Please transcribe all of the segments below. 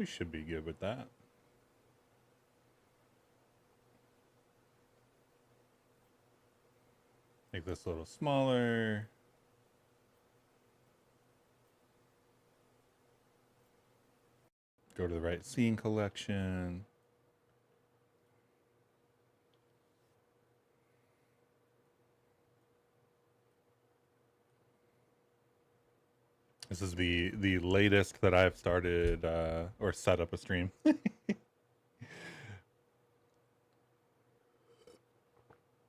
We should be good with that. Make this a little smaller. Go to the right scene collection. This is the latest that I've started or set up a stream.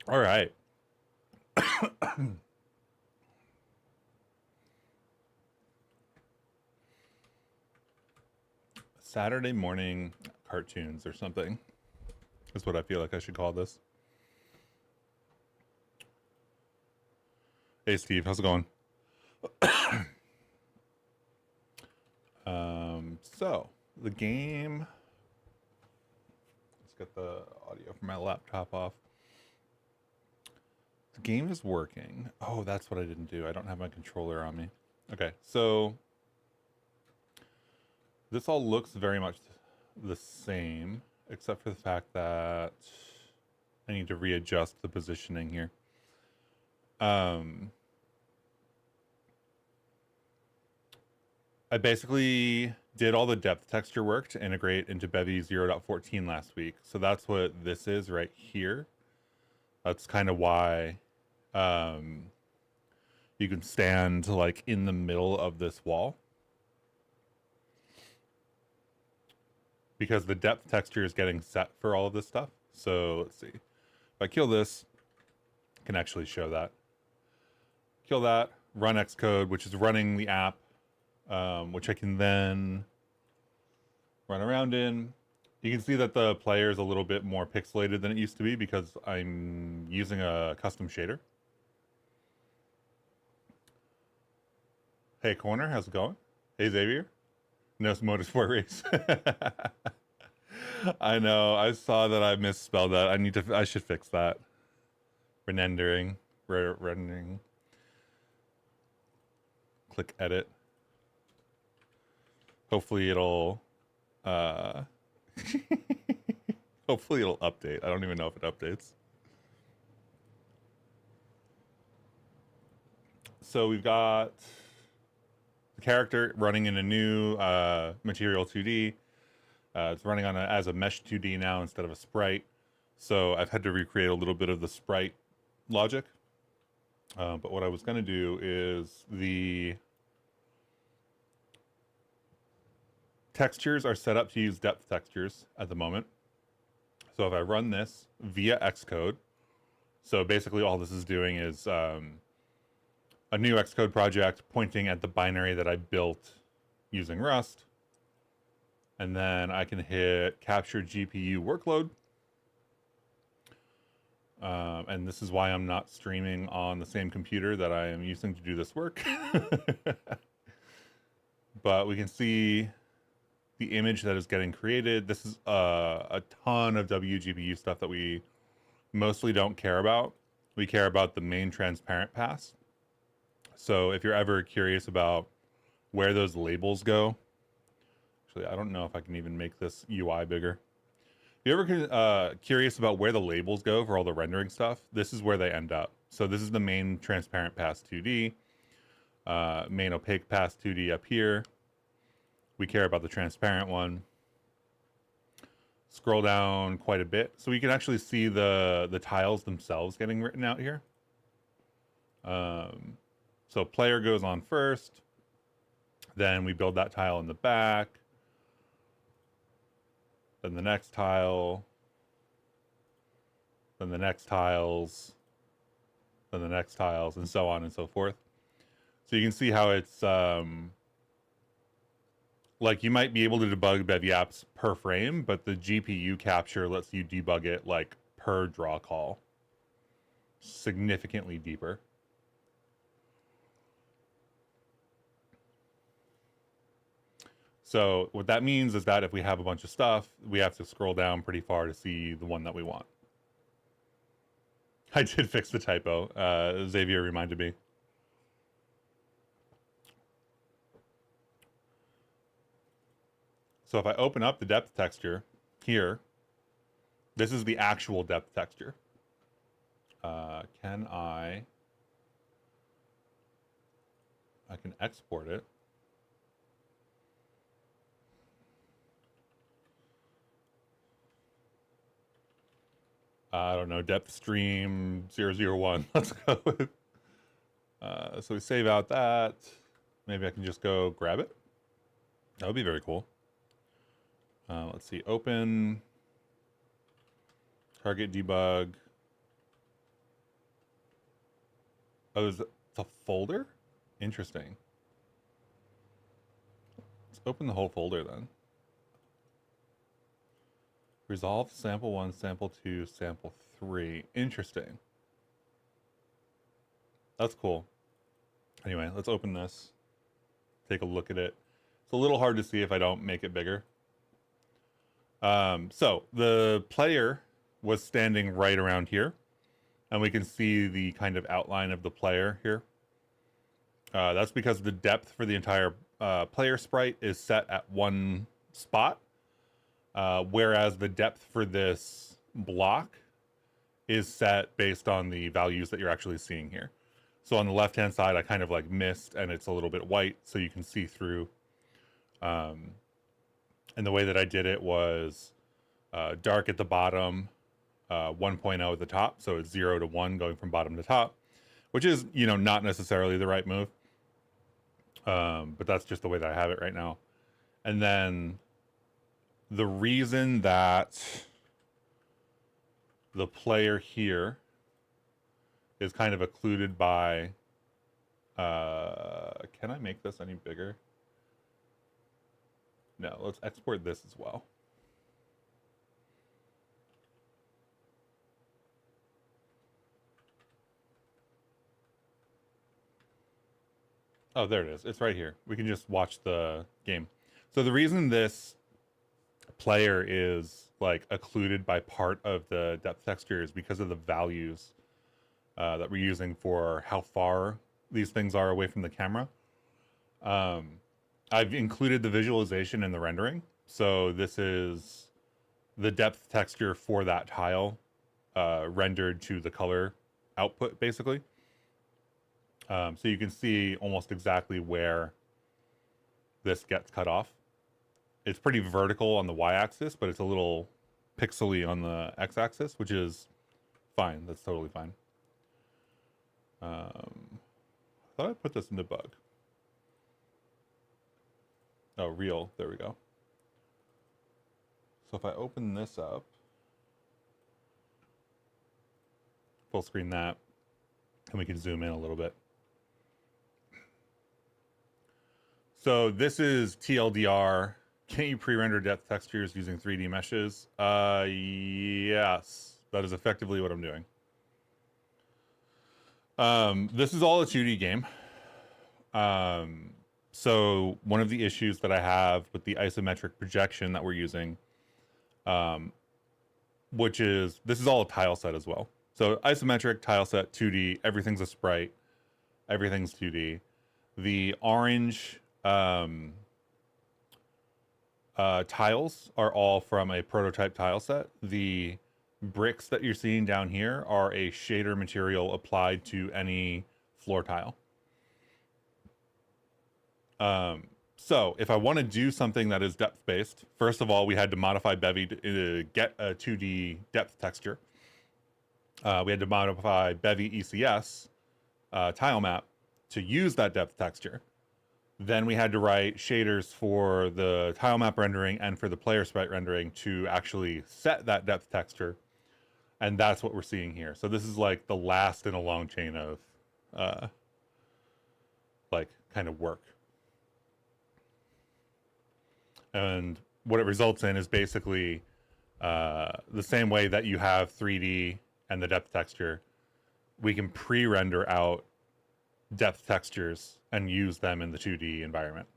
All right. Saturday morning cartoons or something is what I feel like I should call this. Hey Steve, how's it going? So the game, let's get the audio from my laptop off. The game is working. Oh, that's what I didn't do. I don't have my controller on me. Okay, so this all looks very much the same, except for the fact that I need to readjust the positioning here. I basically did all the depth texture work to integrate into Bevy 0.14 last week. So that's what this is right here. That's kind of why you can stand like in the middle of this wall. Because the depth texture is getting set for all of this stuff. So let's see. If I kill this, I can actually show that. Kill that, run Xcode, which is running the app, which I can then run around in. You can see that the player is a little bit more pixelated than it used to be because I'm using a custom shader. Hey Corner, how's it going? Hey Xavier. No Motorsport Race. I know. I saw that I misspelled that. I should fix that. Rendering. Rendering. Click edit. Hopefully it'll hopefully it'll update. I don't even know if it updates. So we've got the character running in a new Material 2D. It's running on as a Mesh 2D now instead of a Sprite. So I've had to recreate a little bit of the Sprite logic. But what I was going to do is the textures are set up to use depth textures at the moment. So if I run this via Xcode, so basically all this is doing is a new Xcode project pointing at the binary that I built using Rust. And then I can hit capture GPU workload. And this is why I'm not streaming on the same computer that I am using to do this work. But we can see the image that is getting created. This is a ton of WGPU stuff that we mostly don't care about. We care about the main transparent pass. So if you're ever curious about where those labels go, actually, I don't know if I can even make this UI bigger. If you're ever curious about where the labels go for all the rendering stuff, this is where they end up. So this is the main transparent pass 2D, main opaque pass 2D up here. We care about the transparent one. Scroll down quite a bit. So we can actually see the tiles themselves getting written out here. So player goes on first. Then we build that tile in the back. Then the next tile. Then the next tiles. Then the next tiles, and so on and so forth. So you can see how it's like you might be able to debug Bevy apps per frame, but the GPU capture lets you debug it like per draw call. Significantly deeper. So what that means is that if we have a bunch of stuff, we have to scroll down pretty far to see the one that we want. I did fix the typo. Xavier reminded me. So if I open up the depth texture here, this is the actual depth texture. Can I can export it. I don't know, depth stream 001. Let's go with. So we save out that. Maybe I can just go grab it. That would be very cool. Let's see, open, target debug. Oh, it's a folder? Interesting. Let's open the whole folder then. Resolve sample 1, sample 2, sample 3. Interesting. That's cool. Anyway, let's open this. Take a look at it. It's a little hard to see if I don't make it bigger. So the player was standing right around here, and we can see the kind of outline of the player here. That's because the depth for the entire player sprite is set at one spot, whereas the depth for this block is set based on the values that you're actually seeing here. So on the left-hand side, I kind of like missed, and it's a little bit white, so you can see through. And the way that I did it was dark at the bottom, 1.0 at the top. So it's 0 to 1 going from bottom to top, which is, you know, not necessarily the right move. But that's just the way that I have it right now. And then the reason that the player here is kind of occluded by, can I make this any bigger? No, let's export this as well. Oh, there it is. It's right here. We can just watch the game. So the reason this player is like occluded by part of the depth texture is because of the values that we're using for how far these things are away from the camera. I've included the visualization in the rendering. So this is the depth texture for that tile rendered to the color output, basically. So you can see almost exactly where this gets cut off. It's pretty vertical on the y-axis, but it's a little pixely on the x-axis, which is fine. That's totally fine. I thought I put this in debug. Oh, real. There we go. So if I open this up, full screen that, and we can zoom in a little bit. So this is TLDR. Can you pre-render depth textures using 3D meshes? Yes, that is effectively what I'm doing. This is all a 2D game. So one of the issues that I have with the isometric projection that we're using, which is, this is all a tile set as well. So isometric, tile set, 2D, everything's a sprite, everything's 2D. The orange tiles are all from a prototype tile set. The bricks that you're seeing down here are a shader material applied to any floor tile. So if I want to do something that is depth based, first of all, we had to modify Bevy to get a 2D depth texture. We had to modify Bevy ECS tile map to use that depth texture. Then we had to write shaders for the tile map rendering and for the player sprite rendering to actually set that depth texture. And that's what we're seeing here. So this is like the last in a long chain of like kind of work. And what it results in is basically the same way that you have 3D and the depth texture, we can pre-render out depth textures and use them in the 2D environment.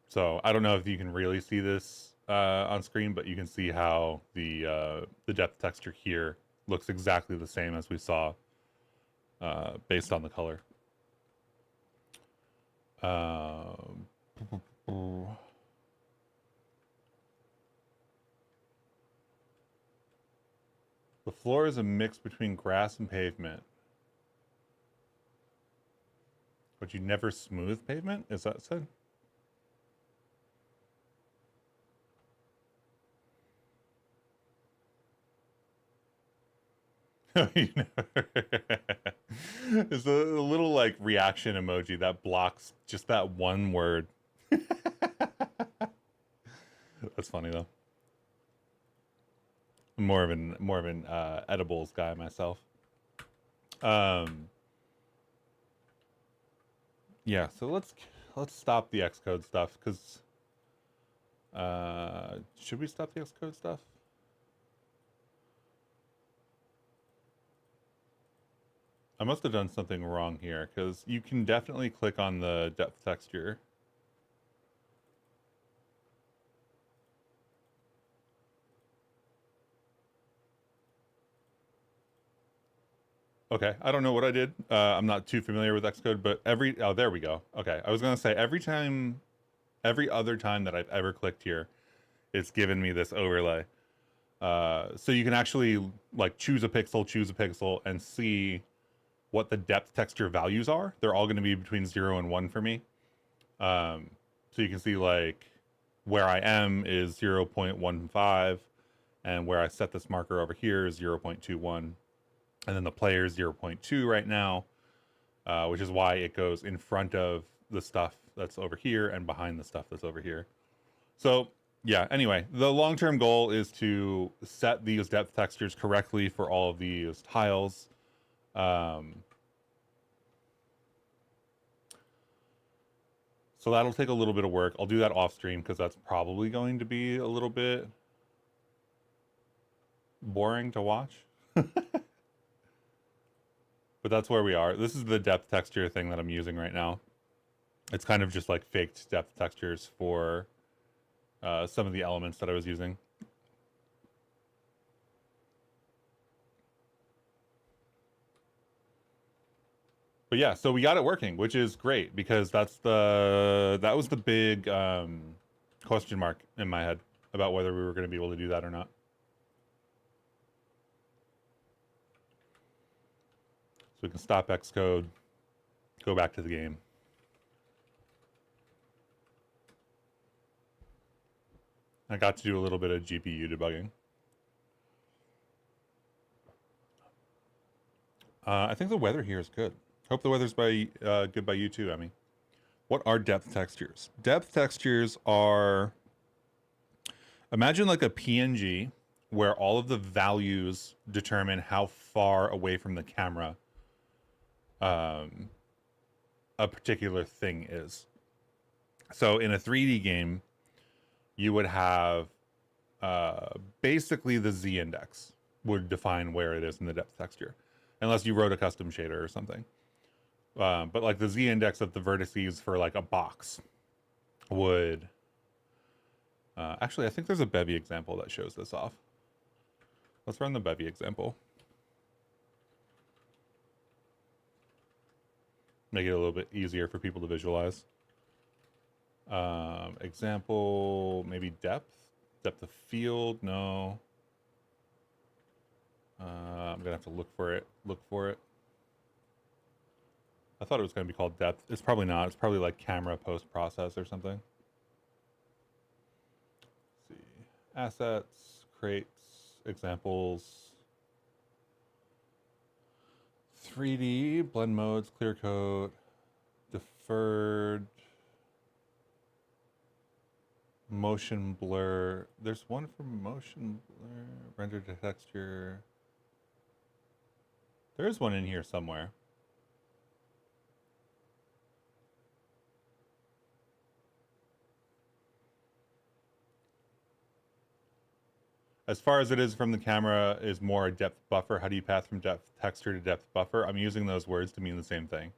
So I don't know if you can really see this on screen, but you can see how the depth texture here looks exactly the same as we saw based on the color. The floor is a mix between grass and pavement. But you never smooth pavement? Is that said? It's a little like reaction emoji that blocks just that one word. That's funny though. I'm more of an edibles guy myself. Yeah, so let's stop the Xcode stuff because should we stop the Xcode stuff? I must have done something wrong here because you can definitely click on the depth texture. Okay, I don't know what I did. I'm not too familiar with Xcode, but oh, there we go. Okay, I was gonna say every other time that I've ever clicked here, it's given me this overlay. So you can actually like choose a pixel, and see what the depth texture values are. They're all going to be between 0 and 1 for me. So you can see like where I am is 0.15, and where I set this marker over here is 0.21. And then the player is 0.2 right now, which is why it goes in front of the stuff that's over here and behind the stuff that's over here. So yeah, anyway, the long-term goal is to set these depth textures correctly for all of these tiles. So that'll take a little bit of work. I'll do that off stream because that's probably going to be a little bit boring to watch. But that's where we are. This is the depth texture thing that I'm using right now. It's kind of just like faked depth textures for some of the elements that I was using. But yeah, so we got it working, which is great because that was the big question mark in my head about whether we were going to be able to do that or not. So we can stop Xcode, go back to the game. I got to do a little bit of GPU debugging. I think the weather here is good. Hope the weather's good by you too, Emmy. What are depth textures? Depth textures are, imagine like a PNG where all of the values determine how far away from the camera a particular thing is. So in a 3D game, you would have basically the Z index would define where it is in the depth texture, unless you wrote a custom shader or something. But like the Z index of the vertices for like a box would actually, I think there's a Bevy example that shows this off. Let's run the Bevy example. Make it a little bit easier for people to visualize. Example, maybe depth of field. No. I'm gonna have to look for it. I thought it was gonna be called depth. It's probably not. It's probably like camera post process or something. Let's see, assets, crates, examples, 3D, blend modes, clear coat, deferred, motion blur. There's one for motion blur, render to texture. There is one in here somewhere. As far as it is from the camera is more a depth buffer. How do you path from depth texture to depth buffer? I'm using those words to mean the same thing.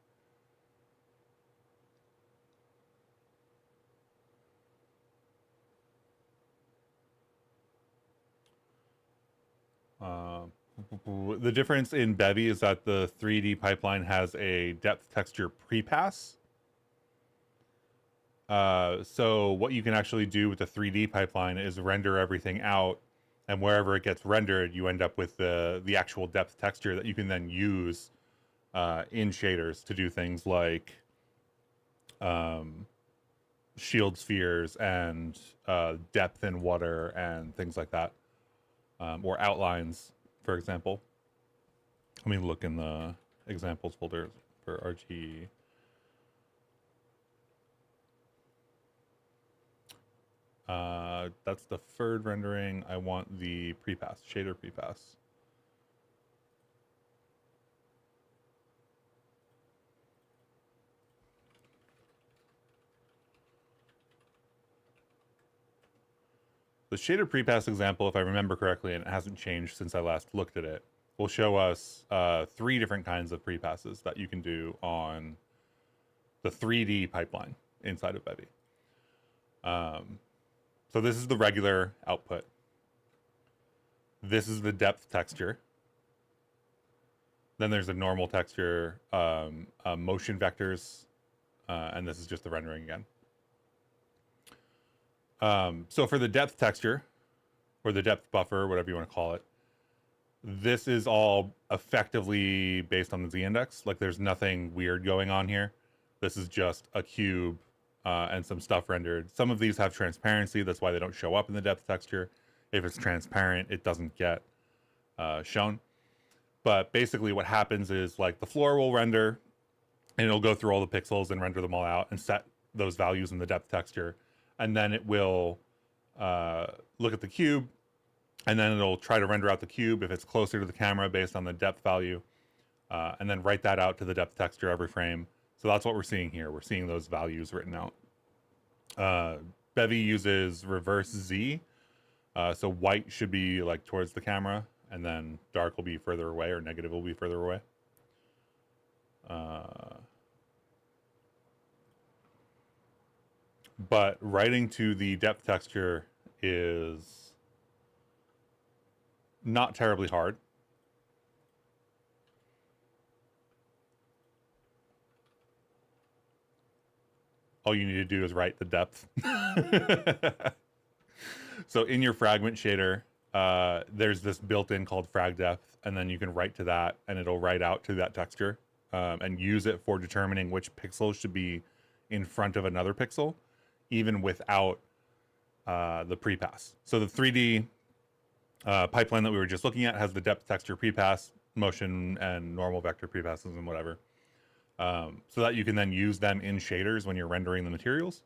The difference in Bevy is that the 3D pipeline has a depth texture prepass. So what you can actually do with the 3D pipeline is render everything out, and wherever it gets rendered, you end up with the actual depth texture that you can then use in shaders to do things like shield spheres and depth in water and things like that, or outlines, for example. Let me look in the examples folder for RG. That's the deferred rendering. I want the prepass, shader prepass. The shader prepass example, if I remember correctly, and it hasn't changed since I last looked at it, will show us 3 different kinds of prepasses that you can do on the 3D pipeline inside of Bevy. So this is the regular output. This is the depth texture. Then there's a normal texture, motion vectors, and this is just the rendering again. So for the depth texture, or the depth buffer, whatever you want to call it, this is all effectively based on the z-index. Like there's nothing weird going on here. This is just a cube and some stuff rendered. Some of these have transparency. That's why they don't show up in the depth texture. If it's transparent, it doesn't get shown. But basically what happens is like the floor will render and it'll go through all the pixels and render them all out and set those values in the depth texture. And then it will look at the cube, and then it'll try to render out the cube if it's closer to the camera based on the depth value, and then write that out to the depth texture every frame. So that's what we're seeing here. We're seeing those values written out. Bevy uses reverse Z, so white should be like towards the camera, and then dark will be further away, or negative will be further away. But writing to the depth texture is not terribly hard. All you need to do is write the depth. So in your fragment shader, there's this built-in called frag depth, and then you can write to that, and it'll write out to that texture and use it for determining which pixel should be in front of another pixel, even without the prepass. So the 3D pipeline that we were just looking at has the depth texture prepass, motion and normal vector prepasses and whatever, so that you can then use them in shaders when you're rendering the materials.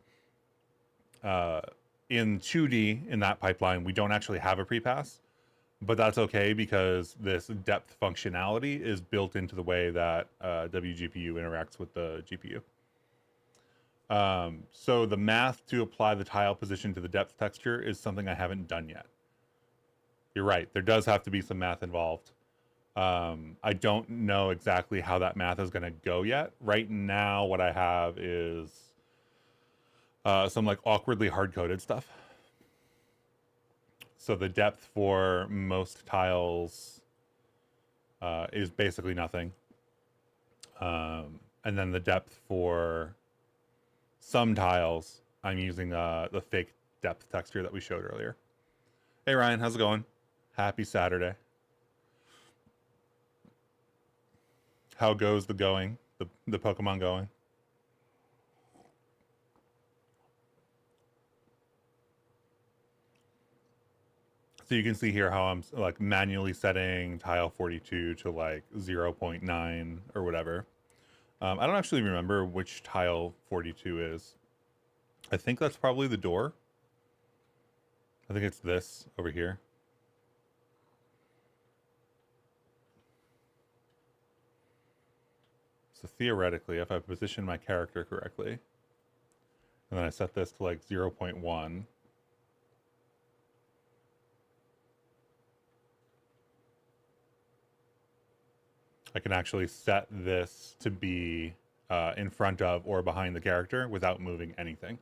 In 2D, in that pipeline, we don't actually have a prepass, but that's okay because this depth functionality is built into the way that WGPU interacts with the GPU. So the math to apply the tile position to the depth texture is something I haven't done yet. You're right, there does have to be some math involved. I don't know exactly how that math is going to go yet. Right now, what I have is some like awkwardly hard-coded stuff. So the depth for most tiles is basically nothing. And then the depth for some tiles, I'm using the fake depth texture that we showed earlier. Hey Ryan, how's it going? Happy Saturday. How goes the going? The Pokemon going? So you can see here how I'm like manually setting tile 42 to like 0.9 or whatever. I don't actually remember which tile 42 is. I think that's probably the door. I think it's this over here. So theoretically, if I position my character correctly, and then I set this to like 0.1, I can actually set this to be in front of or behind the character without moving anything.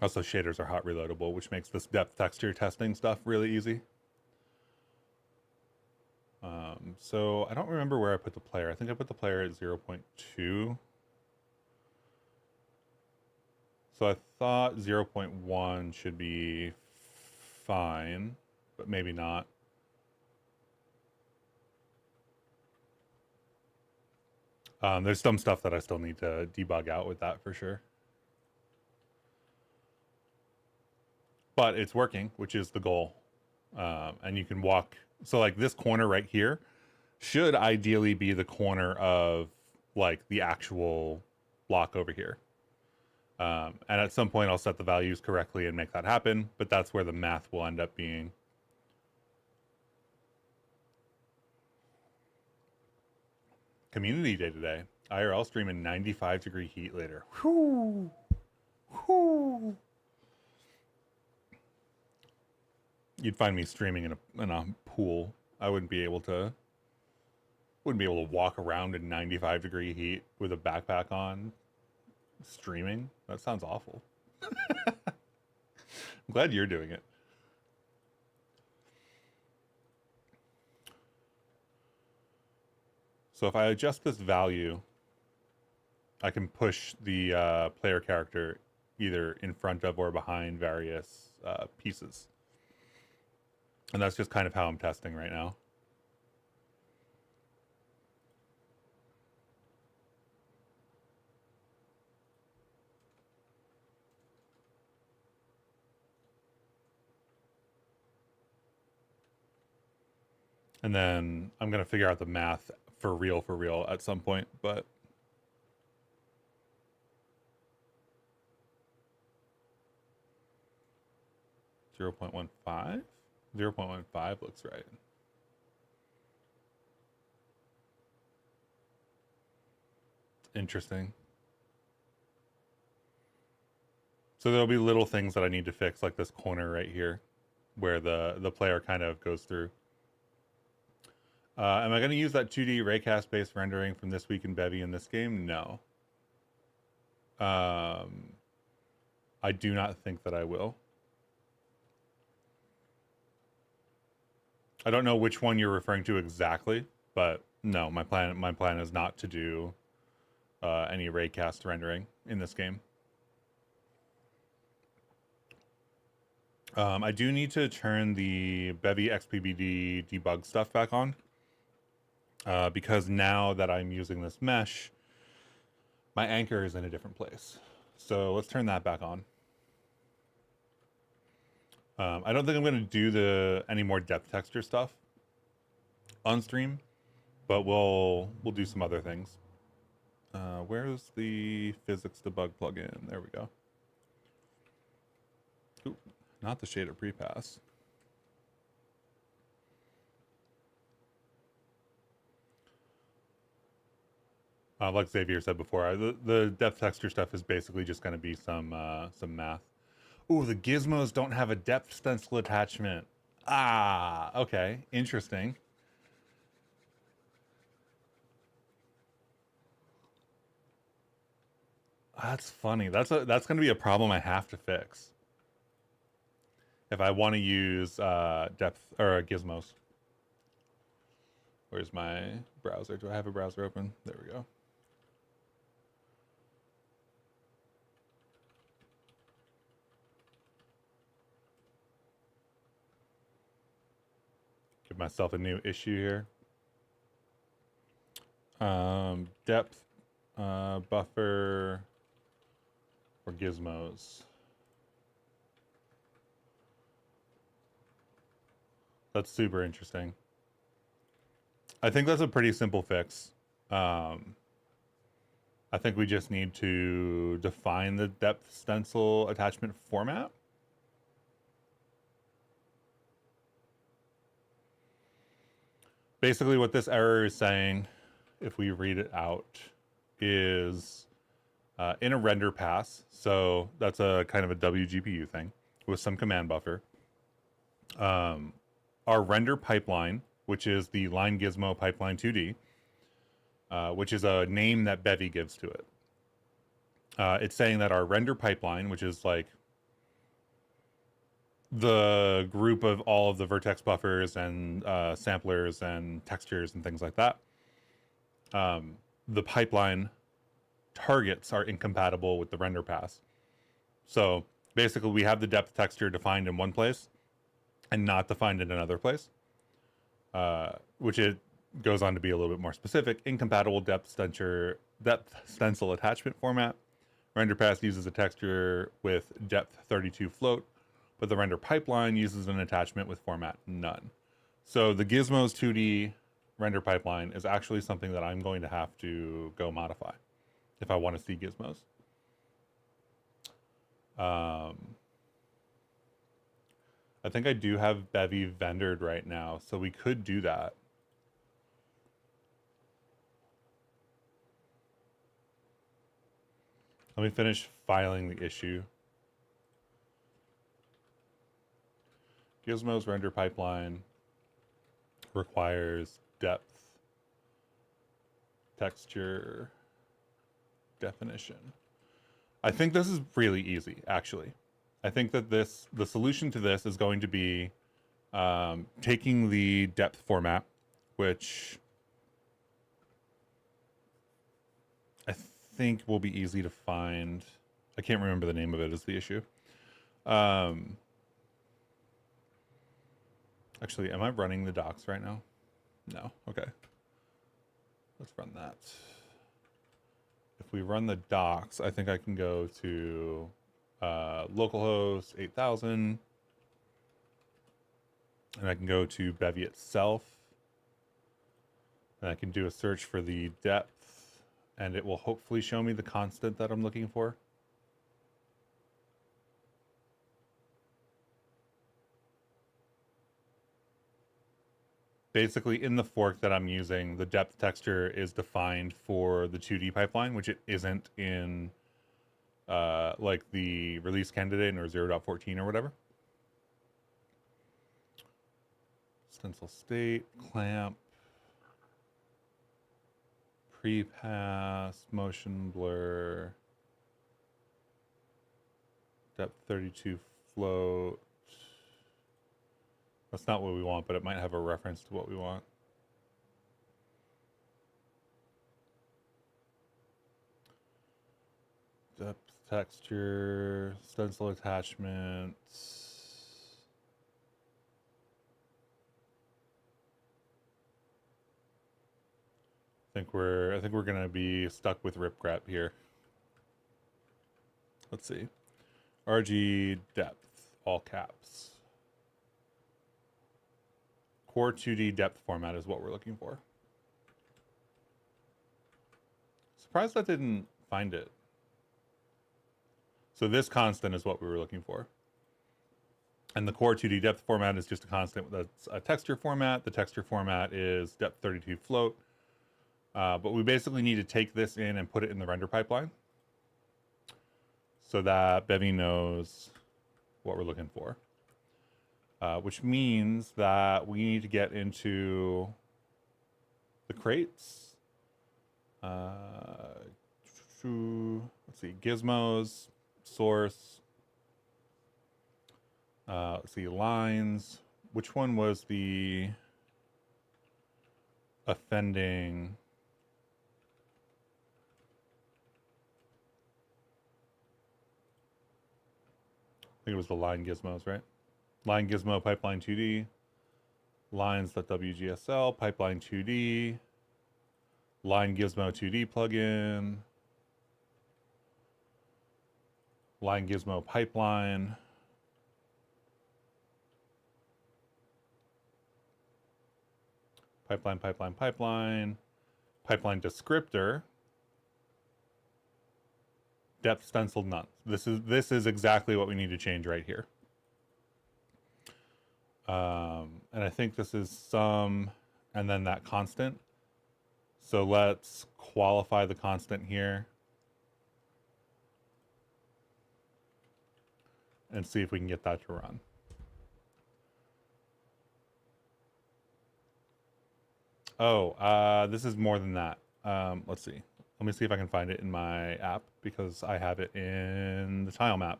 Also, shaders are hot reloadable, which makes this depth texture testing stuff really easy. So I don't remember where I put the player. I think I put the player at 0.2. So I thought 0.1 should be fine, but maybe not. There's some stuff that I still need to debug out with that for sure. But it's working, which is the goal. And you can walk. So like this corner right here should ideally be the corner of like the actual block over here. And at some point I'll set the values correctly and make that happen, but that's where the math will end up being. Community day today. IRL stream in 95-degree heat later. Whoo! Whoo! You'd find me streaming in a pool. I wouldn't be able to walk around in 95-degree heat with a backpack on streaming. That sounds awful. I'm glad you're doing it. So if I adjust this value, I can push the player character either in front of or behind various pieces. And that's just kind of how I'm testing right now. And then I'm going to figure out the math for real at some point, but (0.15) 0.15 looks right. Interesting. So there'll be little things that I need to fix, like this corner right here, where the player kind of goes through. Am I going to use that 2D raycast based rendering from this week in Bevy in this game? No. I do not think that I will. I don't know which one you're referring to exactly, but no, my plan is not to do any raycast rendering in this game. I do need to turn the Bevy XPBD debug stuff back on. Because now that I'm using this mesh, my anchor is in a different place. So let's turn that back on. I don't think I'm going to do any more depth texture stuff on stream, but we'll do some other things. Where's the physics debug plugin? There we go. Ooh, not the shader prepass. Like Xavier said before, the depth texture stuff is basically just going to be some math. Ooh, the gizmos don't have a depth stencil attachment. Ah, okay, interesting. That's funny. That's going to be a problem I have to fix if I want to use depth or gizmos. Where's my browser? Do I have a browser open? There we go. Give myself a new issue here. Depth buffer for gizmos. That's super interesting. I think that's a pretty simple fix. I think we just need to define the depth stencil attachment format. Basically what this error is saying, if we read it out, is in a render pass, so that's a kind of a WGPU thing with some command buffer. Our render pipeline, which is the line gizmo pipeline 2D, which is a name that Bevy gives to it. It's saying that our render pipeline, which is like the group of all of the vertex buffers and samplers and textures and things like that. The pipeline targets are incompatible with the render pass. So basically we have the depth texture defined in one place and not defined in another place, which it goes on to be a little bit more specific. Incompatible depth stencil attachment format. Render pass uses a texture with depth 32 float, but the render pipeline uses an attachment with format none. So the Gizmo's 2D render pipeline is actually something that I'm going to have to go modify if I want to see gizmos. I think I do have Bevy vendored right now, so we could do that. Let me finish filing the issue. Gizmo's render pipeline requires depth texture definition. I think this is really easy, actually. I think that the solution to this is going to be taking the depth format, which I think will be easy to find. I can't remember the name of it is the issue. Actually, am I running the docs right now? No. Okay. Let's run that. If we run the docs, I think I can go to localhost 8000, and I can go to Bevy itself, and I can do a search for the depth, and it will hopefully show me the constant that I'm looking for. Basically, in the fork that I'm using, the depth texture is defined for the 2D pipeline, which it isn't in like the release candidate or 0.14 or whatever. Stencil state, clamp, pre-pass, motion blur, depth 32 float. That's not what we want, but it might have a reference to what we want. Depth texture, stencil attachments. I think we're gonna be stuck with ripgrap here. Let's see. RG depth, all caps. Core 2D depth format is what we're looking for. Surprised that didn't find it. So this constant is what we were looking for. And the core 2D depth format is just a constant that's a texture format. The texture format is depth 32 float. But we basically need to take this in and put it in the render pipeline so that Bevy knows what we're looking for. Which means that we need to get into the crates. Let's see, gizmos, source. Let's see, lines. Which one was the offending? I think it was the line gizmos, right? Line gizmo pipeline 2D, lines.wgsl, pipeline 2D, line gizmo 2D plugin, line gizmo pipeline, pipeline descriptor, depth stenciled none. This is exactly what we need to change right here. And I think this is some, and then that constant. So let's qualify the constant here and see if we can get that to run. Oh, this is more than that. Let's see. Let me see if I can find it in my app because I have it in the tile map.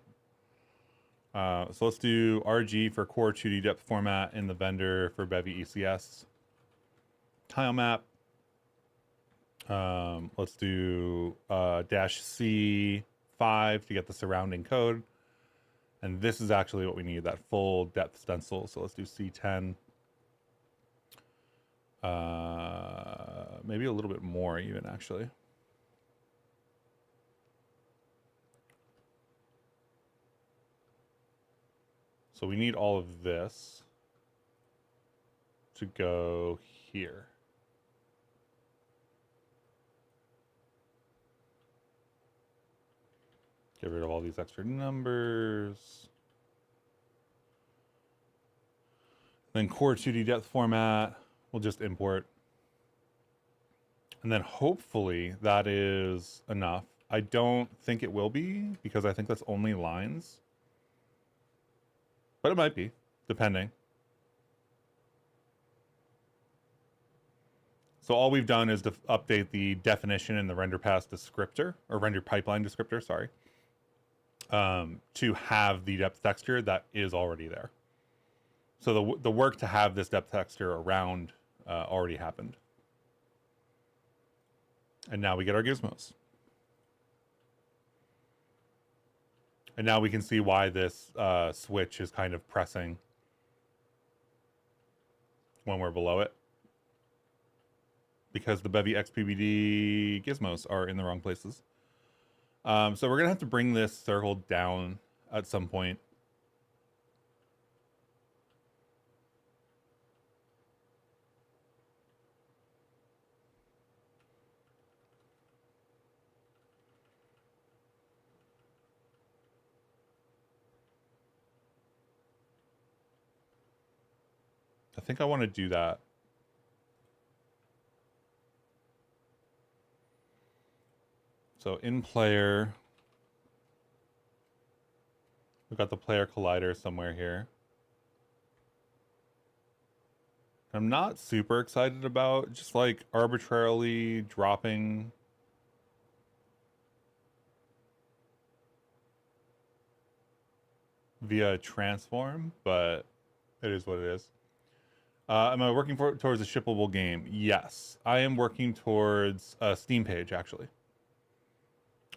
So let's do RG for core 2D depth format in the vendor for Bevy ECS. Tile map. Let's do -C5 to get the surrounding code. And this is actually what we need, that full depth stencil. So let's do C10. Maybe a little bit more even, actually. So we need all of this to go here. Get rid of all these extra numbers. Then core 2D depth format, we'll just import. And then hopefully that is enough. I don't think it will be because I think that's only lines. But it might be, depending. So all we've done is to update the definition in the render pass descriptor, or render pipeline descriptor, sorry, to have the depth texture that is already there. So the work to have this depth texture around already happened. And now we get our gizmos. And now we can see why this switch is kind of pressing when we're below it. Because the Bevy XPBD gizmos are in the wrong places. So we're going to have to bring this circle down at some point. I think I want to do that. So in player, we've got the player collider somewhere here. I'm not super excited about just like arbitrarily dropping via transform, but it is what it is. Am I working towards a shippable game? Yes, I am working towards a Steam page actually.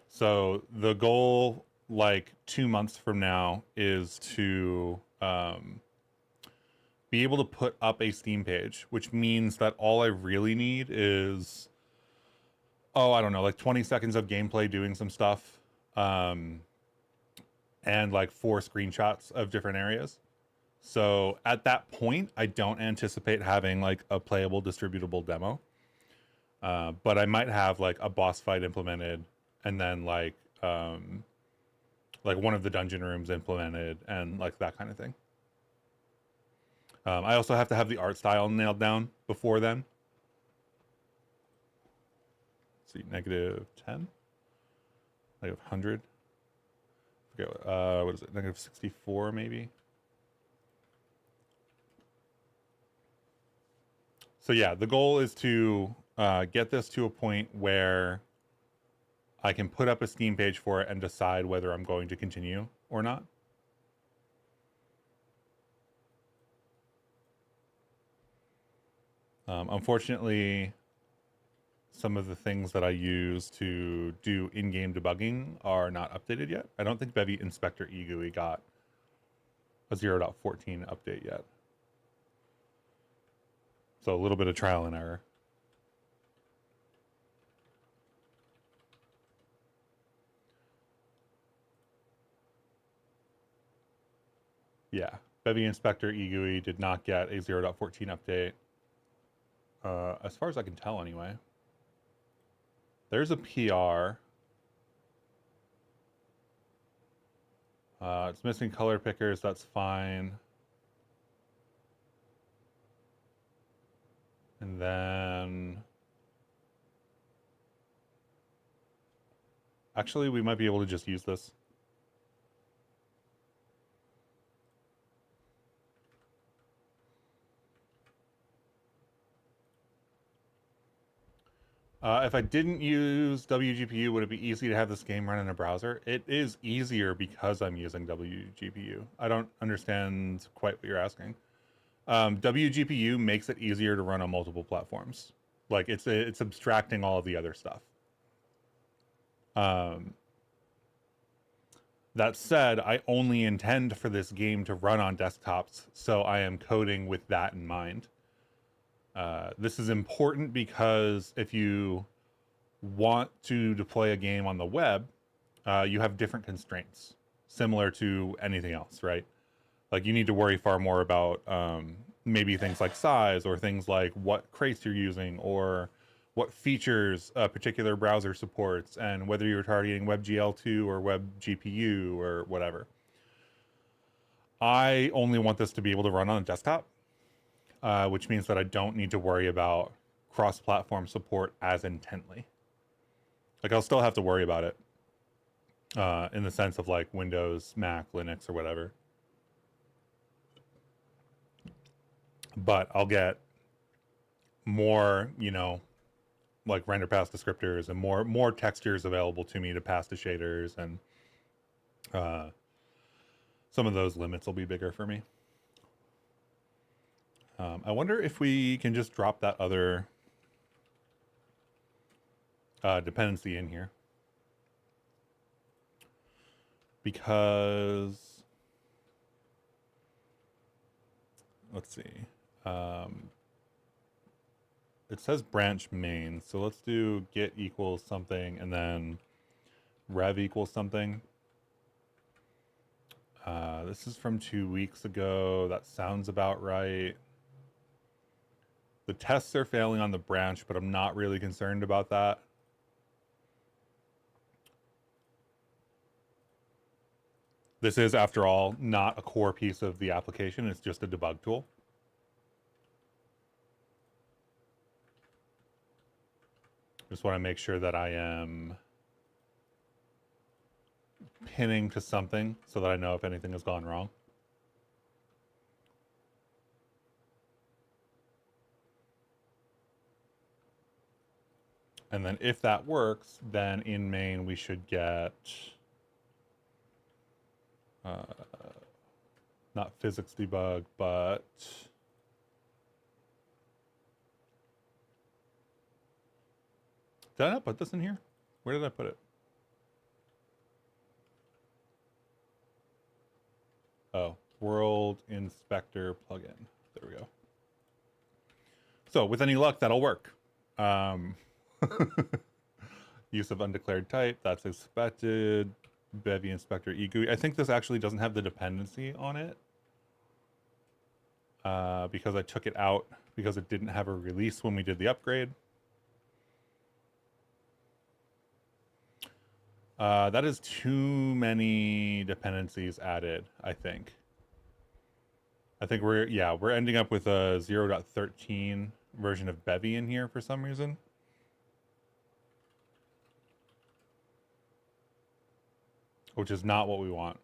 So the goal, like 2 months from now, is to be able to put up a Steam page, which means that all I really need is, I don't know, like 20 seconds of gameplay doing some stuff, and like 4 screenshots of different areas. So at that point, I don't anticipate having like a playable distributable demo. But I might have like a boss fight implemented, and then like one of the dungeon rooms implemented, and like that kind of thing. I also have to have the art style nailed down before then. Let's see, -10, -100. I forget what is it? -64 maybe. So yeah, the goal is to get this to a point where I can put up a Steam page for it and decide whether I'm going to continue or not. Unfortunately, some of the things that I use to do in-game debugging are not updated yet. I don't think Bevy Inspector igui got a 0.14 update yet. So a little bit of trial and error. Yeah, Bevy Inspector igui did not get a 0.14 update. As far as I can tell anyway. There's a PR. It's missing color pickers, that's fine. And then... Actually, we might be able to just use this. If I didn't use WGPU, would it be easy to have this game run in a browser? It is easier because I'm using WGPU. I don't understand quite what you're asking. WGPU makes it easier to run on multiple platforms. Like it's abstracting all of the other stuff. That said, I only intend for this game to run on desktops, so I am coding with that in mind. This is important because if you want to deploy a game on the web, you have different constraints, similar to anything else, right? Like you need to worry far more about maybe things like size or things like what crates you're using or what features a particular browser supports and whether you're targeting WebGL2 or WebGPU or whatever. I only want this to be able to run on a desktop, which means that I don't need to worry about cross-platform support as intently. Like I'll still have to worry about it in the sense of like Windows, Mac, Linux, or whatever. But I'll get more, you know, like render pass descriptors and more textures available to me to pass to shaders, and some of those limits will be bigger for me. I wonder if we can just drop that other dependency in here, because let's see. It says branch main, so let's do get equals something and then rev equals something. This is from 2 weeks ago. That sounds about right. The tests are failing on the branch, but I'm not really concerned about that. This is, after all, not a core piece of the application. It's just a debug tool. Just want to make sure that I am pinning to something so that I know if anything has gone wrong. And then if that works, then in main we should get not physics debug, but did I not put this in here? Where did I put it? Oh, World Inspector plugin. There we go. So with any luck, that'll work. Use of undeclared type, that's expected. Bevy Inspector igui. I think this actually doesn't have the dependency on it because I took it out because it didn't have a release when we did the upgrade. That is too many dependencies added, I think. I think we're ending up with a 0.13 version of Bevy in here for some reason. Which is not what we want.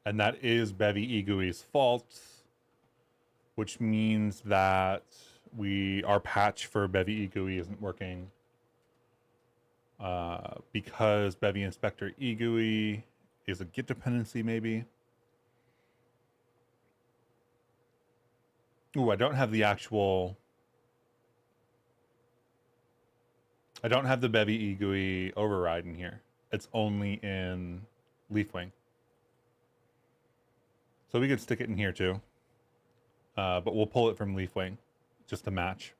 And that is Bevy igui's fault, which means that our patch for Bevy igui isn't working because Bevy Inspector igui is a Git dependency, maybe. Ooh, I don't have the actual. I don't have the Bevy igui override in here. It's only in Leafwing. So we could stick it in here too. But we'll pull it from Leafwing just to match.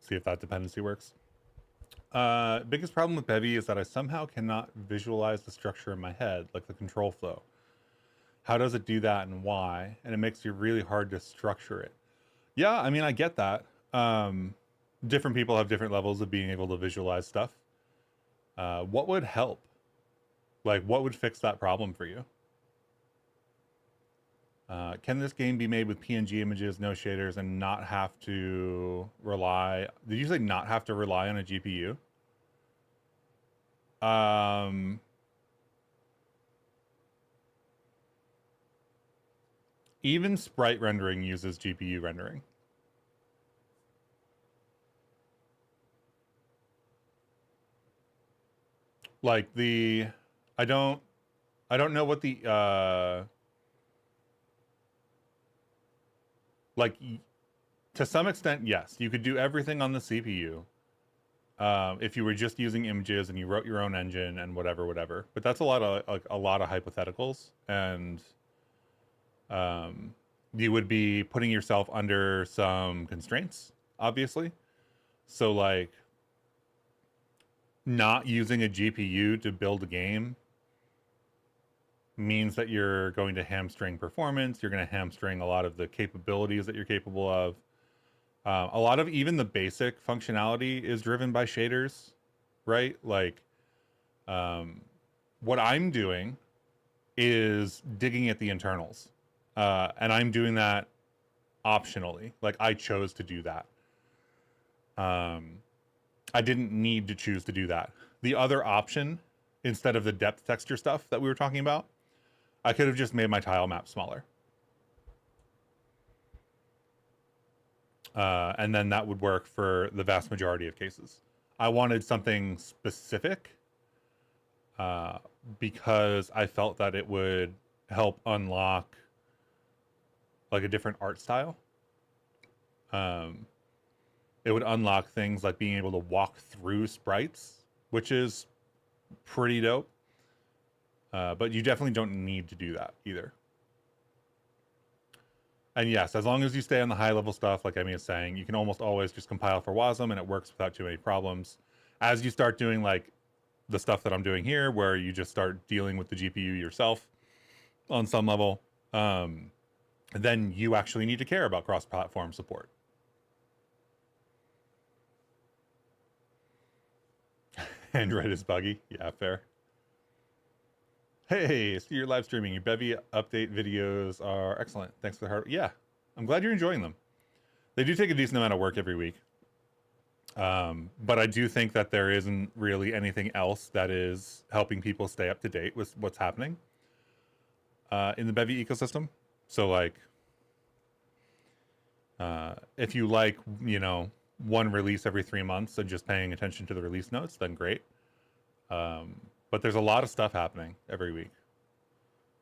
See if that dependency works. Biggest problem with Bevy is that I somehow cannot visualize the structure in my head, like the control flow. How does it do that and why? And it makes it really hard to structure it. Yeah, I mean, I get that. different people have different levels of being able to visualize stuff. What would help? Like, what would fix that problem for you? Can this game be made with PNG images, no shaders, and not have to rely... Did you say not have to rely on a GPU? Even Sprite rendering uses GPU rendering. Like I don't know what the like, to some extent, yes, you could do everything on the CPU. If you were just using images and you wrote your own engine and whatever. But that's a lot of hypotheticals, and you would be putting yourself under some constraints, obviously. So like, not using a GPU to build a game means that you're going to hamstring performance. You're going to hamstring a lot of the capabilities that you're capable of. A lot of even the basic functionality is driven by shaders, right? Like, what I'm doing is digging at the internals, and I'm doing that optionally. Like, I chose to do that. I didn't need to choose to do that. The other option, instead of the depth texture stuff that we were talking about, I could have just made my tile map smaller. And then that would work for the vast majority of cases. I wanted something specific because I felt that it would help unlock like a different art style. It would unlock things like being able to walk through sprites, which is pretty dope. But you definitely don't need to do that either. And yes, as long as you stay on the high level stuff, like Emmy is saying, you can almost always just compile for WASM and it works without too many problems. As you start doing like the stuff that I'm doing here, where you just start dealing with the GPU yourself on some level, then you actually need to care about cross-platform support. Android is buggy. Yeah, fair. Hey, so you're live streaming. Your Bevy update videos are excellent. Thanks for the hard... Yeah, I'm glad you're enjoying them. They do take a decent amount of work every week. But I do think that there isn't really anything else that is helping people stay up to date with what's happening in the Bevy ecosystem. So like, if you like, you know, one release every 3 months and just paying attention to the release notes, then great. But there's a lot of stuff happening every week.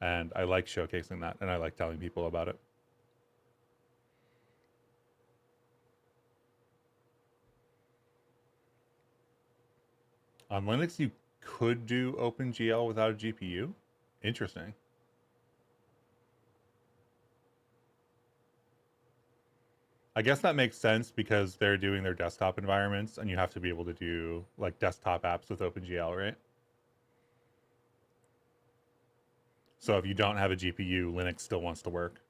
And I like showcasing that, and I like telling people about it. On Linux, you could do OpenGL without a GPU. Interesting. I guess that makes sense because they're doing their desktop environments, and you have to be able to do like desktop apps with OpenGL, right? So if you don't have a GPU, Linux still wants to work.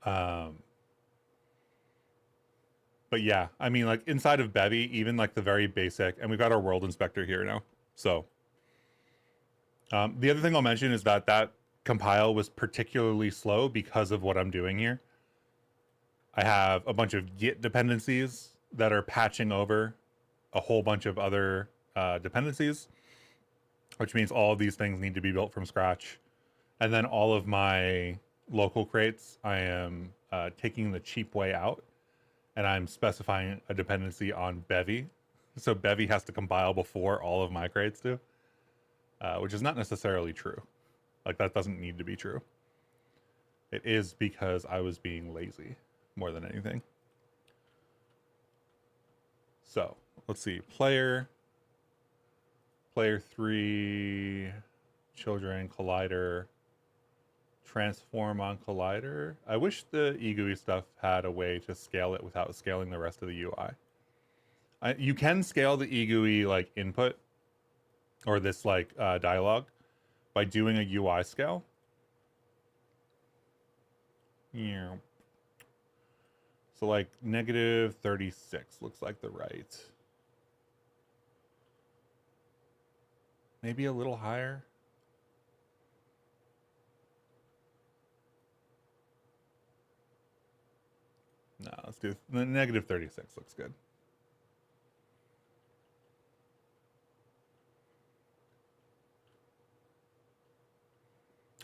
But yeah, I mean, like inside of Bevy, even like the very basic, and we've got our world inspector here now. So the other thing I'll mention is that that compile was particularly slow because of what I'm doing here. I have a bunch of Git dependencies that are patching over a whole bunch of other dependencies, which means all of these things need to be built from scratch. And then all of my local crates, I am taking the cheap way out, and I'm specifying a dependency on Bevy. So Bevy has to compile before all of my crates do, which is not necessarily true. Like, that doesn't need to be true. It is because I was being lazy more than anything. So let's see. Player 3, children, collider, transform on collider. I wish the igui stuff had a way to scale it without scaling the rest of the UI. You can scale the igui like input or this like dialogue by doing a UI scale. Yeah. So like negative 36 looks like the right. Maybe a little higher. No, let's do the negative 36 looks good.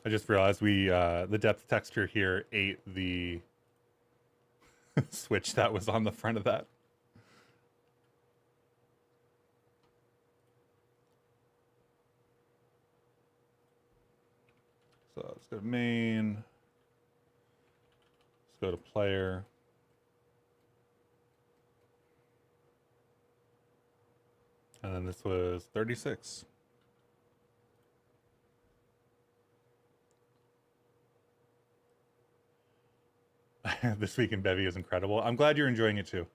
I just realized the depth texture here ate the switch that was on the front of that. So let's go to main. Let's go to player. And then this was 36. This week in Bevy is incredible. I'm glad you're enjoying it too.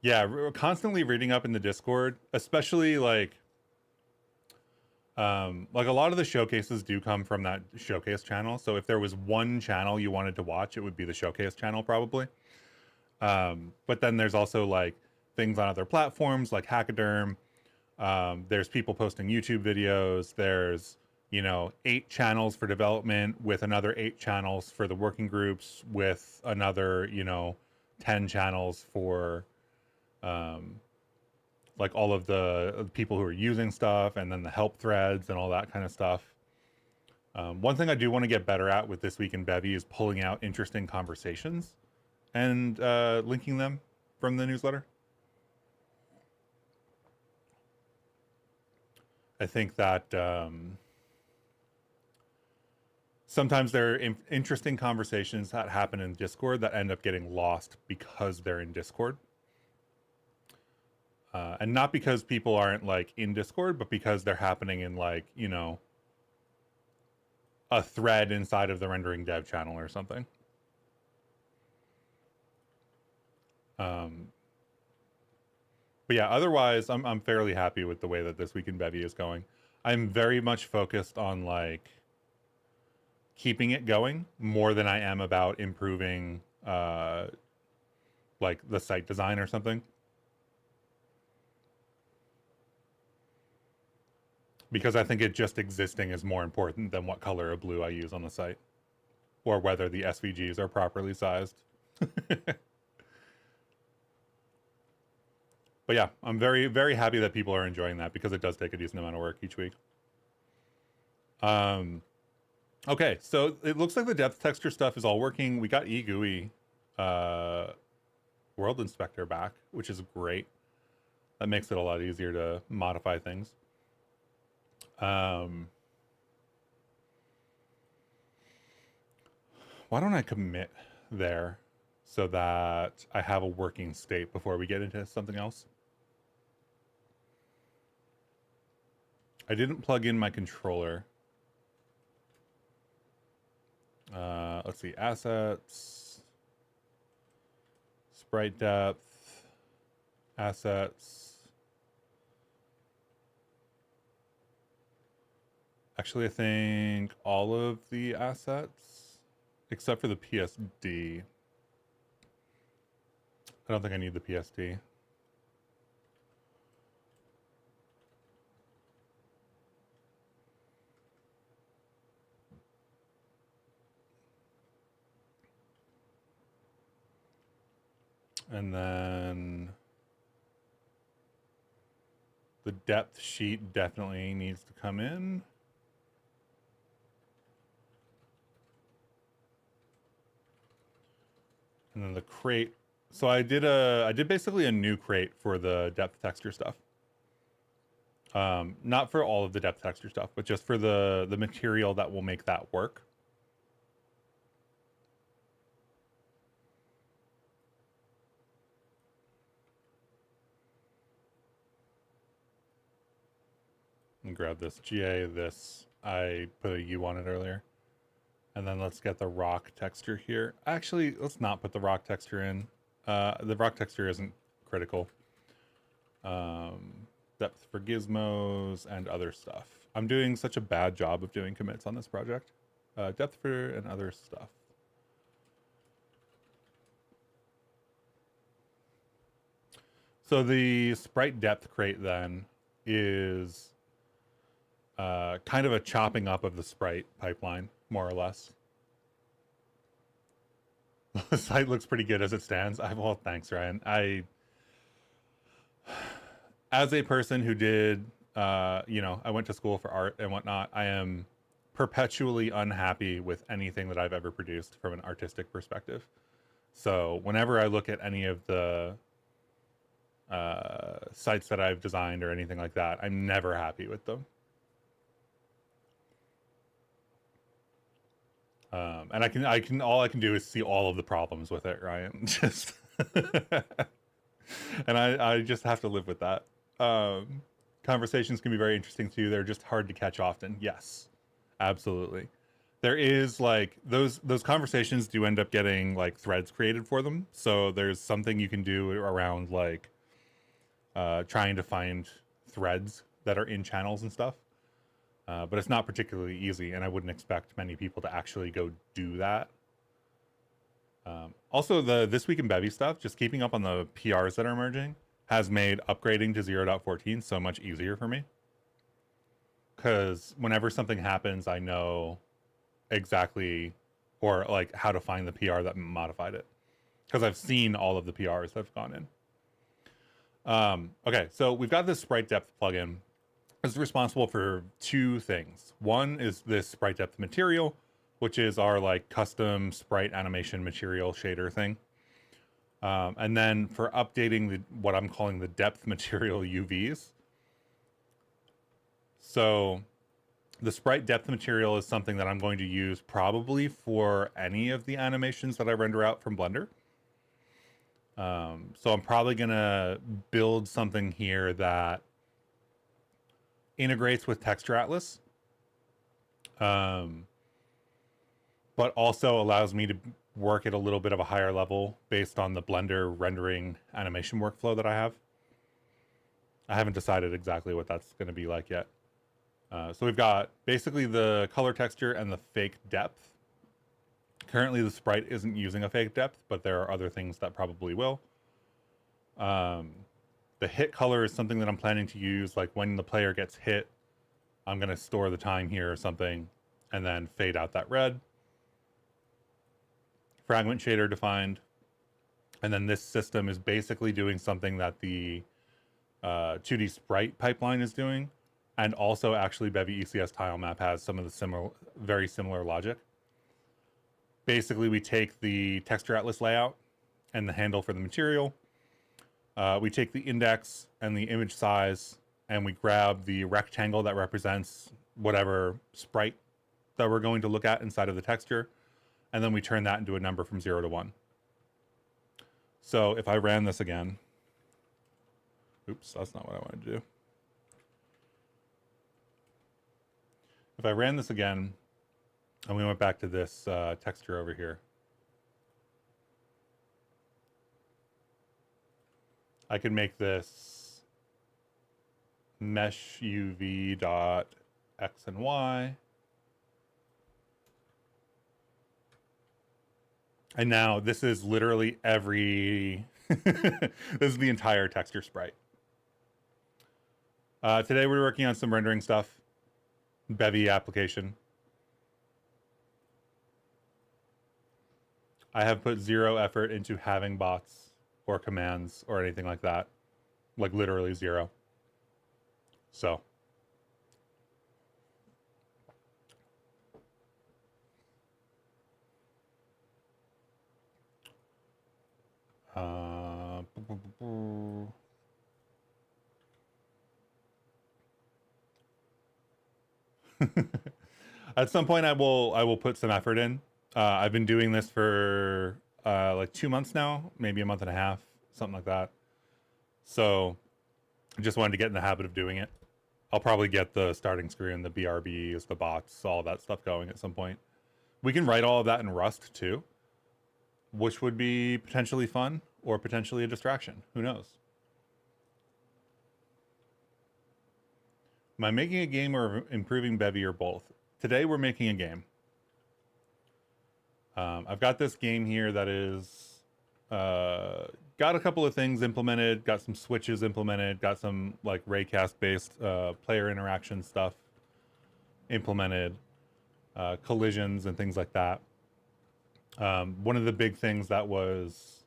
Yeah, we're constantly reading up in the Discord, especially like a lot of the showcases do come from that showcase channel. So if there was one channel you wanted to watch, it would be the showcase channel probably. But then there's also like things on other platforms like Hackaderm. There's people posting YouTube videos. There's 8 channels for development with another 8 channels for the working groups with another 10 channels for like all of the people who are using stuff, and then the help threads and all that kind of stuff. One thing I do want to get better at with This Week in Bevy is pulling out interesting conversations and linking them from the newsletter. I think that sometimes there are interesting conversations that happen in Discord that end up getting lost because they're in Discord. And not because people aren't like in Discord, but because they're happening in like, a thread inside of the rendering dev channel or something. But yeah, otherwise I'm fairly happy with the way that This Week in Bevy is going. I'm very much focused on like keeping it going more than I am about improving like the site design or something. Because I think it just existing is more important than what color of blue I use on the site or whether the SVGs are properly sized. But yeah, I'm very, very happy that people are enjoying that because it does take a decent amount of work each week. Okay, so it looks like the depth texture stuff is all working. We got igui world inspector back, which is great. That makes it a lot easier to modify things. Why don't I commit there so that I have a working state before we get into something else? I didn't plug in my controller. Let's see, assets, sprite depth, assets. Actually, I think all of the assets, except for the PSD. I don't think I need the PSD. And then the depth sheet definitely needs to come in. And then the crate. So I did basically a new crate for the depth texture stuff. Not for all of the depth texture stuff, but just for the material that will make that work. And grab this GA, this. I put a U on it earlier. And then let's get the rock texture here. Actually, let's not put the rock texture in. The rock texture isn't critical. Depth for gizmos and other stuff. I'm doing such a bad job of doing commits on this project. Depth for and other stuff. So the sprite depth crate then is kind of a chopping up of the sprite pipeline, more or less. The site looks pretty good as it stands. Well, thanks, Ryan. As a person who did, I went to school for art and whatnot, I am perpetually unhappy with anything that I've ever produced from an artistic perspective. So whenever I look at any of the sites that I've designed or anything like that, I'm never happy with them. And all I can do is see all of the problems with it, Ryan. Just, and I just have to live with that. Conversations can be very interesting too. They're just hard to catch often. Yes, absolutely. There is like those conversations do end up getting like threads created for them. So there's something you can do around like trying to find threads that are in channels and stuff. But it's not particularly easy, and I wouldn't expect many people to actually go do that. Also, the This Week in Bevy stuff, just keeping up on the PRs that are emerging, has made upgrading to 0.14 so much easier for me. Because whenever something happens, I know exactly, or like how to find the PR that modified it. Because I've seen all of the PRs that have gone in. Okay, so we've got this sprite depth plugin. It's responsible for two things. One is this sprite depth material, which is our like custom sprite animation material shader thing. And then for updating what I'm calling the depth material UVs. So the sprite depth material is something that I'm going to use probably for any of the animations that I render out from Blender. So I'm probably going to build something here that integrates with Texture Atlas, but also allows me to work at a little bit of a higher level based on the Blender rendering animation workflow that I have. I haven't decided exactly what that's going to be like yet. So we've got basically the color texture and the fake depth. Currently the sprite isn't using a fake depth, but there are other things that probably will. The hit color is something that I'm planning to use, like when the player gets hit, I'm going to store the time here or something, and then fade out that red. Fragment shader defined. And then this system is basically doing something that the 2D sprite pipeline is doing, and also actually Bevy ECS tile map has some of the very similar logic. Basically, we take the texture atlas layout and the handle for the material. We take the index and the image size, and we grab the rectangle that represents whatever sprite that we're going to look at inside of the texture, and then we turn that into a number from 0 to 1. So if I ran this again, oops, that's not what I wanted to do. If I ran this again, and we went back to this texture over here, I could make this mesh UV dot X and Y. And now this is literally every, this is the entire texture sprite. Today we're working on some rendering stuff, Bevy application. I have put 0 effort into having bots or commands or anything like that. Like literally 0. So. At some point I will put some effort in. I've been doing this for like 2 months now, maybe a month and a half, something like that. So I just wanted to get in the habit of doing it. I'll probably get the starting screen, the BRBs, the bots, all that stuff going at some point. We can write all of that in Rust too, which would be potentially fun or potentially a distraction. Who knows? Am I making a game or improving Bevy or both? Today we're making a game. I've got this game here that is got a couple of things implemented, got some switches implemented, got some like Raycast based player interaction stuff implemented, collisions and things like that. One of the big things that was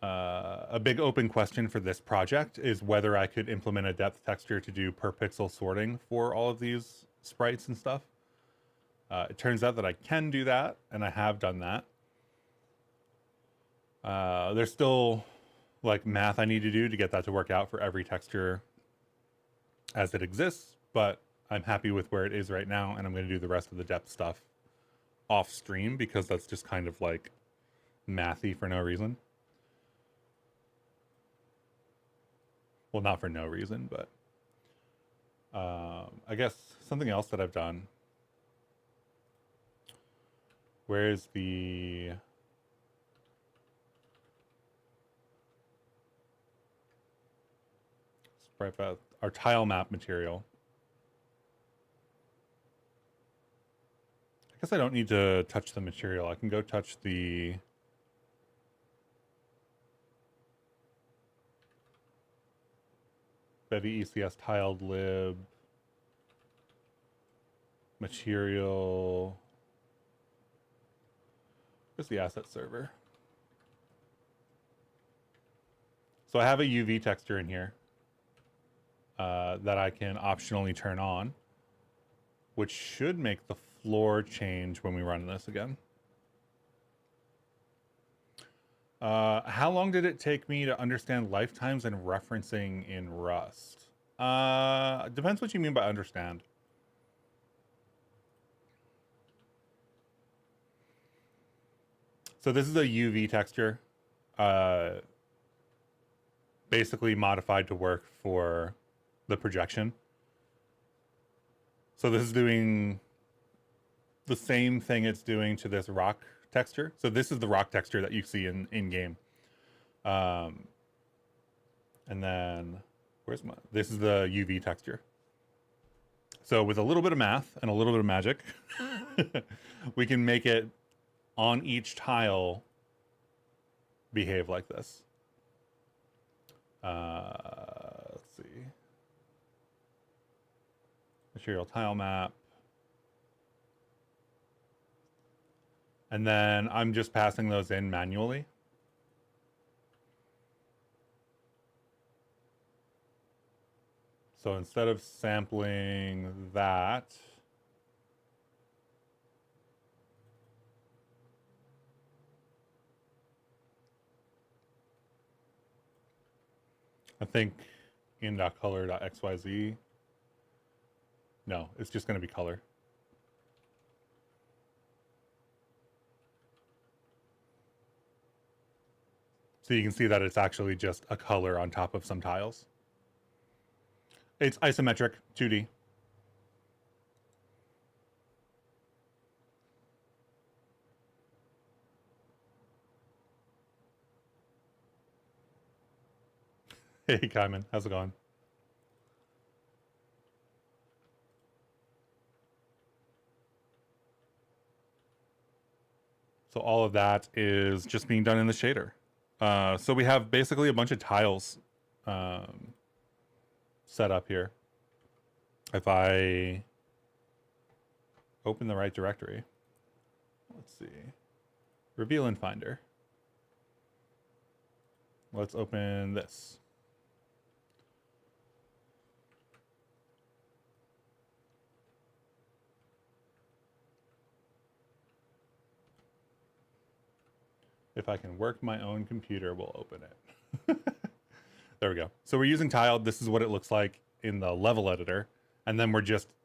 a big open question for this project is whether I could implement a depth texture to do per pixel sorting for all of these sprites and stuff. It turns out that I can do that, and I have done that. There's still like math I need to do to get that to work out for every texture as it exists, but I'm happy with where it is right now, and I'm going to do the rest of the depth stuff off stream because that's just kind of like mathy for no reason. Well, not for no reason, but I guess something else that I've done. Where's the Sprite path? Our tile map material. I guess I don't need to touch the material. I can go touch the Bevy ECS tiled lib material. Where's the asset server? So I have a UV texture in here that I can optionally turn on, which should make the floor change when we run this again. How long did it take me to understand lifetimes and referencing in Rust? Depends what you mean by understand. So this is a UV texture, basically modified to work for the projection. So this is doing the same thing it's doing to this rock texture. So this is the rock texture that you see in game. And then this is the UV texture. So with a little bit of math and a little bit of magic, we can make it on each tile behave like this. Let's see. Material tile map. And then I'm just passing those in manually. So instead of sampling that, I think in.color.xyz. No, it's just going to be color. So you can see that it's actually just a color on top of some tiles. It's isometric, 2D. Hey, Kaiman, how's it going? So all of that is just being done in the shader. So we have basically a bunch of tiles set up here. If I open the right directory, let's see, reveal in Finder. Let's open this. If I can work my own computer, we'll open it. There we go. So we're using tiled. This is what it looks like in the level editor. And then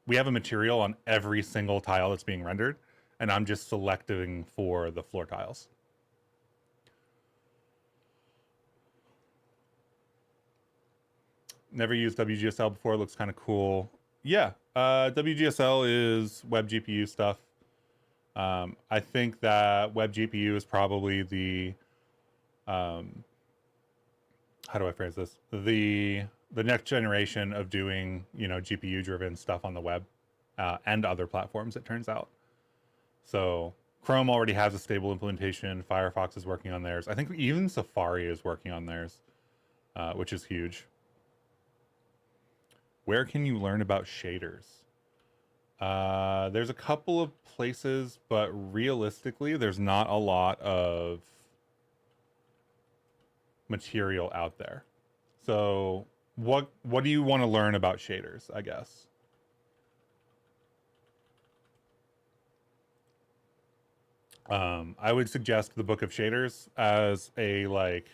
we have a material on every single tile that's being rendered. And I'm just selecting for the floor tiles. Never used WGSL before. It looks kind of cool. Yeah, WGSL is web GPU stuff. I think that web GPU is probably the, how do I phrase this? The next generation of doing, GPU driven stuff on the web, and other platforms, it turns out. So Chrome already has a stable implementation. Firefox is working on theirs. I think even Safari is working on theirs, which is huge. Where can you learn about shaders? There's a couple of places, but realistically, there's not a lot of material out there. So what do you want to learn about shaders, I guess? I would suggest the Book of Shaders as a like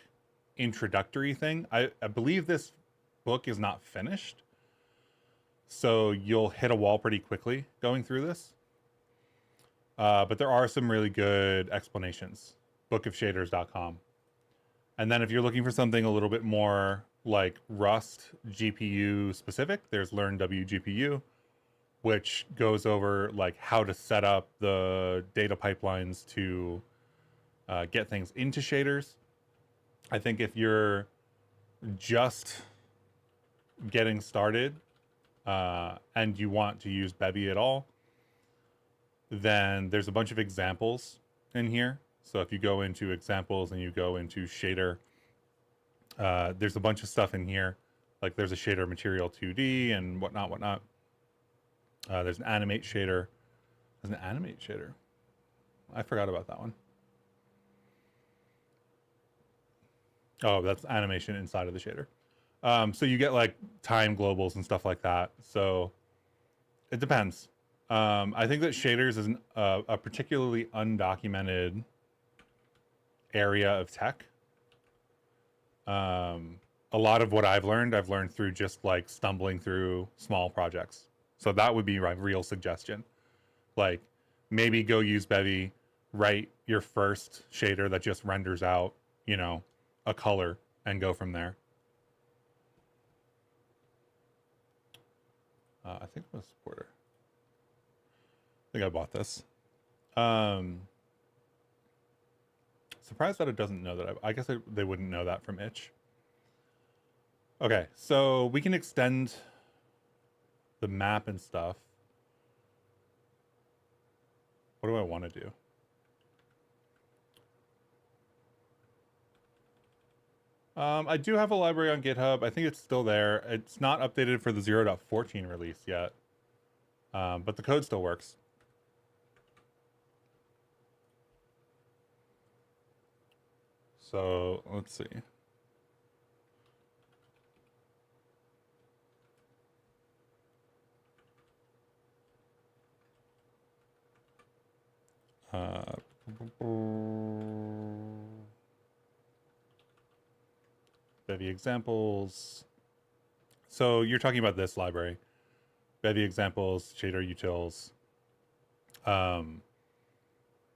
introductory thing. I believe this book is not finished, so you'll hit a wall pretty quickly going through this. But there are some really good explanations. Bookofshaders.com. And then if you're looking for something a little bit more like Rust GPU specific, there's Learn WGPU, which goes over like how to set up the data pipelines to get things into shaders. I think if you're just getting started and you want to use Bevy at all, then there's a bunch of examples in here. So if you go into examples and you go into shader, there's a bunch of stuff in here. Like there's a shader material 2D and whatnot. There's an animate shader. There's an animate shader. I forgot about that one. Oh, that's animation inside of the shader. So you get like time globals and stuff like that. So it depends. I think that shaders is a particularly undocumented area of tech. A lot of what I've learned through just like stumbling through small projects. So that would be my real suggestion. Like maybe go use Bevy, write your first shader that just renders out, you know, a color and go from there. I think I'm a supporter. I think I bought this. Surprised that it doesn't know that. I guess they wouldn't know that from itch. Okay, so we can extend the map and stuff. What do I want to do? I do have a library on GitHub. I think it's still there. It's not updated for the 0.14 release yet, but the code still works. So let's see. Bevy examples. So you're talking about this library. Bevy examples, shader utils.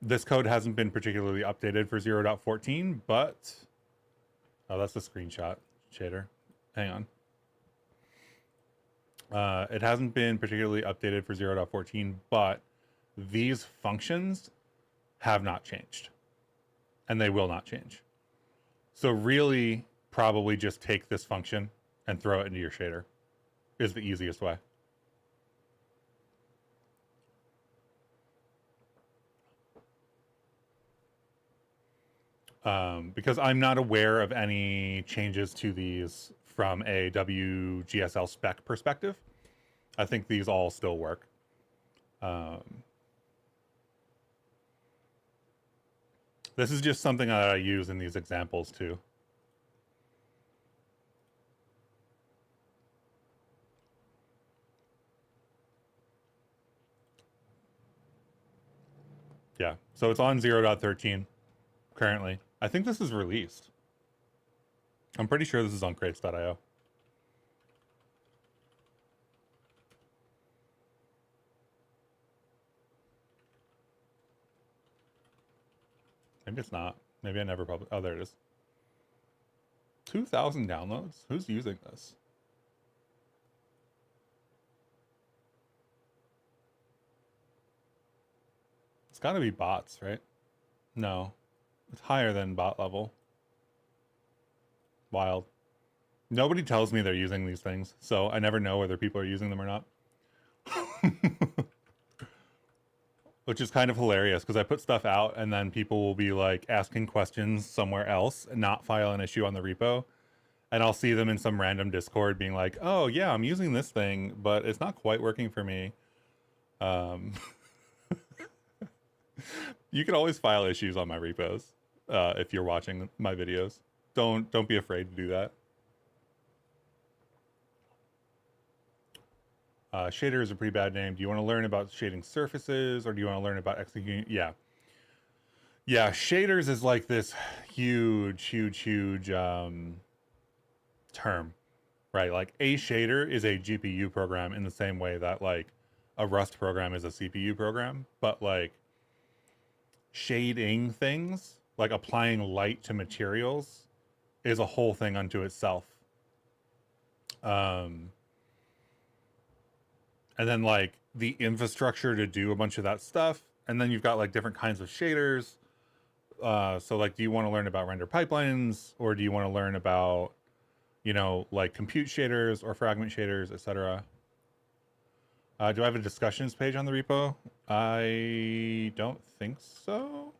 This code hasn't been particularly updated for 0.14, but oh, that's a screenshot shader. Hang on. It hasn't been particularly updated for 0.14, but these functions have not changed, and they will not change. So really, probably just take this function and throw it into your shader is the easiest way. Because I'm not aware of any changes to these from a WGSL spec perspective. I think these all still work. This is just something that I use in these examples too. Yeah, so it's on 0.13 currently. I think this is released. I'm pretty sure this is on crates.io. Maybe it's not. Maybe I never published. Oh, there it is. 2,000 downloads? Who's using this? It's gotta be bots, right? No. It's higher than bot level. Wild. Nobody tells me they're using these things, so I never know whether people are using them or not. which is kind of hilarious because I put stuff out and then people will be like asking questions somewhere else and not file an issue on the repo. And I'll see them in some random Discord being like, oh, yeah, I'm using this thing, but it's not quite working for me. You can always file issues on my repos if you're watching my videos. Don't be afraid to do that. Shader is a pretty bad name. Do you want to learn about shading surfaces or do you want to learn about executing? Yeah. Yeah, shaders is like this huge term, right? Like a shader is a GPU program in the same way that like a Rust program is a CPU program, but like shading things, like applying light to materials, is a whole thing unto itself. And then like the infrastructure to do a bunch of that stuff, and then you've got like different kinds of shaders. So like, do you want to learn about render pipelines, or do you want to learn about, you know, like compute shaders or fragment shaders, etc.? Do I have a discussions page on the repo? I don't think so.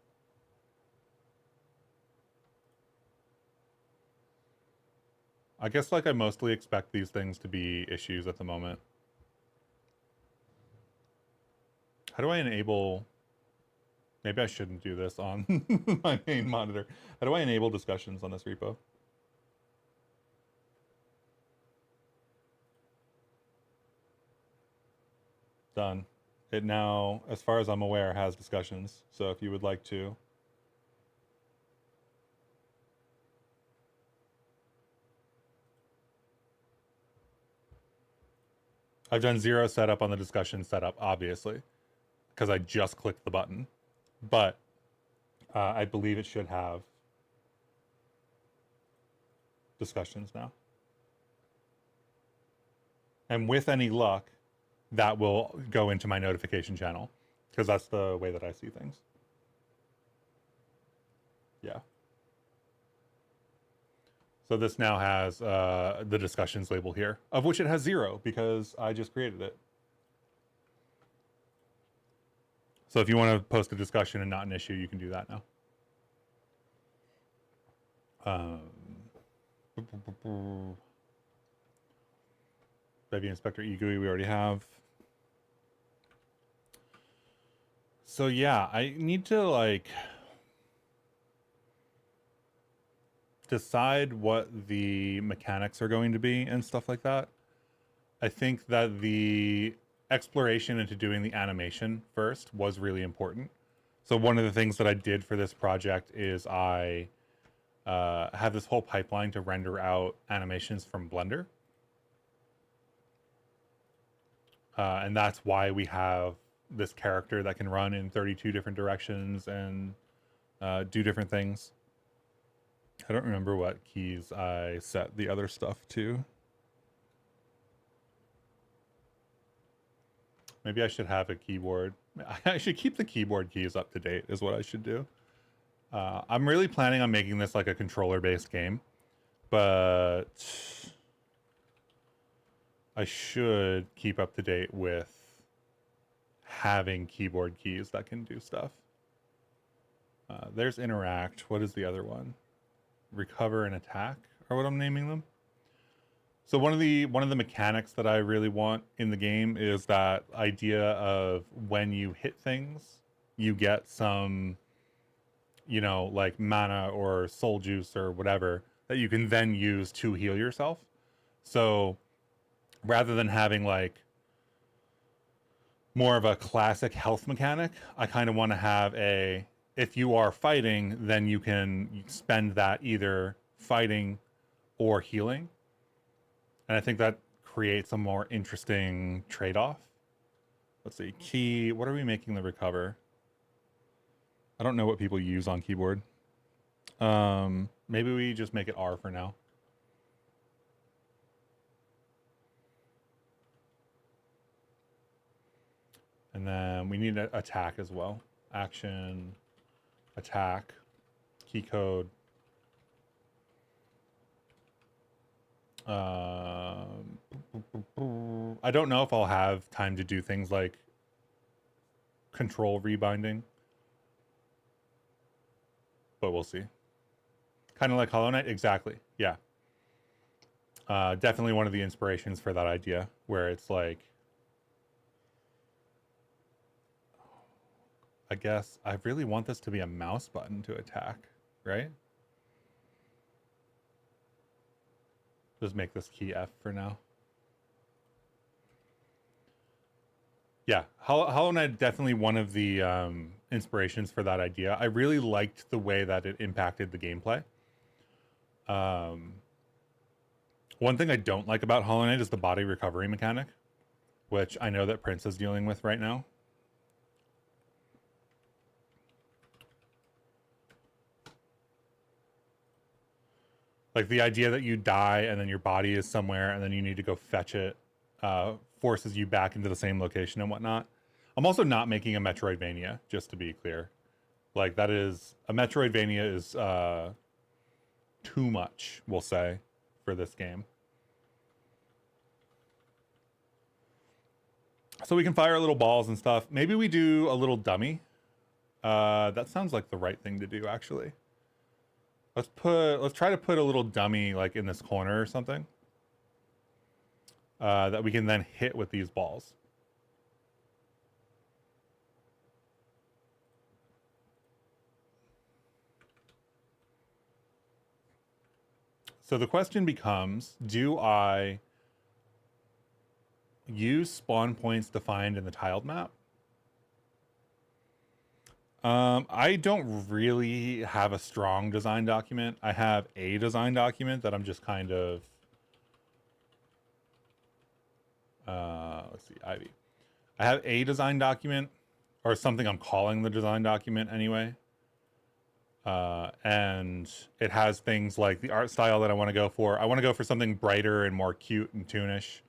I guess like I mostly expect these things to be issues at the moment. How do I enable... Maybe I shouldn't do this on my main monitor. How do I enable discussions on this repo? Done. It now, as far as I'm aware, has discussions. So if you would like to... I've done 0 setup on the discussion setup, obviously, because I just clicked the button. But I believe it should have discussions now. And with any luck, that will go into my notification channel, because that's the way that I see things. Yeah. So this now has the discussions label here, of which it has 0 because I just created it. So if you want to post a discussion and not an issue, you can do that now. Bevy Inspector igui we already have. So yeah, I need to like decide what the mechanics are going to be and stuff like that. I think that the exploration into doing the animation first was really important. So one of the things that I did for this project is I have this whole pipeline to render out animations from Blender. And that's why we have this character that can run in 32 different directions and do different things. I don't remember what keys I set the other stuff to. Maybe I should have a keyboard. I should keep the keyboard keys up to date is what I should do. I'm really planning on making this like a controller-based game, but I should keep up to date with having keyboard keys that can do stuff. There's interact. What is the other one? Recover and attack are what I'm naming them. So one of the mechanics that I really want in the game is that idea of when you hit things, you get some, you know, like mana or soul juice or whatever that you can then use to heal yourself. So rather than having like more of a classic health mechanic, I kind of want to have a, if you are fighting, then you can spend that either fighting or healing. And I think that creates a more interesting trade-off. Let's see, key, what are we making the recover? I don't know what people use on keyboard. Maybe we just make it R for now. And then we need an attack as well. Action, attack, key code. I don't know if I'll have time to do things like control rebinding. But we'll see. Kind of like Hollow Knight, exactly. Yeah. Definitely one of the inspirations for that idea, where it's like, I guess I really want this to be a mouse button to attack, right? Just make this key F for now. Yeah, Hollow Knight, definitely one of the inspirations for that idea. I really liked the way that it impacted the gameplay. One thing I don't like about Hollow Knight is the body recovery mechanic, which I know that Prince is dealing with right now. Like the idea that you die and then your body is somewhere and then you need to go fetch it, forces you back into the same location and whatnot. I'm also not making a Metroidvania, just to be clear. Like that is, a Metroidvania is too much, we'll say, for this game. So we can fire little balls and stuff. Maybe we do a little dummy. That sounds like the right thing to do, actually. Let's try to put a little dummy like in this corner or something. That we can then hit with these balls. So the question becomes, do I use spawn points defined in the tiled map? I don't really have a strong design document. I have a design document that I'm just kind of, let's see, Ivy. I have a design document, or something I'm calling the design document anyway. And it has things like the art style that I want to go for. I want to go for something brighter and more cute and toonish.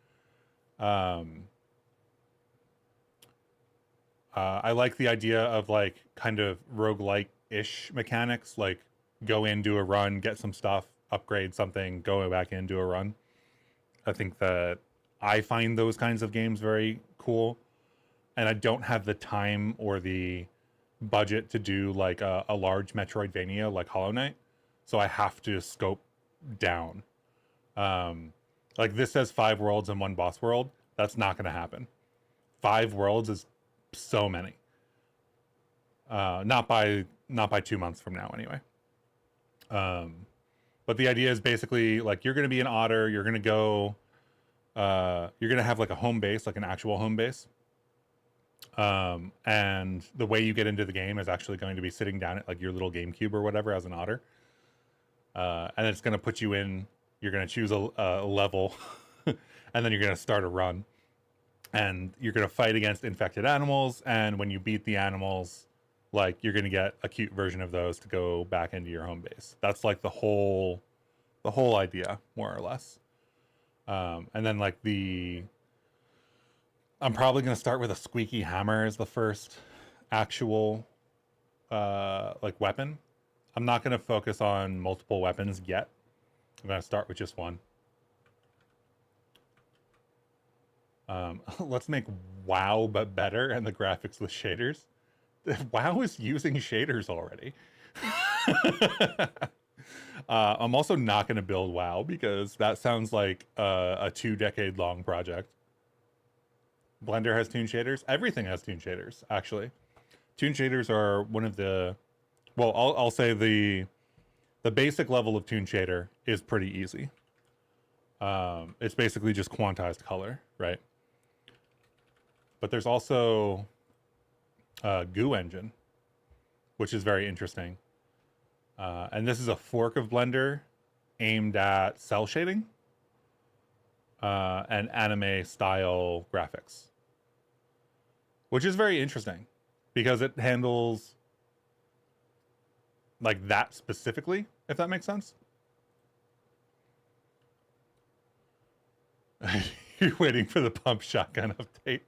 I like the idea of like kind of roguelike-ish mechanics, like go in, do a run, get some stuff, upgrade something, go back in, do a run. I think that I find those kinds of games very cool, and I don't have the time or the budget to do like a large Metroidvania like Hollow Knight, so I have to scope down. Like this says 5 worlds and 1 boss world. That's not going to happen. 5 worlds is so many. Not by 2 months from now anyway. But the idea is basically like you're going to be an otter. You're going to go. You're going to have like a home base, like an actual home base. And the way you get into the game is actually going to be sitting down at like your little GameCube or whatever as an otter. And it's going to put you in. You're going to choose a level, and then you're going to start a run. And you're going to fight against infected animals, and when you beat the animals, like you're going to get a cute version of those to go back into your home base. That's like the whole idea, more or less. And then like I'm probably going to start with a squeaky hammer as the first actual like weapon. I'm not going to focus on multiple weapons yet. I'm going to start with just one. Let's make WoW but better and the graphics with shaders. WoW is using shaders already. I'm also not going to build WoW because that sounds like a 2-decade-long project. Blender has toon shaders. Everything has toon shaders, actually. Toon shaders are one of the... Well, I'll say the basic level of toon shader is pretty easy. It's basically just quantized color, right? But there's also a GUI engine, which is very interesting. And this is a fork of Blender aimed at cell shading and anime style graphics, which is very interesting because it handles like that specifically, if that makes sense. You're waiting for the pump shotgun update.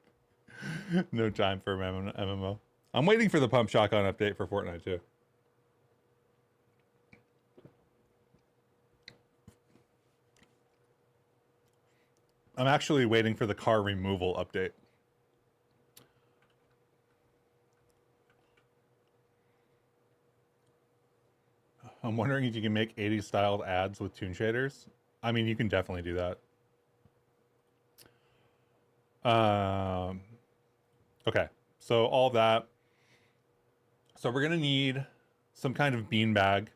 No time for MMO. I'm waiting for the pump shotgun update for Fortnite too. I'm actually waiting for the car removal update. I'm wondering if you can make 80s styled ads with tune shaders. I mean, you can definitely do that. Okay, so all that. So we're gonna need some kind of beanbag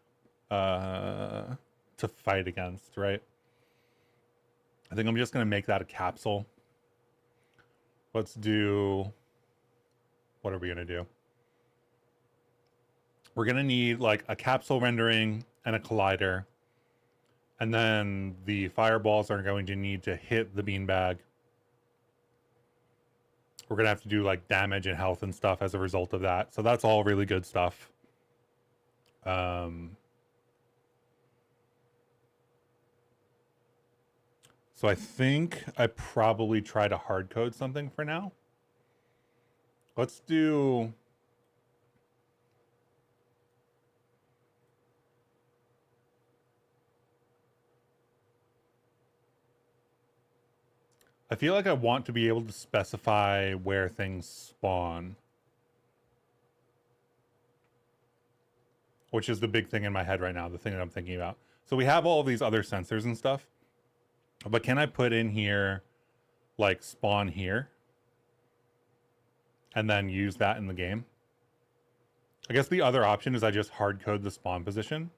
to fight against, right? I think I'm just gonna make that a capsule. Let's do. What are we gonna do? We're gonna need like a capsule rendering and a collider. And then the fireballs are going to need to hit the beanbag. We're gonna have to do like damage and health and stuff as a result of that. So that's all really good stuff. So I think I probably try to hard code something for now. Let's do. I feel like I want to be able to specify where things spawn, which is the big thing in my head right now, the thing that I'm thinking about. So we have all of these other sensors and stuff, but can I put in here like spawn here and then use that in the game? I guess the other option is I just hard code the spawn position,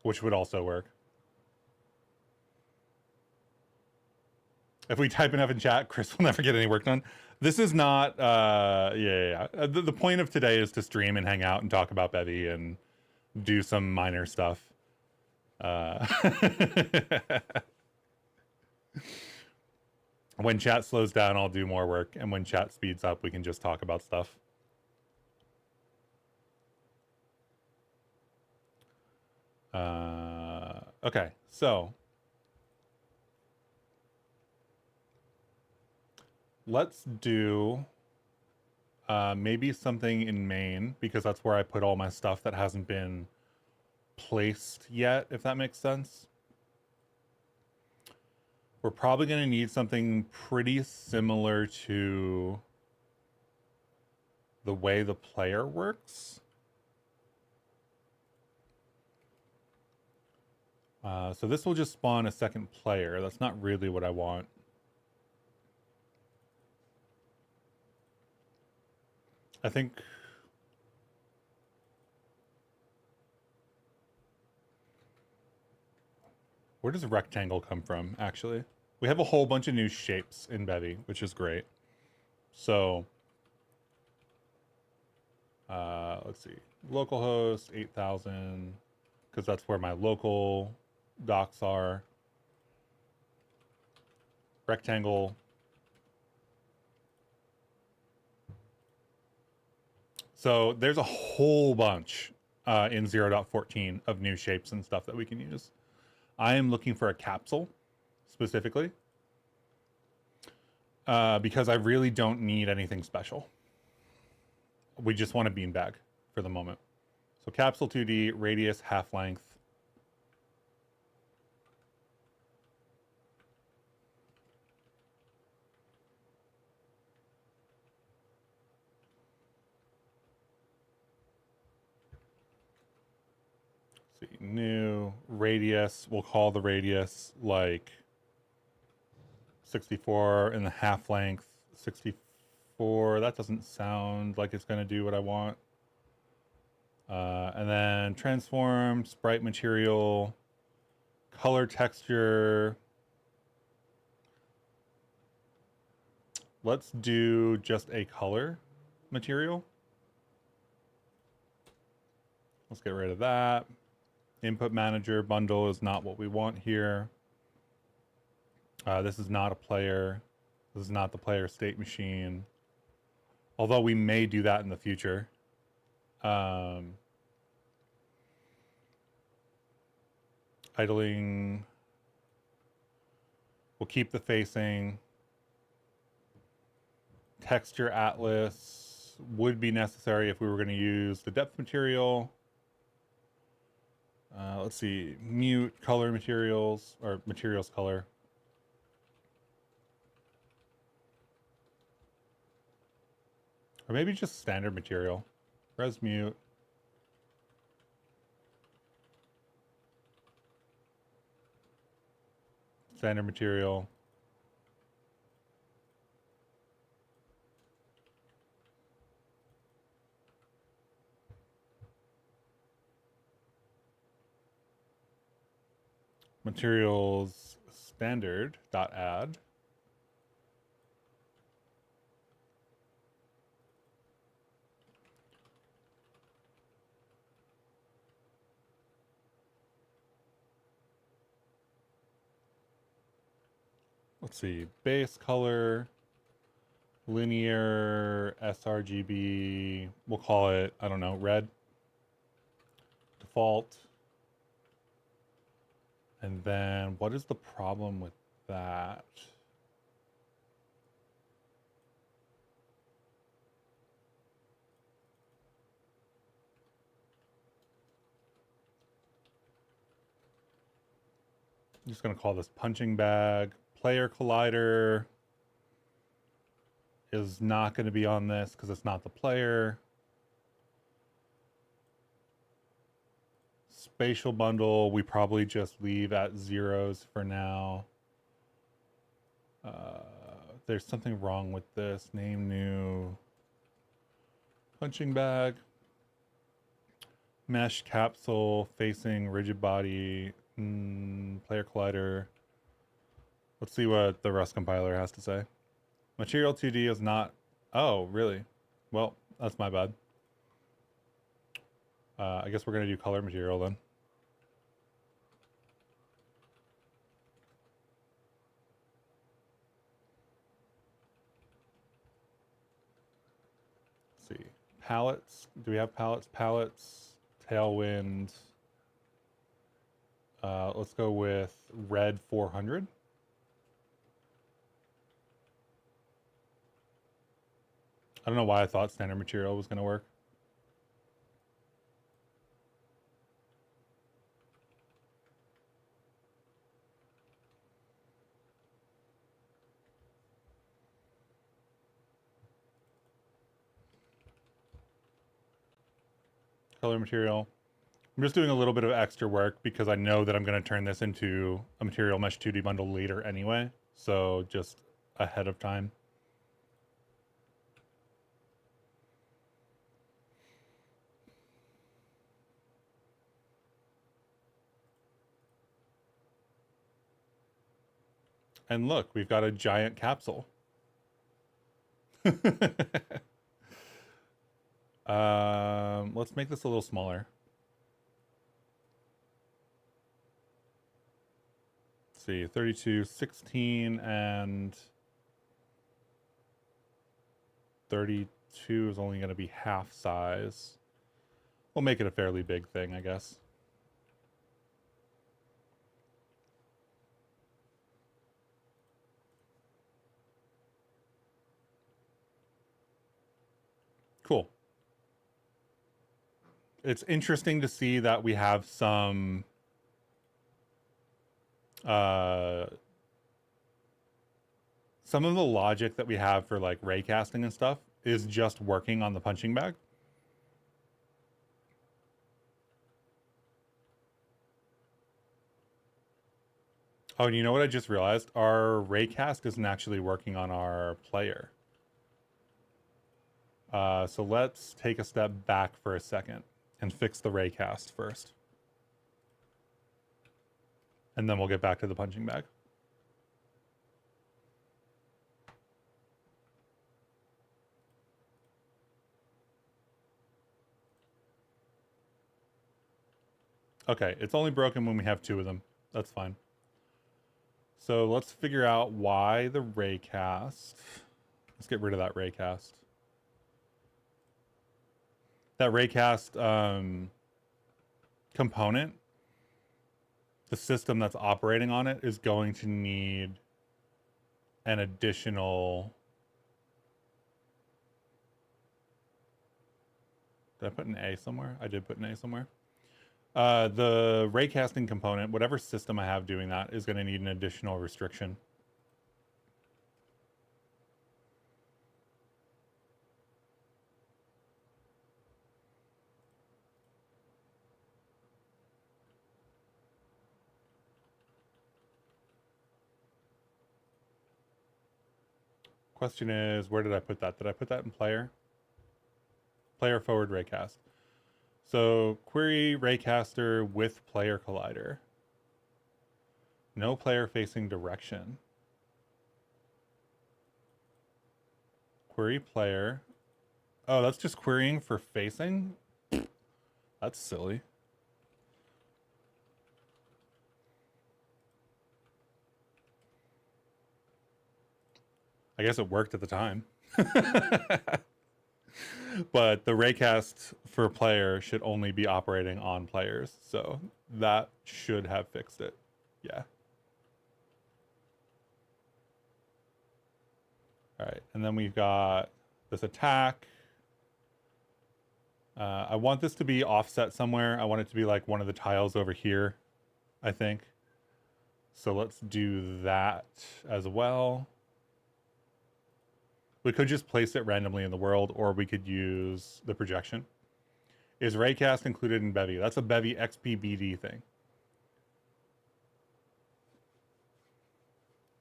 which would also work. If we type enough in chat, Chris will never get any work done. This is not, The point of today is to stream and hang out and talk about Bevy and do some minor stuff. When chat slows down, I'll do more work. And when chat speeds up, we can just talk about stuff. Okay, so let's do maybe something in main, because that's where I put all my stuff that hasn't been placed yet, if that makes sense. We're probably going to need something pretty similar to the way the player works. So this will just spawn a second player. That's not really what I want. I think where does rectangle come from, actually? We have a whole bunch of new shapes in Bevy, which is great. So let's see. Localhost 8000, because that's where my local docs are. Rectangle. So there's a whole bunch in 0.14 of new shapes and stuff that we can use. I am looking for a capsule specifically because I really don't need anything special. We just want a beanbag for the moment. So capsule 2D, radius, half length. New radius, we'll call the radius like 64 and the half length 64. That doesn't sound like it's going to do what I want. And then transform, sprite material, color texture. Let's do just a color material. Let's get rid of that. Input manager bundle is not what we want here. This is not a player. This is not the player state machine. Although we may do that in the future. Idling. We'll keep the facing. Texture atlas would be necessary if we were going to use the depth material. Let's see, mute color materials, or materials color. Or maybe just standard material. Res mute. Standard material. Materials standard dot add. Let's see, base color, linear sRGB, we'll call it, I don't know, red, default. And then what is the problem with that? I'm just gonna call this punching bag. Player collider is not going to be on this because it's not the player. Spatial bundle, we probably just leave at zeros for now. There's something wrong with this. Name new punching bag. Mesh capsule facing rigid body. Player collider. Let's see what the Rust compiler has to say. Material 2D is not... Oh, really? Well, that's my bad. I guess we're going to do color material then. Let's see. Palettes. Do we have palettes? Palettes. Tailwind. Let's go with red 400. I don't know why I thought standard material was going to work. Color material. I'm just doing a little bit of extra work because I know that I'm going to turn this into a material mesh 2D bundle later anyway. So just ahead of time. And look, we've got a giant capsule. Let's make this a little smaller. Let's see, 32, 16, and 32 is only going to be half size. We'll make it a fairly big thing, I guess. Cool. It's interesting to see that we have some of the logic that we have for like raycasting and stuff is just working on the punching bag. Oh, and you know what I just realized? Our raycast isn't actually working on our player. So let's take a step back for a second and fix the raycast first. And then we'll get back to the punching bag. Okay, it's only broken when we have two of them. That's fine. So let's figure out why the raycast. Let's get rid of that raycast. That raycast component, the system that's operating on it is going to need an additional... Did I put an A somewhere? I did put an A somewhere. The raycasting component, whatever system I have doing that, is going to need an additional restriction. Question is, where did I put that? Did I put that in player? Player forward raycast. So query raycaster with player collider. No player facing direction. Query player. Oh, that's just querying for facing? That's silly. I guess it worked at the time. But the raycast for player should only be operating on players. So that should have fixed it. Yeah. All right. And then we've got this attack. I want this to be offset somewhere. I want it to be like one of the tiles over here, I think. So let's do that as well. We could just place it randomly in the world, or we could use the projection. Is Raycast included in Bevy? That's a Bevy XPBD thing.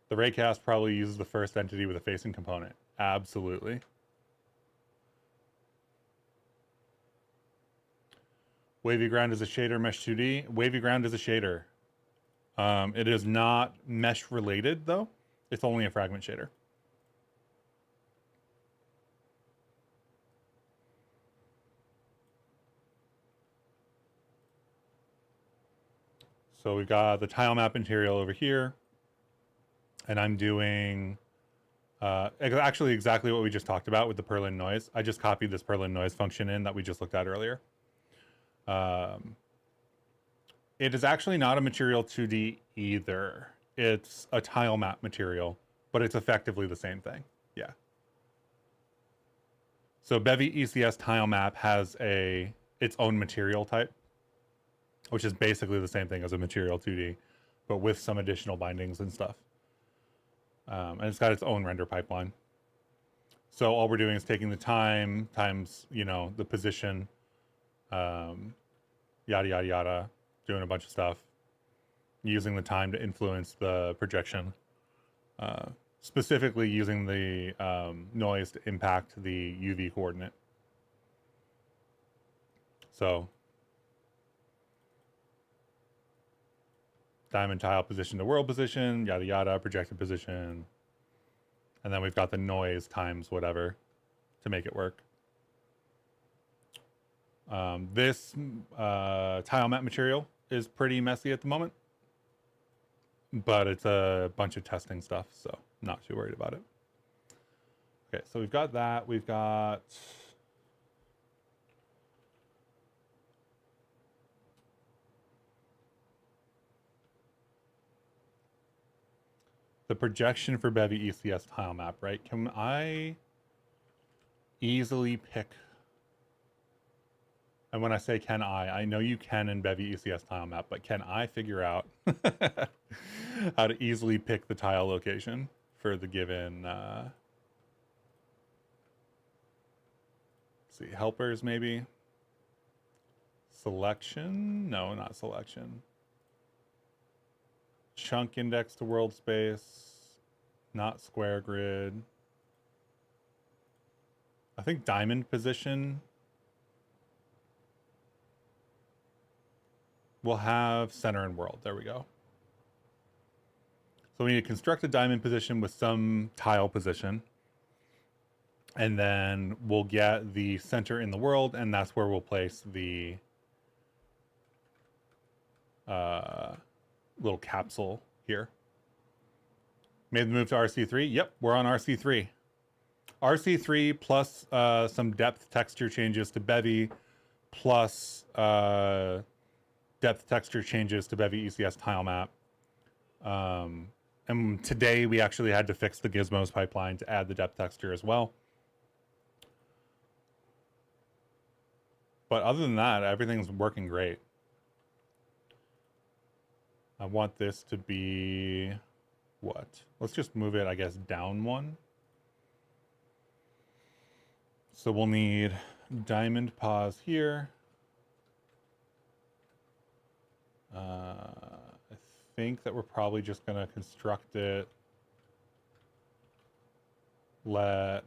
The Raycast probably uses the first entity with a facing component. Absolutely. Wavy ground is a shader, mesh 2D. Wavy ground is a shader. It is not mesh related though. It's only a fragment shader. So we've got the tile map material over here. And I'm doing actually exactly what we just talked about with the Perlin noise. I just copied this Perlin noise function in that we just looked at earlier. It is actually not a material 2D either. It's a tile map material, but it's effectively the same thing. Yeah. So Bevy ECS tile map has its own material type, which is basically the same thing as a material 2D, but with some additional bindings and stuff. And it's got its own render pipeline. So all we're doing is taking the time times, you know, the position, yada, yada, yada, doing a bunch of stuff, using the time to influence the projection, specifically using the noise to impact the UV coordinate. So diamond tile position to world position, yada, yada, projected position. And then we've got the noise times whatever to make it work. This tile map material is pretty messy at the moment, but it's a bunch of testing stuff, so not too worried about it. Okay, so we've got that. We've got the projection for Bevy ECS tile map, right? Can I easily pick? And when I say can I know you can in Bevy ECS tile map, but can I figure out how to easily pick the tile location for the given, let's see, helpers maybe? Selection? No, not selection. Chunk index to world space, not square grid. I think diamond position. We'll have center and world. There we go. So we need to construct a diamond position with some tile position. And then we'll get the center in the world, and that's where we'll place the little capsule here. Made the move to RC3. Yep, we're on RC3. RC3 plus some depth texture changes to Bevy, plus depth texture changes to Bevy ECS tile map. And today we actually had to fix the Gizmos pipeline to add the depth texture as well. But other than that, everything's working great. I want this to be what? Let's just move it, I guess, down one. So we'll need diamond pause here. I think that we're probably just going to construct it let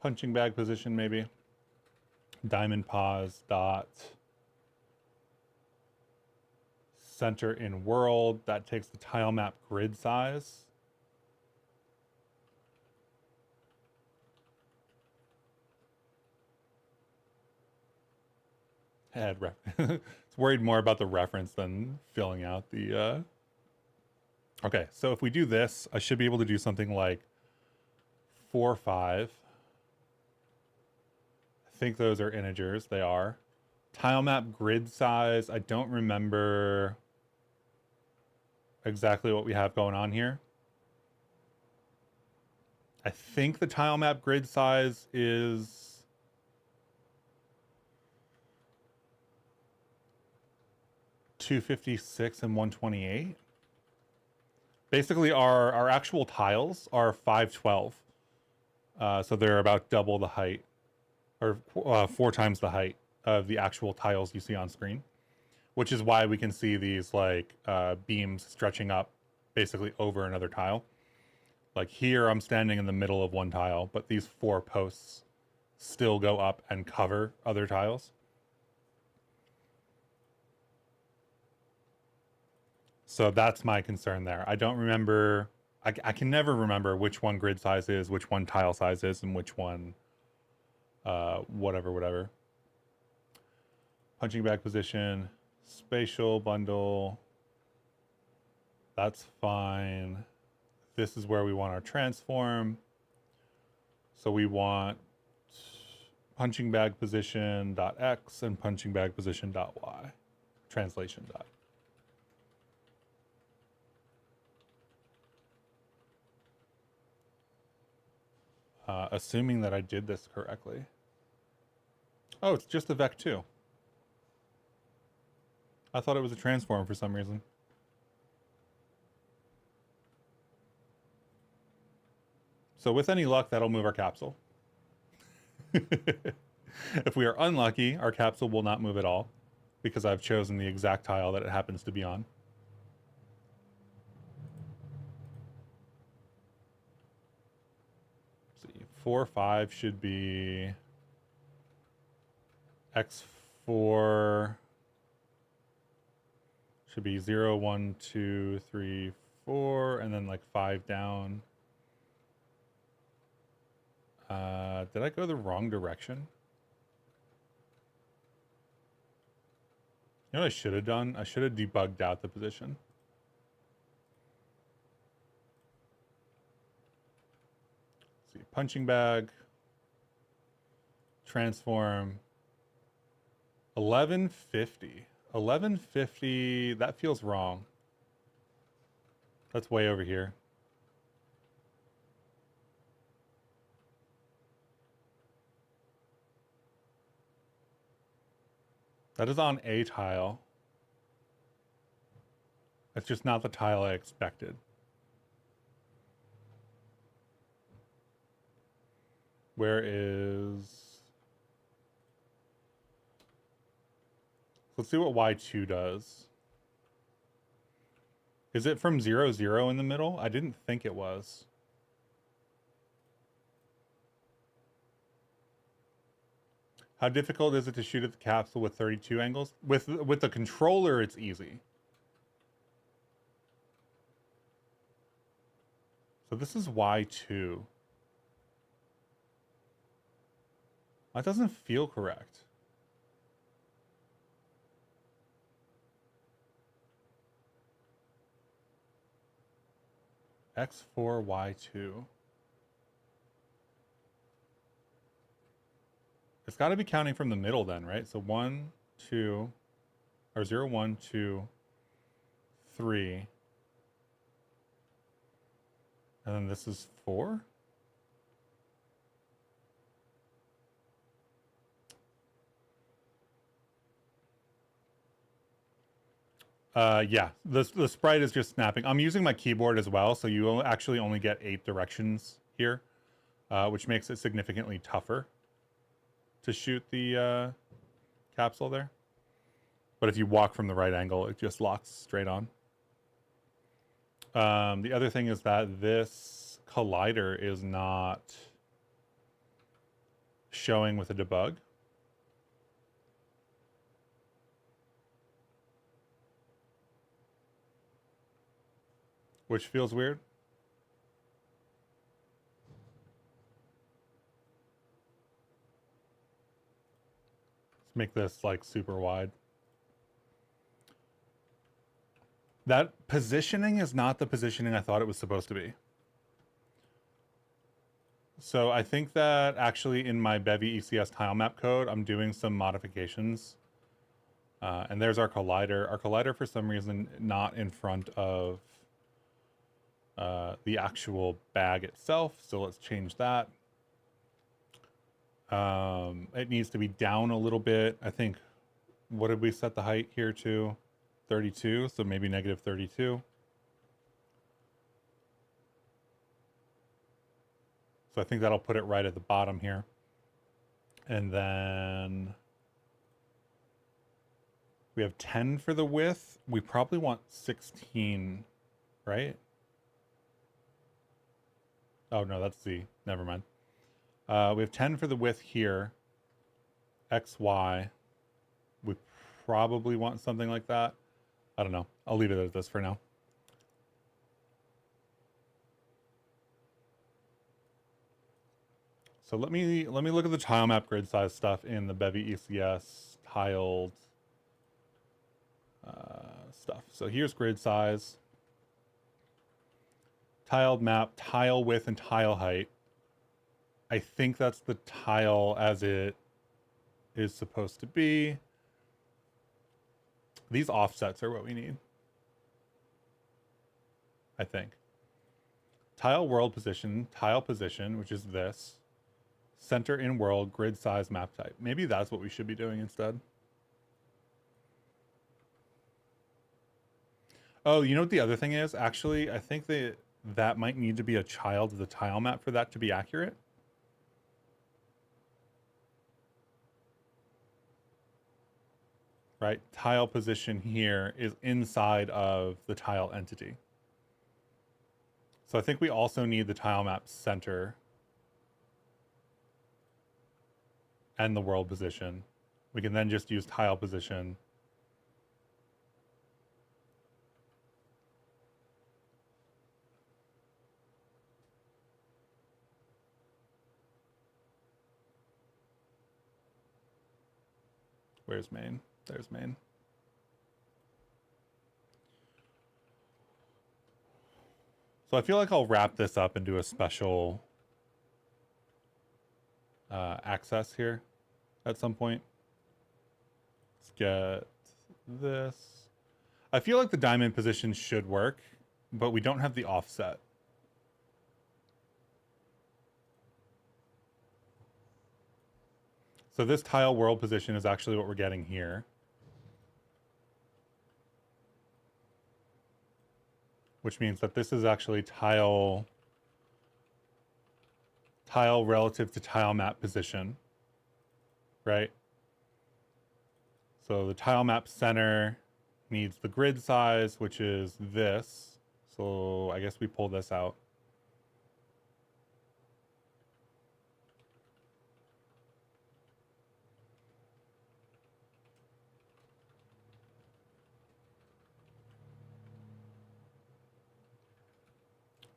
punching bag position maybe. Diamond pause dot center in world. That takes the tile map grid size. It's worried more about the reference than filling out the okay, so if we do this, I should be able to do something like 4, 5. I think those are integers. They are. Tile map grid size. I don't remember exactly what we have going on here. I think the tile map grid size is 256 and 128. Basically, our actual tiles are 512. So they're about double the height, or 4 times the height of the actual tiles you see on screen, which is why we can see these like beams stretching up basically over another tile. Like here, I'm standing in the middle of one tile, but these 4 posts still go up and cover other tiles. So that's my concern there. I don't remember, I can never remember which one grid size is, which one tile size is, and which one whatever. Punching bag position, spatial bundle, that's fine. This is where we want our transform. So we want punching bag position dot x and punching bag position dot y, translation dot. Assuming that I did this correctly. Oh, it's just a vec2. I thought it was a transform for some reason. So with any luck, that'll move our capsule. If we are unlucky, our capsule will not move at all because I've chosen the exact tile that it happens to be on. Let's see, 4, 5 should be x4 should be 0, 1, 2, 3, 4, and then like 5 down. Did I go the wrong direction? You know what I should have done? I should have debugged out the position. Let's see, punching bag, transform, 1150. 1150, that feels wrong. That's way over here. That is on a tile. It's just not the tile I expected. Where is... Let's see what Y2 does. Is it from 0, 0 in the middle? I didn't think it was. How difficult is it to shoot at the capsule with 32 angles? With the controller, it's easy. So this is Y2. That doesn't feel correct. X4, Y2. It's got to be counting from the middle then, right? So 1, 2, or 0, 1, 2, 3. And then this is 4? Yeah, the sprite is just snapping. I'm using my keyboard as well, so you actually only get 8 directions here, which makes it significantly tougher to shoot the capsule there. But if you walk from the right angle, it just locks straight on. The other thing is that this collider is not showing with a debug. Which feels weird. Let's make this like super wide. That positioning is not the positioning I thought it was supposed to be. So I think that actually in my Bevy ECS tile map code, I'm doing some modifications. And there's our collider. Our collider, for some reason, not in front of the actual bag itself. So let's change that. It needs to be down a little bit. I think, what did we set the height here to? 32, so maybe negative 32. So I think that'll put it right at the bottom here. And then we have 10 for the width. We probably want 16, right? Oh, no, that's Z. Never mind. We have 10 for the width here. X, Y. We probably want something like that. I don't know. I'll leave it at this for now. So let me look at the tile map grid size stuff in the Bevy ECS tiled stuff. So here's grid size, tiled map, tile width, and tile height. I think that's the tile as it is supposed to be. These offsets are what we need, I think. Tile world position, tile position, which is this. Center in world, grid size, map type. Maybe that's what we should be doing instead. Oh, you know what the other thing is? Actually, I think that might need to be a child of the tile map for that to be accurate. Right? Tile position here is inside of the tile entity. So I think we also need the tile map center and the world position. We can then just use tile position. Where's main? There's main. So I feel like I'll wrap this up and do a special access here at some point. Let's get this. I feel like the diamond position should work, but we don't have the offset. So this tile world position is actually what we're getting here. Which means that this is actually tile relative to tile map position, right? So the tile map center needs the grid size, which is this. So I guess we pull this out.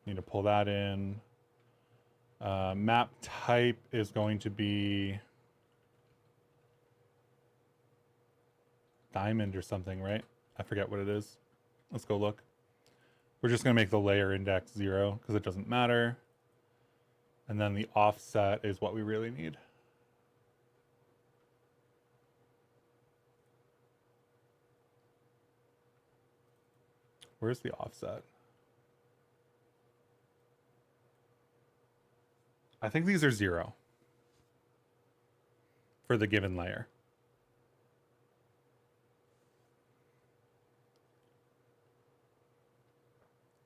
Need to pull that in. Map type is going to be diamond or something, right? I forget what it is. Let's go look. We're just going to make the layer index 0 because it doesn't matter. And then the offset is what we really need. Where's the offset? I think these are 0 for the given layer.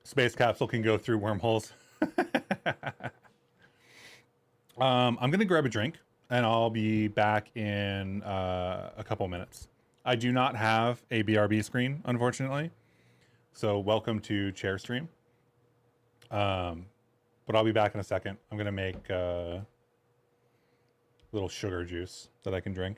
Space capsule can go through wormholes. I'm going to grab a drink and I'll be back in a couple minutes. I do not have a BRB screen, unfortunately. So welcome to Chair Stream. But I'll be back in a second. I'm going to make a little sugar juice that I can drink.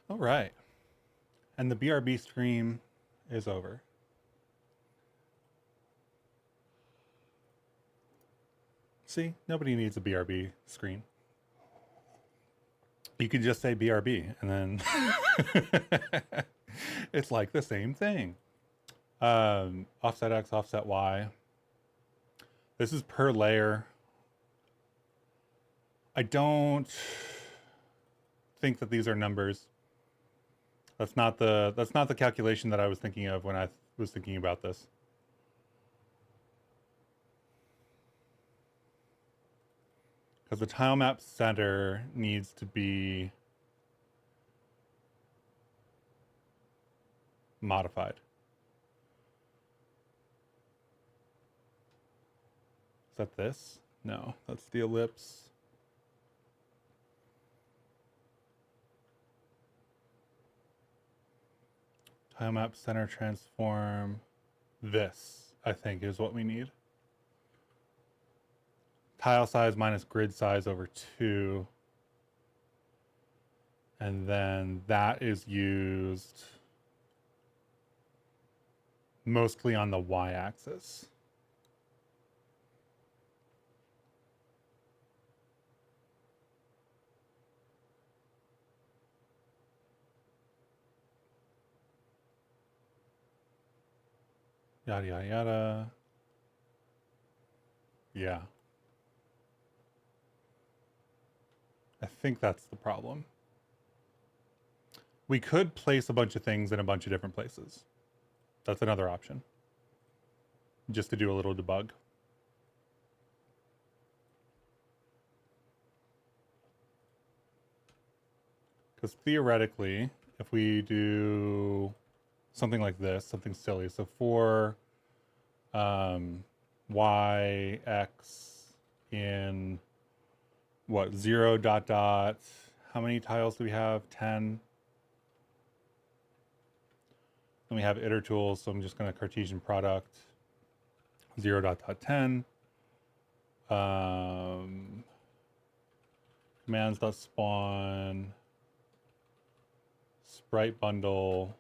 All right. And the BRB stream is over. See, nobody needs a BRB screen. You could just say BRB and then it's like the same thing. Offset X, offset Y. This is per layer. I don't think that these are numbers. That's not the calculation that I was thinking of when I was thinking about this. Because the tile map center needs to be modified. Is that this? No, that's the ellipse. Tile map center transform. This, I think, is what we need. Tile size minus grid size over 2. And then that is used mostly on the y-axis. Yada, yada, yada. Yeah. I think that's the problem. We could place a bunch of things in a bunch of different places. That's another option. Just to do a little debug. Because theoretically, if we do something like this, something silly. So for y, x in what, 0 dot dot, how many tiles do we have? 10. Then we have iter tools, so I'm just going to Cartesian product 0 dot dot 10. commands.spawn sprite bundle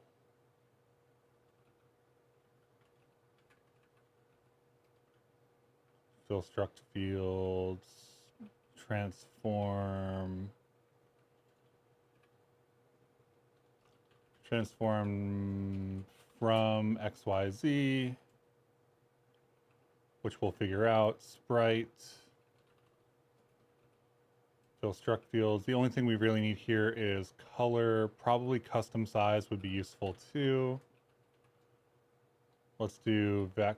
fill struct fields transform from XYZ, which we'll figure out. Sprite fill struct fields. The only thing we really need here is color. Probably custom size would be useful too. Let's do vec.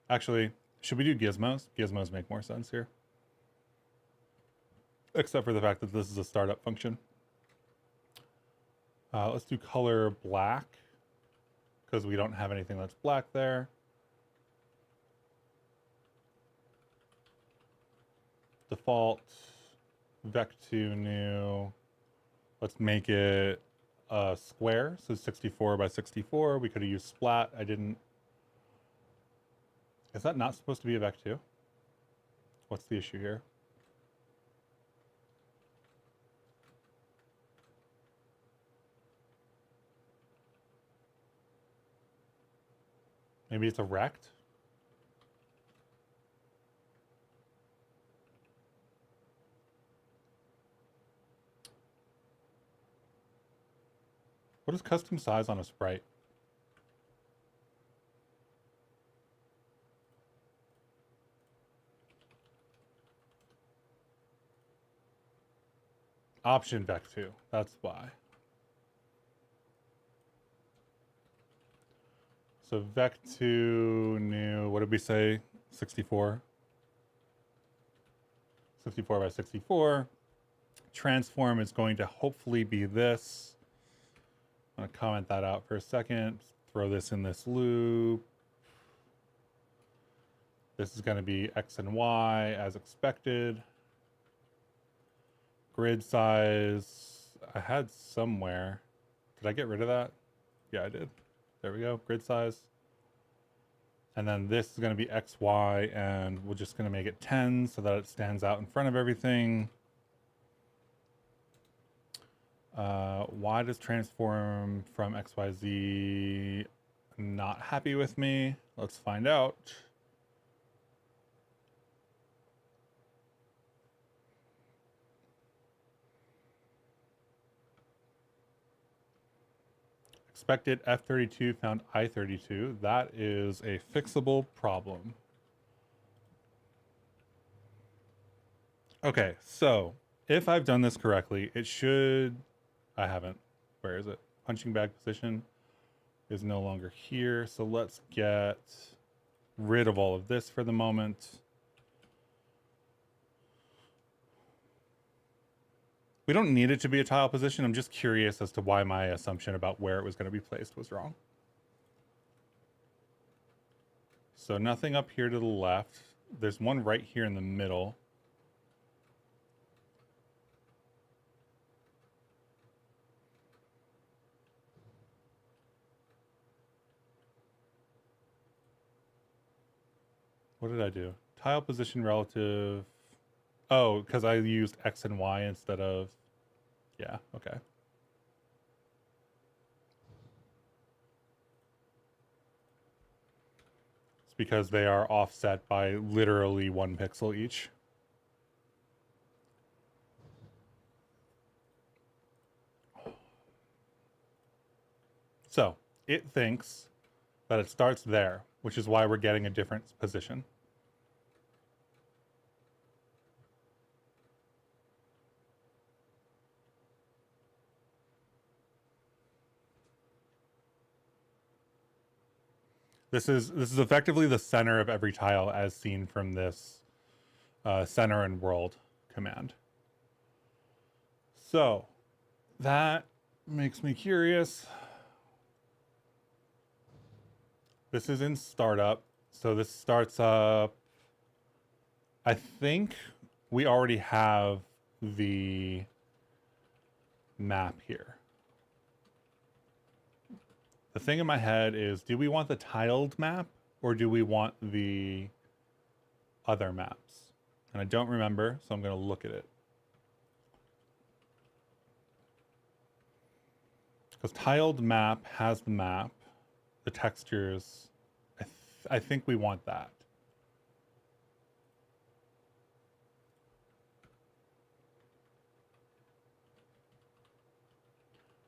Actually, should we do gizmos? Gizmos make more sense here. Except for the fact that this is a startup function. Let's do color black because we don't have anything that's black there. Default vec2 new. Let's make it a square, so 64 by 64. We could have used splat. I didn't. Is that not supposed to be a vec2? What's the issue here? Maybe it's a rect? What is custom size on a sprite? Option vec2, that's why. So vec2 new, what did we say? 64. 64 by 64. Transform is going to hopefully be this. I'm going to comment that out for a second. Throw this in this loop. This is going to be X and Y as expected. Grid size, I had somewhere. Did I get rid of that? Yeah, I did. There we go, grid size. And then this is going to be X, Y, and we're just going to make it 10 so that it stands out in front of everything. Why does transform from XYZ not happy with me? Let's find out. Expected F32 found I32. That is a fixable problem. Okay, so if I've done this correctly, it should... I haven't. Where is it? Punching bag position is no longer here. So let's get rid of all of this for the moment. We don't need it to be a tile position. I'm just curious as to why my assumption about where it was going to be placed was wrong. So nothing up here to the left. There's one right here in the middle. What did I do? Tile position relative. Oh, because I used X and Y instead of... Yeah, okay. It's because they are offset by literally 1 pixel each. So it thinks that it starts there, which is why we're getting a different position. This is effectively the center of every tile as seen from this center and world command. So that makes me curious. This is in startup. So this starts up. I think we already have the map here. The thing in my head is, do we want the tiled map or do we want the other maps? And I don't remember, so I'm going to look at it. Because tiled map has the map, the textures. I think we want that.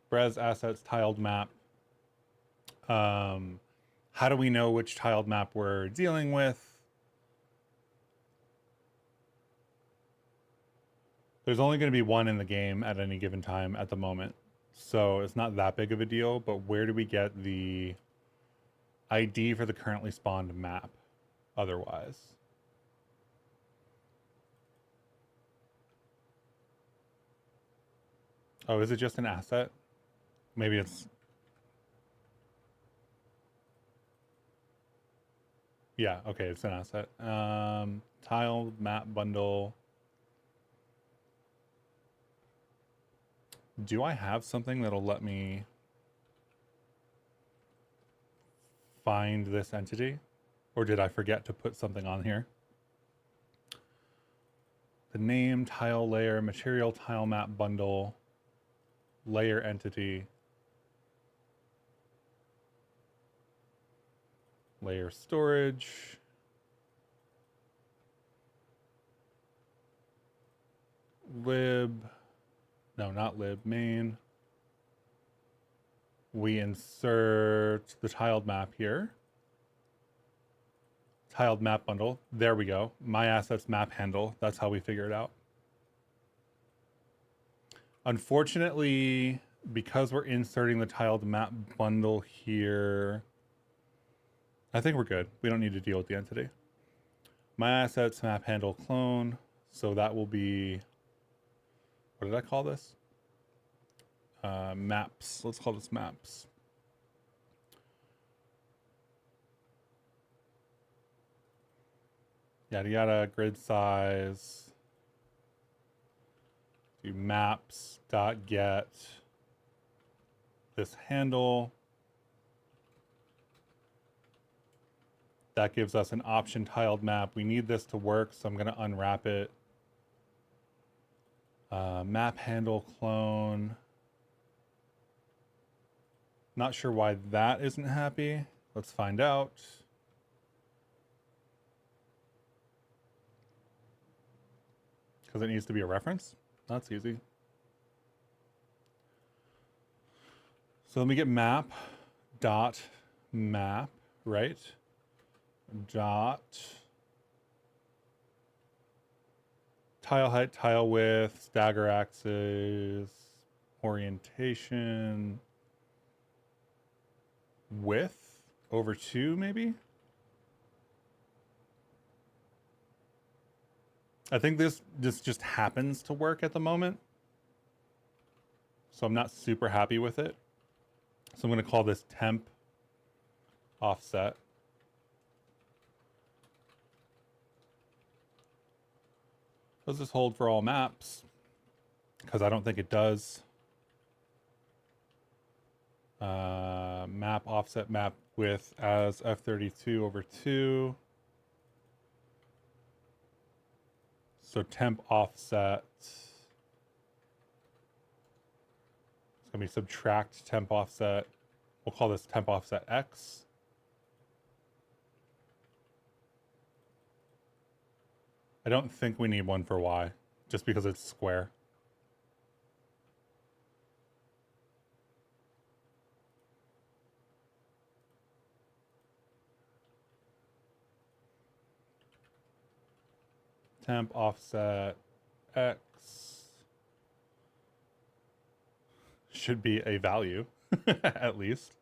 Brez assets tiled map. How do we know which tiled map we're dealing with? There's only going to be one in the game at any given time at the moment. So it's not that big of a deal, but where do we get the ID for the currently spawned map otherwise? Oh, is it just an asset? Maybe it's... Yeah, okay, it's an asset. Tile map bundle. Do I have something that'll let me find this entity? Or did I forget to put something on here? The name, tile layer, material tile map bundle, layer entity, layer storage, lib, no, not lib, main. We insert the tiled map here. Tiled map bundle. There we go. My assets map handle. That's how we figure it out. Unfortunately, because we're inserting the tiled map bundle here, I think we're good. We don't need to deal with the entity. My assets map handle clone. So that will be, what did I call this? Maps. Let's call this maps. Yada yada, grid size. Do maps dot get this handle. That gives us an option tiled map. We need this to work, so I'm going to unwrap it. Map handle clone. Not sure why that isn't happy. Let's find out. Because it needs to be a reference. That's easy. So let me get map dot map, right? Dot tile height, tile width, stagger axis, orientation, width over 2 maybe? I think this just happens to work at the moment. So I'm not super happy with it. So I'm going to call this temp offset. Does this hold for all maps? Because I don't think it does. Map offset map width as F32 over 2. So temp offset. It's going to be subtract temp offset. We'll call this temp offset X. I don't think we need one for Y, just because it's square. Temp offset X should be a value, at least.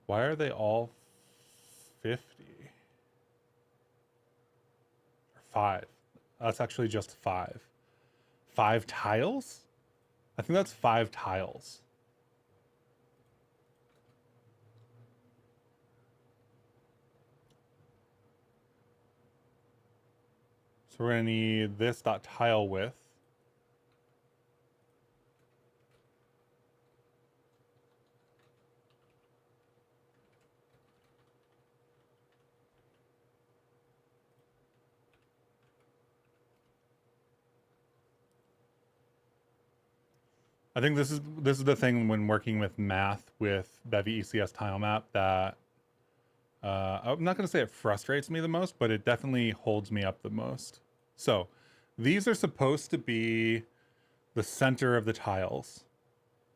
Why are they all 50? Or 5? That's actually just 5. 5 tiles? I think that's 5 tiles. So we're going to need this dot tile width. I think this is the thing when working with math with Bevy ECS tile map that I'm not going to say it frustrates me the most, but it definitely holds me up the most. So these are supposed to be the center of the tiles.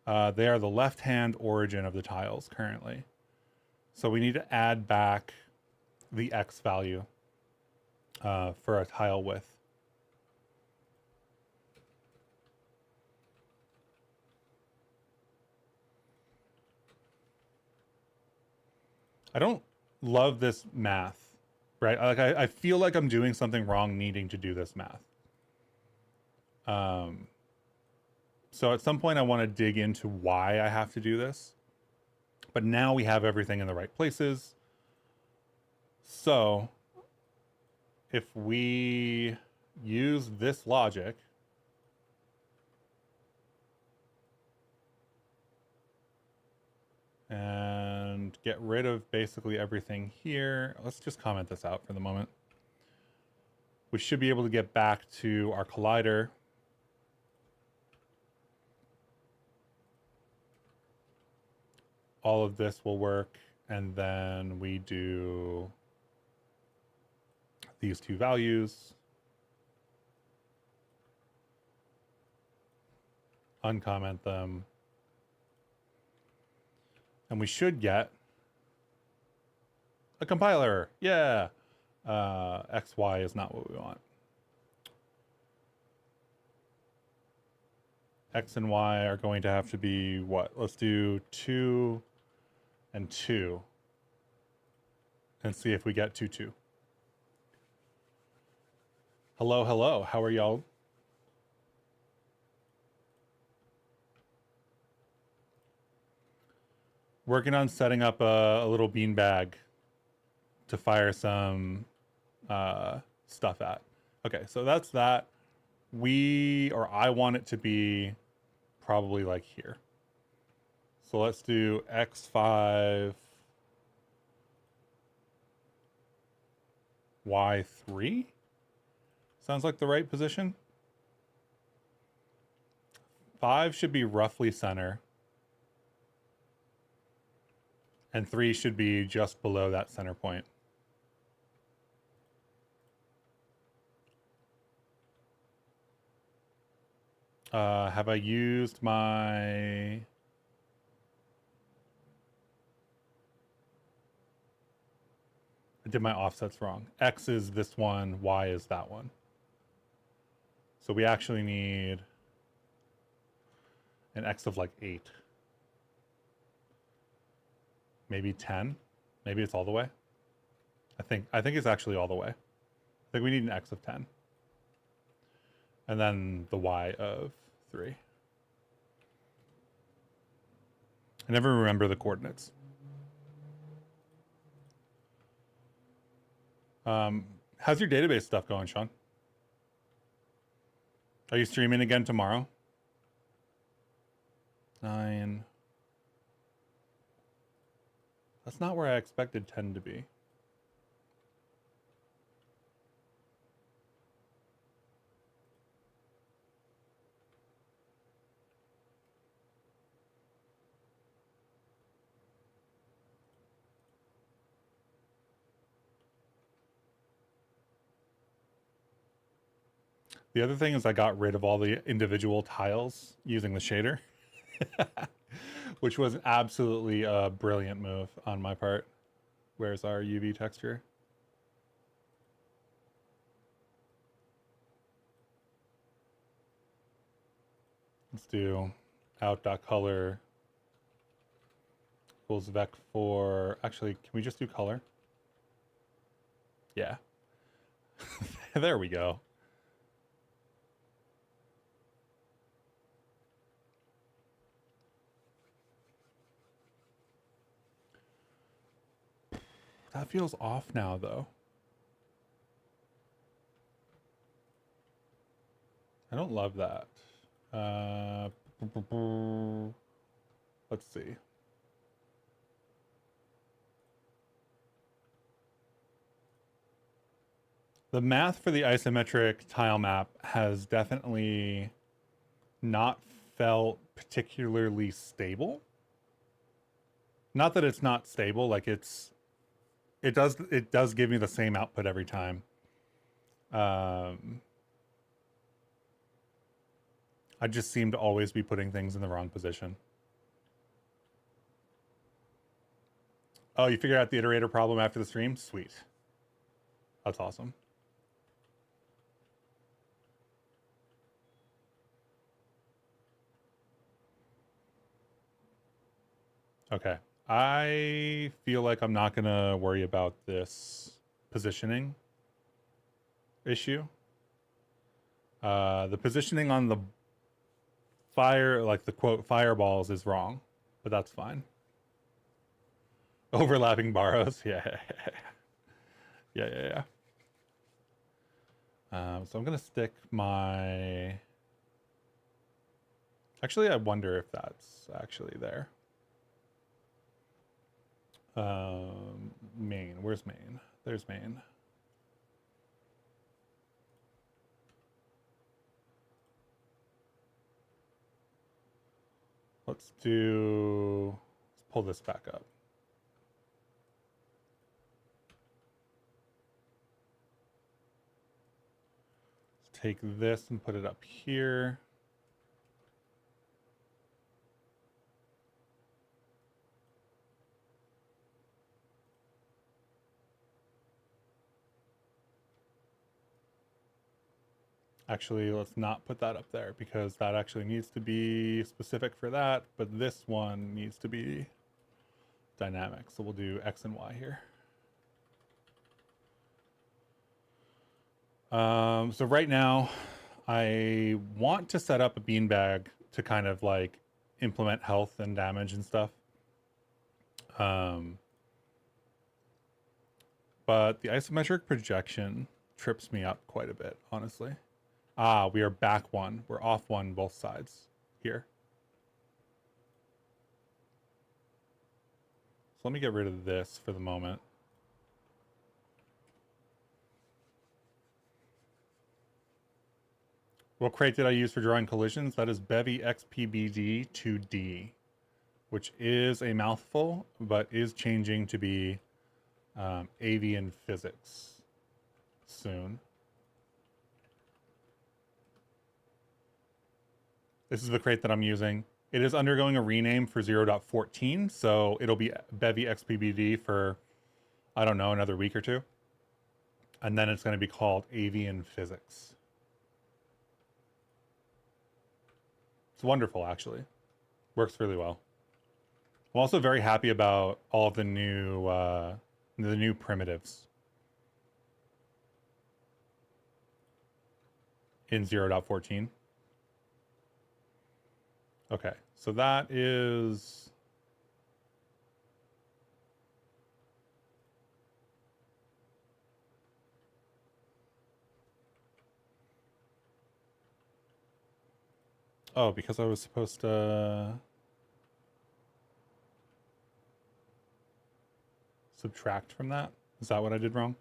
They are the left-hand origin of the tiles currently. So we need to add back the X value for a tile width. I don't love this math, right? Like I feel like I'm doing something wrong needing to do this math. So at some point I want to dig into why I have to do this. But now we have everything in the right places. So if we use this logic, and get rid of basically everything here. Let's just comment this out for the moment. We should be able to get back to our collider. All of this will work, and then we do these two values. Uncomment them. And we should get a compiler. Yeah. XY is not what we want. X and Y are going to have to be what? Let's do 2 and 2. And see if we get 2, 2. Hello, hello. How are y'all? Working on setting up a little beanbag to fire some stuff at. Okay, so that's that. I want it to be probably like here. So let's do X5, Y3. Sounds like the right position. 5 should be roughly center. And 3 should be just below that center point. Have I used my... I did my offsets wrong. X is this one, Y is that one. So we actually need an X of like 8. Maybe 10. Maybe it's all the way. I think it's actually all the way. I think we need an X of 10. And then the Y of 3. I never remember the coordinates. How's your database stuff going, Sean? Are you streaming again tomorrow? 9. That's not where I expected 10 to be. The other thing is I got rid of all the individual tiles using the shader, which was absolutely a brilliant move on my part. Where's our UV texture? Let's do out.color equals vec for, actually, can we just do color? Yeah. There we go. That feels off now, though. I don't love that. Let's see. The math for the isometric tile map has definitely not felt particularly stable. Not that it's not stable, like it does give me the same output every time. I just seem to always be putting things in the wrong position. Oh, you figured out the iterator problem after the stream? Sweet. That's awesome. Okay. I feel like I'm not going to worry about this positioning issue. The positioning on the fire, like the quote fireballs, is wrong, but that's fine. Overlapping borrows. Yeah. Yeah. So I'm going to stick my... Actually, I wonder if that's actually there. Main. Where's main? There's main. Let's pull this back up. Let's take this and put it up here. Actually, let's not put that up there because that actually needs to be specific for that, but this one needs to be dynamic. So we'll do X and Y here. So right now, I want to set up a beanbag to kind of like implement health and damage and stuff. But the isometric projection trips me up quite a bit, honestly. Ah, we are back one. We're off one both sides here. So let me get rid of this for the moment. What crate did I use for drawing collisions? That is Bevy XPBD 2D, which is a mouthful, but is changing to be avian physics soon. This is the crate that I'm using. It is undergoing a rename for 0.14, so it'll be Bevy XPBD for, I don't know, another week or two. And then it's going to be called Avian Physics. It's wonderful, actually. Works really well. I'm also very happy about all of the new primitives in 0.14. Okay, so that is... Oh, because I was supposed to... subtract from that? Is that what I did wrong?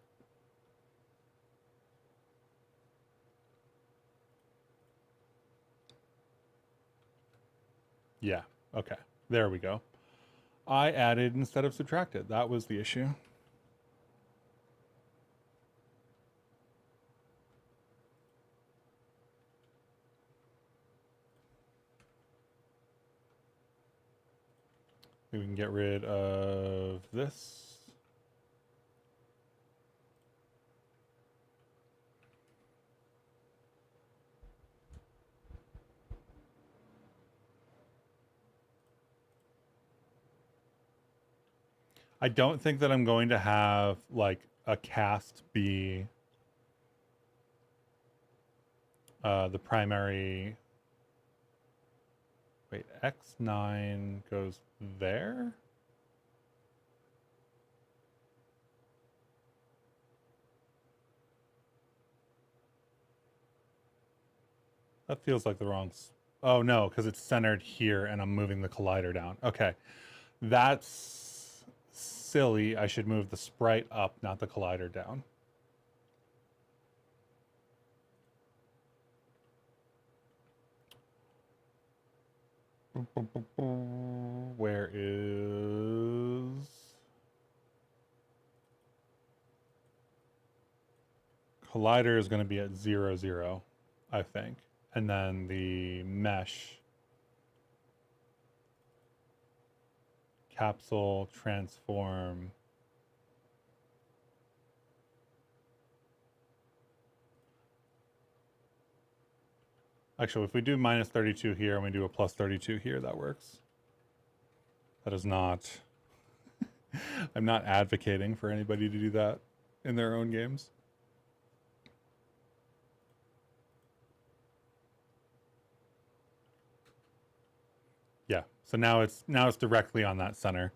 Yeah, okay. There we go. I added instead of subtracted. That was the issue. We can get rid of this. I don't think that I'm going to have like a cast be the primary. Wait, X9 goes there? That feels like the wrong... Oh no, because it's centered here and I'm moving the collider down. Okay, that's silly. I should move the sprite up, not the collider down. Where is... Collider is going to be at 0, 0, I think. And then the mesh, capsule, transform. Actually, if we do minus 32 here and we do a plus 32 here, that works. That is not... I'm not advocating for anybody to do that in their own games. Yeah, so now it's directly on that center,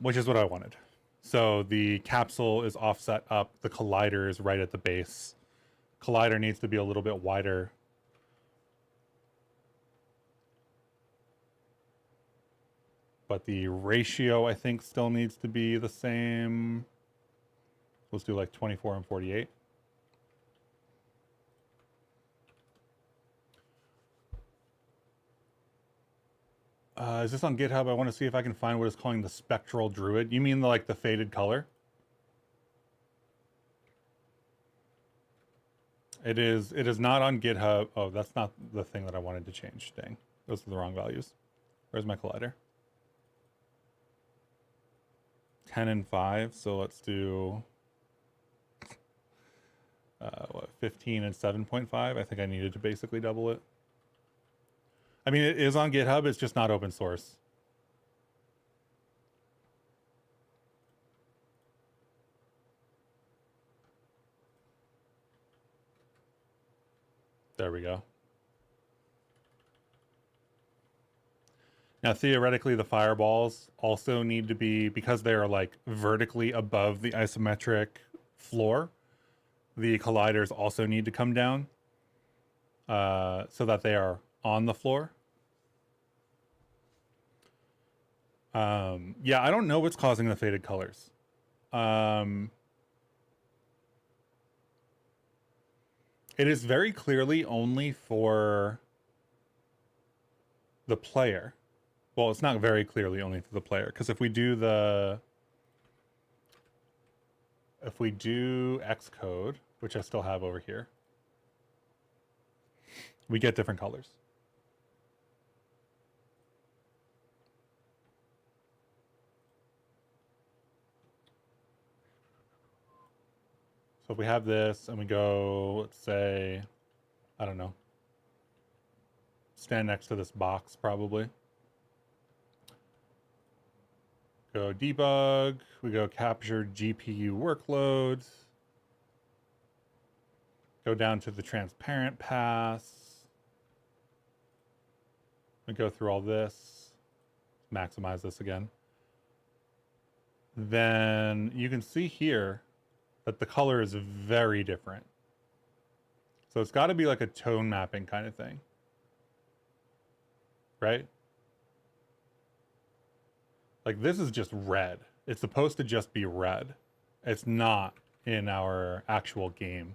which is what I wanted. So the capsule is offset up, the collider is right at the base. Collider needs to be a little bit wider. But the ratio, I think, still needs to be the same. Let's do like 24 and 48. Is this on GitHub? I want to see if I can find what it's calling the spectral druid. You mean like the faded color? It is not on GitHub. Oh, that's not the thing that I wanted to change. Dang. Those are the wrong values. Where's my collider? 10 and 5. So let's do 15 and 7.5. I think I needed to basically double it. I mean, it is on GitHub. It's just not open source. There we go. Now, theoretically, the fireballs also need to be, because they're like vertically above the isometric floor, the colliders also need to come down so that they are on the floor. Yeah, I don't know what's causing the faded colors. It is very clearly only for the player. Well, it's not very clearly only for the player, because if we do Xcode, which I still have over here, we get different colors. So if we have this and we go, let's say, I don't know, stand next to this box probably. Go debug, we go capture GPU workloads, go down to the transparent pass, we go through all this, maximize this again. Then you can see here that the color is very different. So it's got to be like a tone mapping kind of thing, right? Like this is just red. It's supposed to just be red. It's not in our actual game.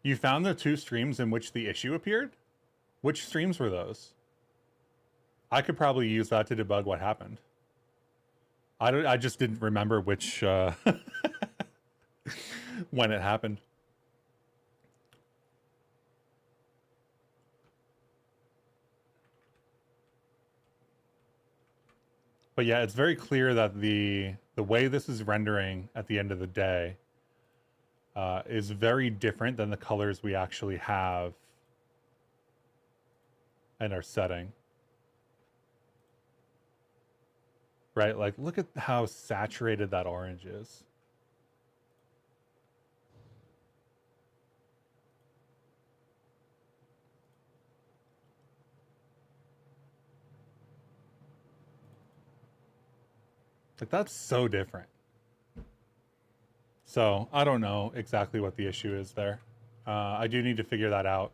You found the 2 streams in which the issue appeared? Which streams were those? I could probably use that to debug what happened. I just didn't remember which when it happened. But yeah, it's very clear that the way this is rendering at the end of the day is very different than the colors we actually have in our setting. Right? Like, look at how saturated that orange is. Like, that's so different. So, I don't know exactly what the issue is there. I do need to figure that out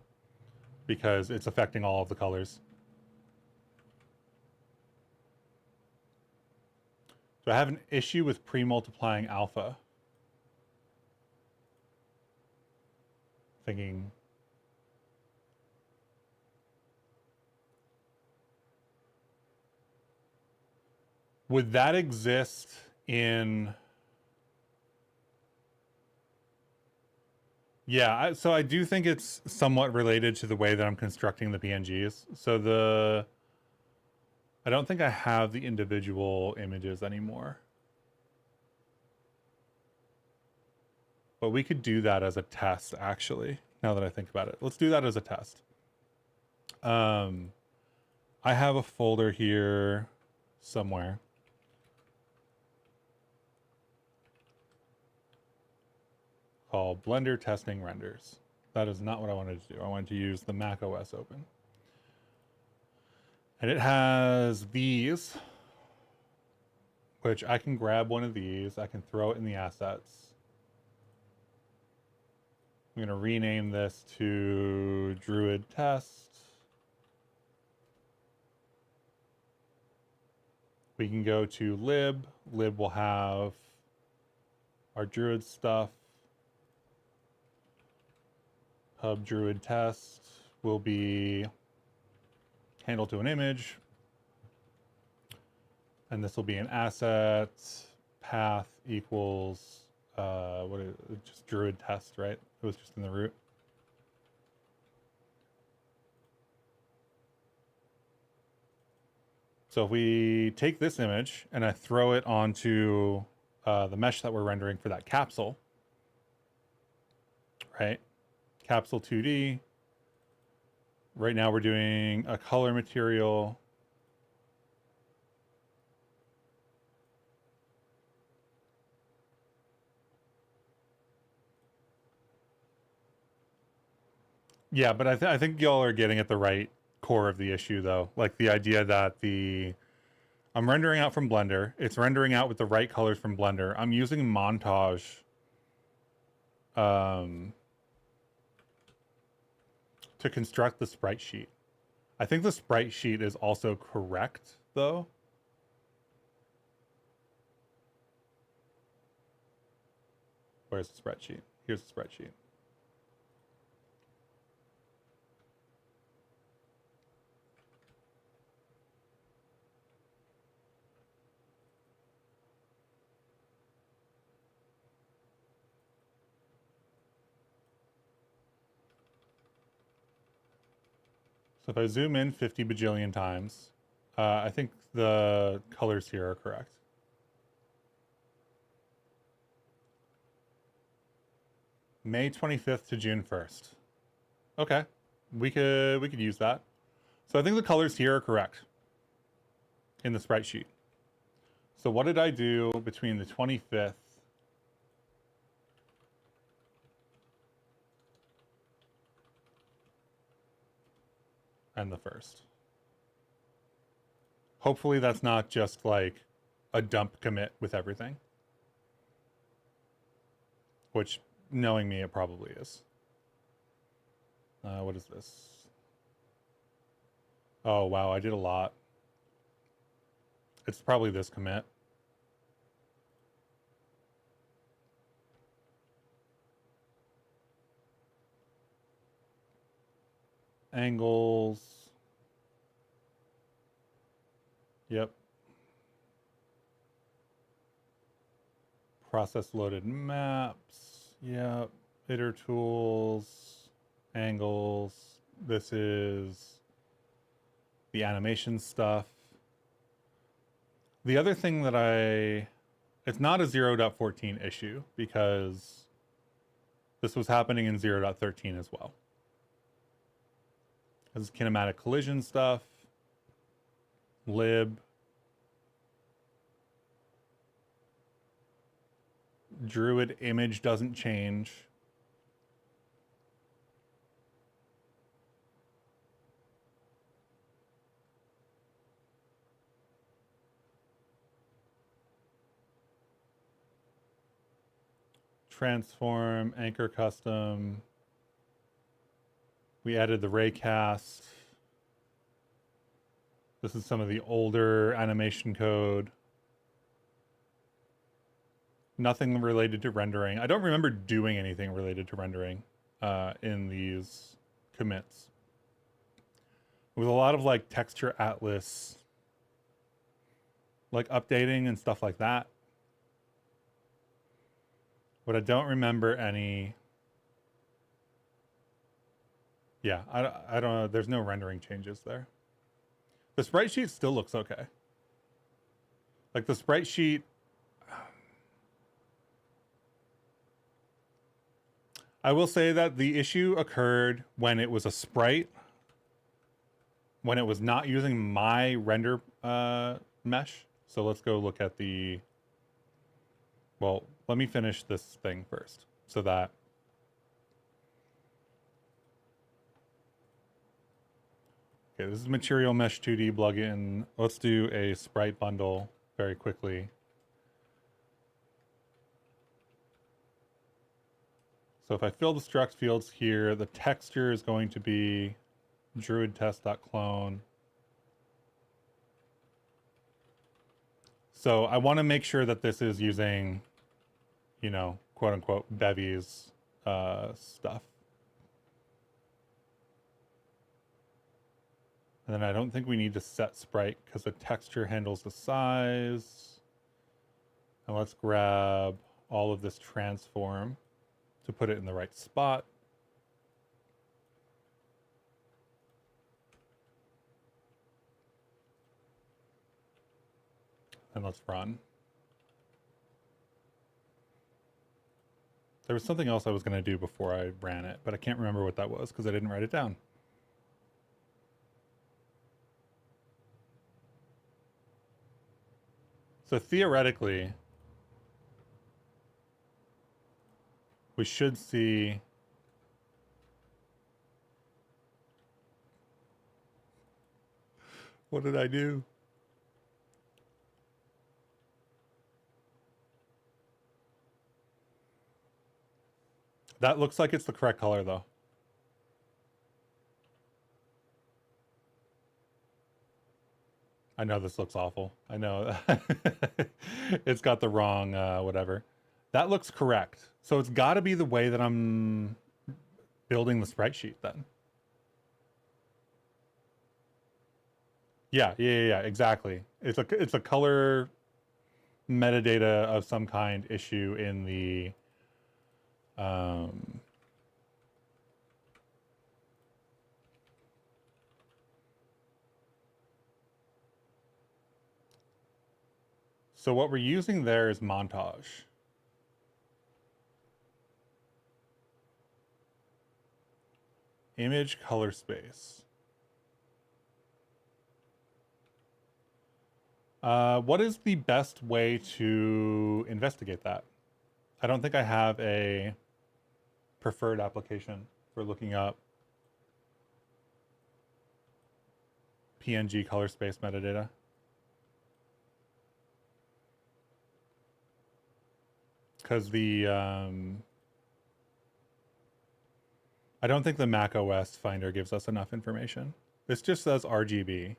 because it's affecting all of the colors. So I have an issue with pre-multiplying alpha. thinking. Would that exist in... Yeah, so I do think it's somewhat related to the way that I'm constructing the PNGs. So I don't think I have the individual images anymore. But we could do that as a test, actually, now that I think about it. Let's do that as a test. I have a folder here somewhere. Called Blender Testing Renders. That is not what I wanted to do. I wanted to use the Mac OS open. And it has these, which I can grab one of these. I can throw it in the assets. I'm going to rename this to Druid Test. We can go to lib. Lib will have our Druid stuff. Hub Druid Test will be handle to an image. And this will be an asset. Path equals, what is it? Just Druid Test, right? It was just in the root. So if we take this image and I throw it onto the mesh that we're rendering for that capsule, right? Capsule 2D. Right now we're doing a color material. Yeah, but I think y'all are getting at the right core of the issue, though. Like the idea that I'm rendering out from Blender. It's rendering out with the right colors from Blender. I'm using Montage to construct the sprite sheet. I think the sprite sheet is also correct, though. Where's the spreadsheet? Here's the spreadsheet. So if I zoom in 50 bajillion times, I think the colors here are correct. May 25th to June 1st. Okay, we could use that. So I think the colors here are correct in the sprite sheet. So what did I do between the 25th and the 1st? Hopefully that's not just like a dump commit with everything. Which, knowing me, it probably is. What is this? Oh, wow, I did a lot. It's probably this commit. Angles. Yep. Process loaded maps. Yep. Iter tools. Angles. This is the animation stuff. The other thing that it's not a 0.14 issue because this was happening in 0.13 as well. This is kinematic collision stuff. Lib. Druid image doesn't change. Transform, anchor custom. We added the raycast. This is some of the older animation code. Nothing related to rendering. I don't remember doing anything related to rendering. in these commits. With a lot of like texture atlas, like updating and stuff like that. But I don't remember any. Yeah, I don't know. There's no rendering changes there. The sprite sheet still looks okay. Like the sprite sheet. I will say that the issue occurred when it was a sprite, when it was not using my render mesh. So let's go look at the, well, let me finish this thing first so that okay, this is Material Mesh 2D plugin. Let's do a sprite bundle very quickly. So if I fill the struct fields here, the texture is going to be druidtest.clone. So I want to make sure that this is using, you know, quote unquote, Bevy's stuff. And then I don't think we need to set sprite because the texture handles the size. And let's grab all of this transform to put it in the right spot. And let's run. There was something else I was going to do before I ran it, but I can't remember what that was because I didn't write it down. So theoretically, we should see what did I do? That looks like it's the correct color though. I know this looks awful. I know it's got the wrong whatever. That looks correct. So it's got to be the way that I'm building the sprite sheet then. Yeah, exactly. It's a color metadata of some kind issue in the so what we're using there is montage. Image color space. What is the best way to investigate that? I don't think I have a preferred application for looking up PNG color space metadata. Because the I don't think the Mac OS Finder gives us enough information. This just says RGB.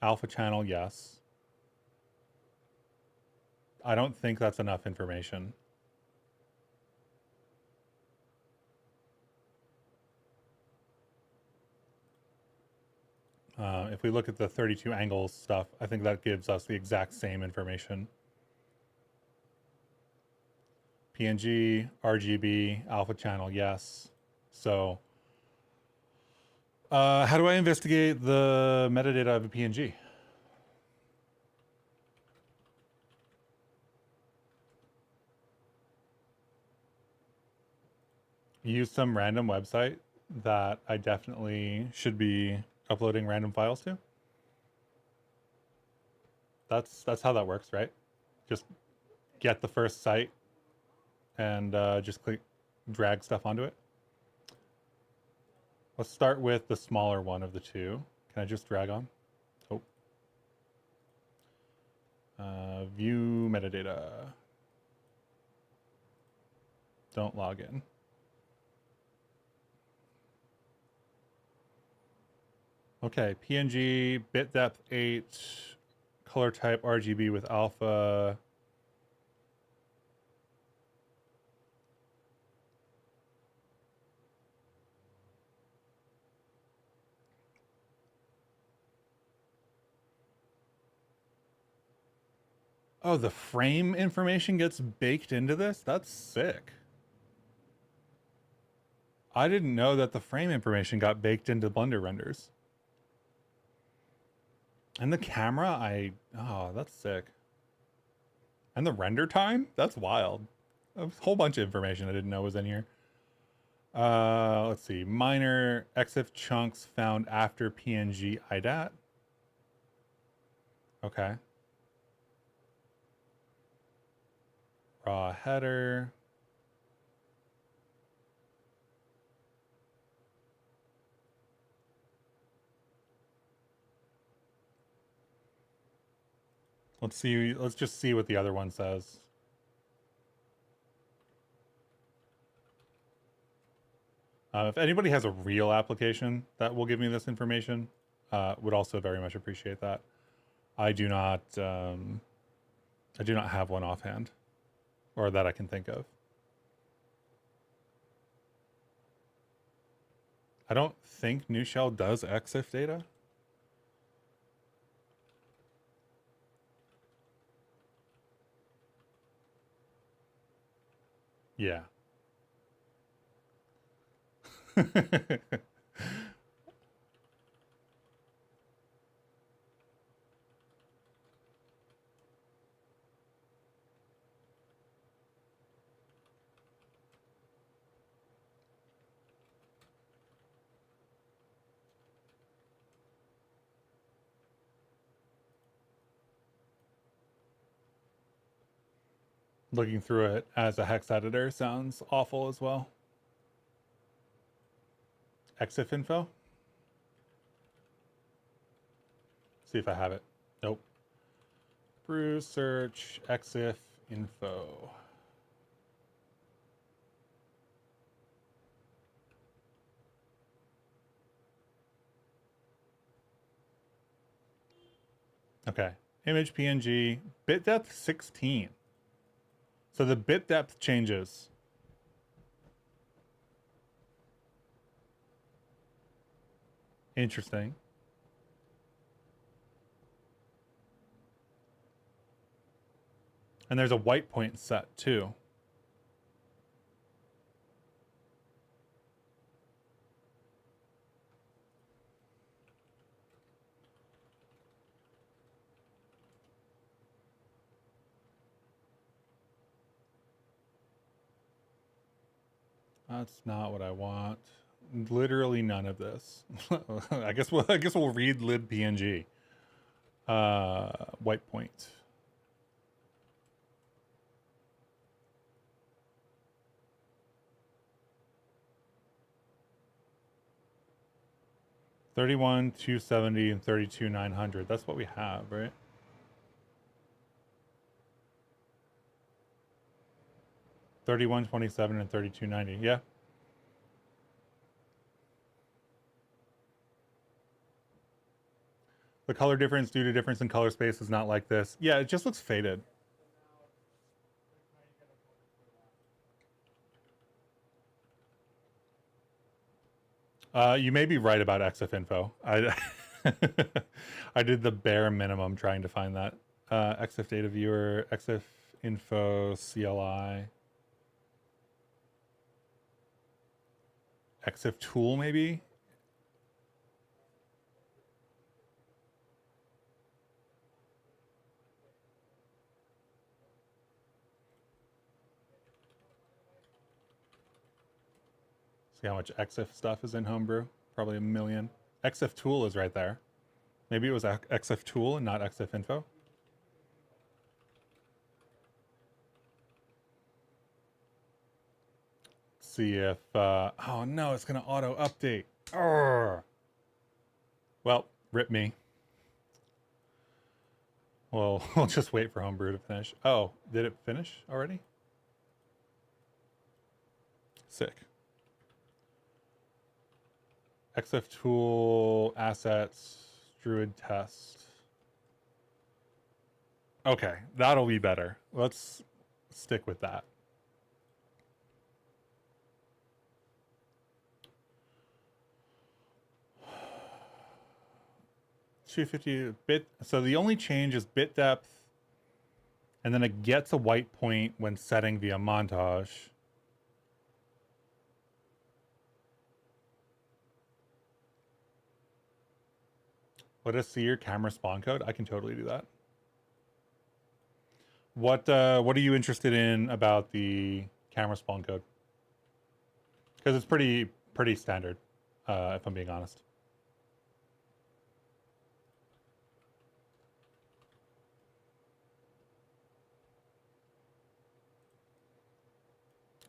Alpha channel, yes. I don't think that's enough information. If we look at the 32 angles stuff, I think that gives us the exact same information. PNG, RGB, alpha channel, yes. So how do I investigate the metadata of a PNG? Use some random website that I definitely should be uploading random files to. That's how that works, right? Just get the first site and just drag stuff onto it. Let's start with the smaller one of the two. Can I just drag on? Oh. View metadata. Don't log in. Okay, PNG, bit depth 8, color type RGB with alpha. Oh, the frame information gets baked into this? That's sick. I didn't know that the frame information got baked into Blender renders. And the camera, oh, that's sick. And the render time? That's wild. A whole bunch of information I didn't know was in here. Let's see. Minor EXIF chunks found after PNG IDAT. Okay. Raw header. Let's just see what the other one says. If anybody has a real application that will give me this information, would also very much appreciate that. I do not have one offhand, or that I can think of. I don't think New Shell does EXIF data. Yeah. Looking through it as a hex editor sounds awful as well. EXIF info. See if I have it. Nope. Brew search EXIF info. Okay. Image PNG, bit depth 16. So the bit depth changes. Interesting. And there's a white point set too. That's not what I want. Literally none of this. I guess we'll read libpng. White point. $31, $270, and $32, $900. That's what we have, right? $31.27 and $32.90. Yeah. The color difference due to difference in color space is not like this. Yeah, it just looks faded. You may be right about EXIF info. I did the bare minimum trying to find that. EXIF data viewer, EXIF info, CLI. EXIF tool maybe? See how much EXIF stuff is in Homebrew? Probably a million. EXIF tool is right there. Maybe it was EXIF tool and not EXIF info. See if, oh no, it's gonna auto update. Urgh. Well, rip me. Well, we'll just wait for Homebrew to finish. Oh, did it finish already? Sick. EXIF tool, assets, Druid test. Okay, that'll be better. Let's stick with that. $250 bit. So the only change is bit depth And then it gets a white point when setting via montage. Let us see your camera spawn code. I can totally do that. What are you interested in about the camera spawn code? Because it's pretty standard, if I'm being honest.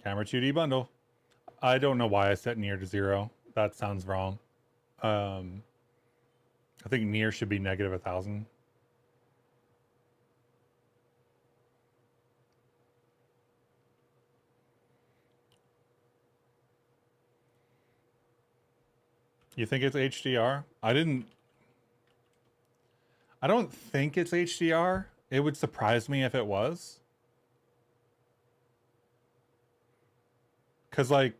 Camera 2D bundle. I don't know why I set near to 0. That sounds wrong. I think near should be negative 1,000. You think it's HDR? I don't think it's HDR. It would surprise me if it was. Cause like,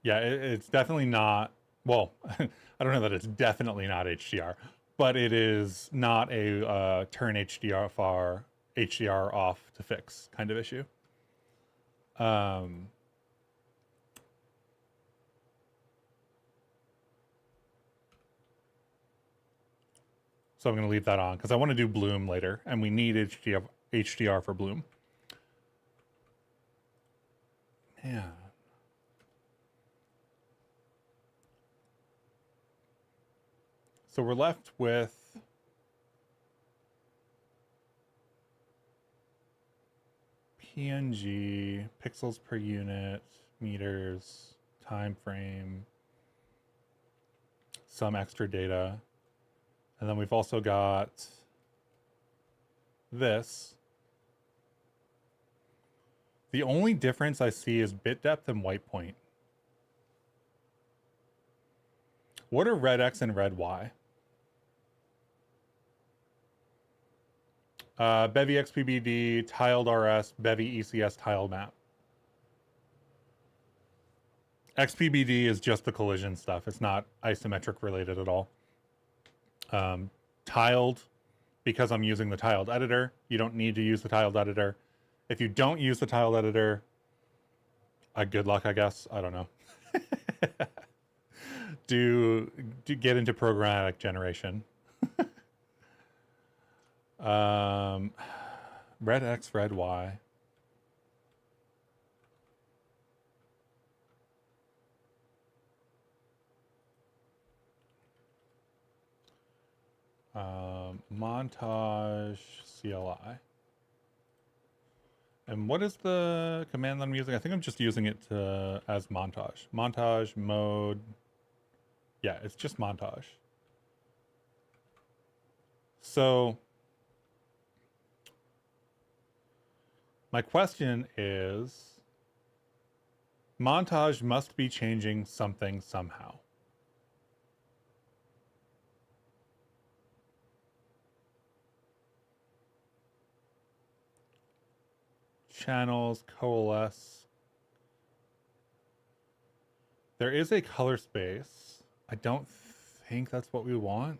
yeah, it's definitely not. Well, I don't know that it's definitely not HDR, but it is not a turn HDR off to fix kind of issue. So I'm going to leave that on because I want to do bloom later, and we need HDR for bloom. Man. So we're left with PNG, pixels per unit, meters, time frame, some extra data. And then we've also got this. The only difference I see is bit depth and white point. What are red X and red Y? Bevy XPBD, tiled RS, Bevy ECS tiled map. XPBD is just the collision stuff. It's not isometric related at all. Tiled, because I'm using the tiled editor. You don't need to use the tiled editor. If you don't use the tiled editor, good luck, I guess. I don't know. do get into programmatic generation. Red X, red Y. Montage CLI. And what is the command that I'm using? I think I'm just using it as montage. Montage mode. Yeah, it's just montage. So my question is, montage must be changing something somehow. Channels, coalesce. There is a color space. I don't think that's what we want.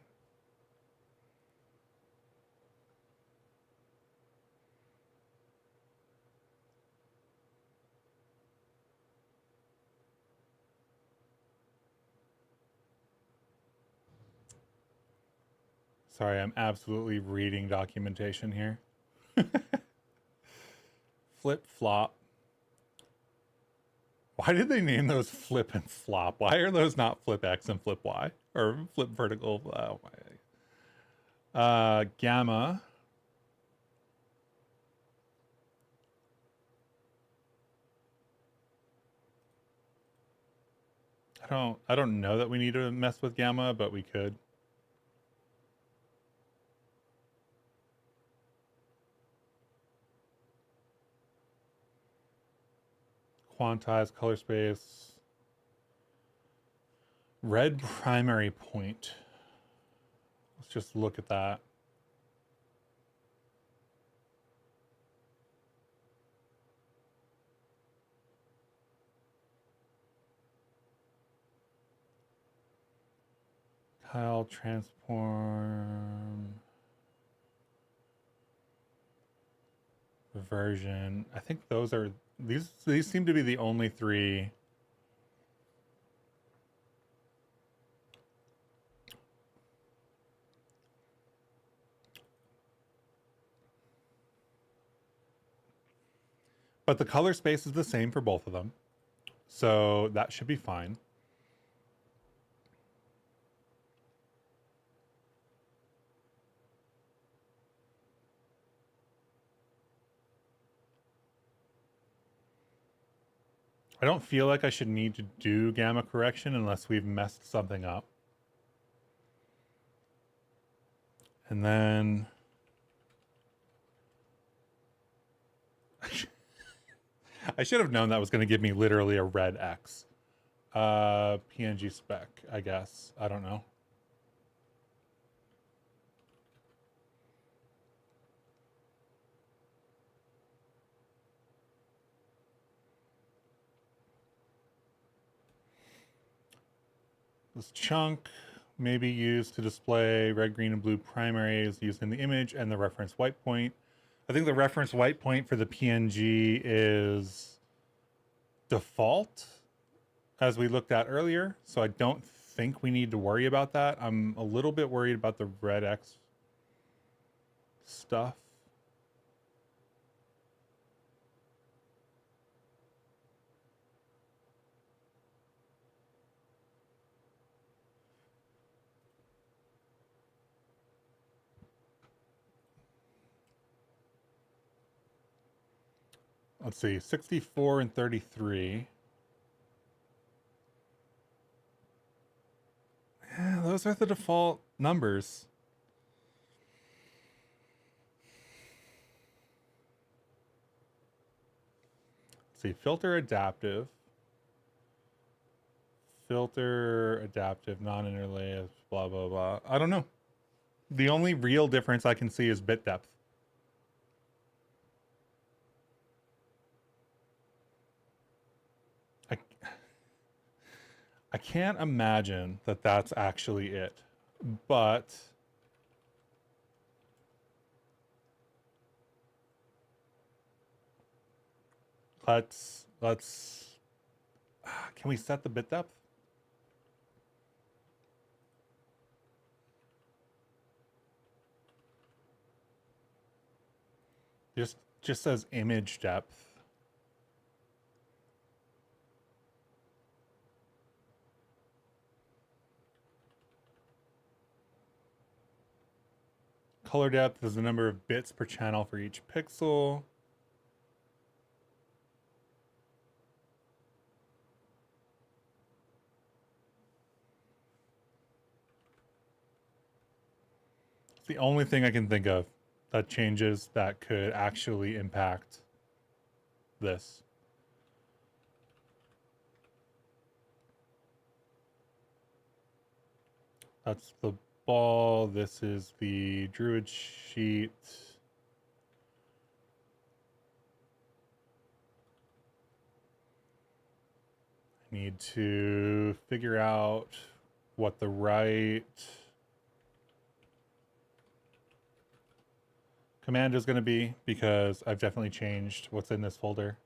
Sorry, I'm absolutely reading documentation here. Flip flop. Why did they name those flip and flop? Why are those not flip X and flip Y? Or flip vertical? Gamma. I don't know that we need to mess with gamma, but we could. Quantize color space. Red primary point. Let's just look at that. tile transform version. I think those are these seem to be the only three. But the color space is the same for both of them. So that should be fine. I don't feel like I should need to do gamma correction unless we've messed something up. And then I should have known that was going to give me literally a red X. PNG spec, I guess. I don't know. This chunk may be used to display red, green, and blue primaries used in the image and the reference white point. I think the reference white point for the PNG is default, as we looked at earlier. So I don't think we need to worry about that. I'm a little bit worried about the red X stuff. Let's see, 64 and 33. Yeah, those are the default numbers. Let's see, filter adaptive, non-interlay, blah, blah, blah. I don't know. The only real difference I can see is bit depth. I can't imagine that that's actually it, but let's can we set the bit depth? Just says image depth. Color depth is the number of bits per channel for each pixel. It's the only thing I can think of that changes that could actually impact this. That's the ball. This is the Druid sheet. I need to figure out what the right command is going to be, because I've definitely changed what's in this folder.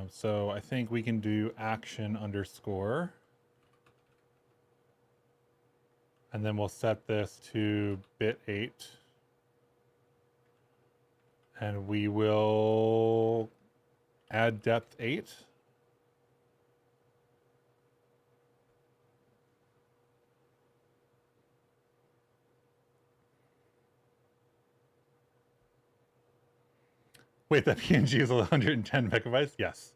So I think we can do action underscore. And then we'll set this to bit 8. And we will add depth 8. Wait, that PNG is 110 megabytes? Yes.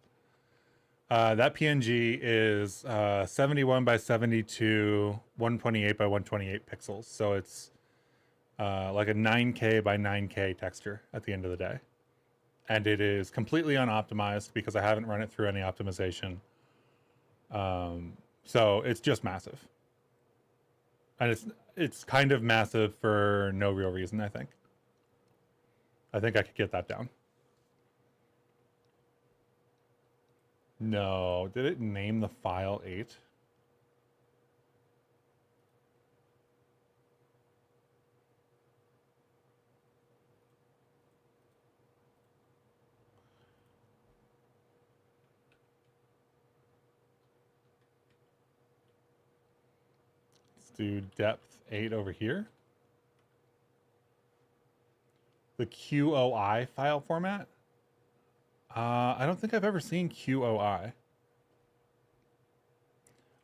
That PNG is 71 by 72, 128 by 128 pixels. So it's like a 9K by 9K texture at the end of the day. And it is completely unoptimized because I haven't run it through any optimization. So it's just massive. And it's kind of massive for no real reason, I think. I think I could get that down. No, did it name the file 8? Let's do depth 8 over here. The QOI file format? I don't think I've ever seen QOI.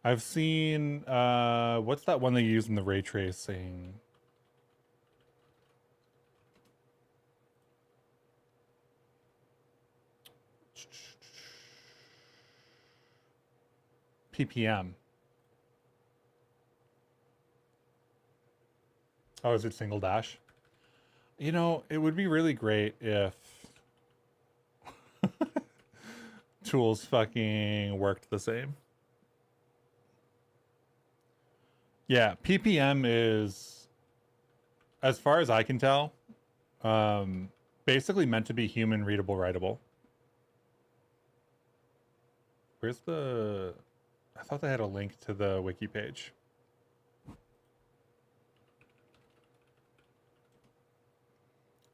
I've seen, what's that one they use in the ray tracing? PPM. Oh, is it single dash? You know, it would be really great if tools fucking worked the same. Yeah, PPM is, as far as I can tell, basically meant to be human readable writable. Where's the... I thought they had a link to the wiki page.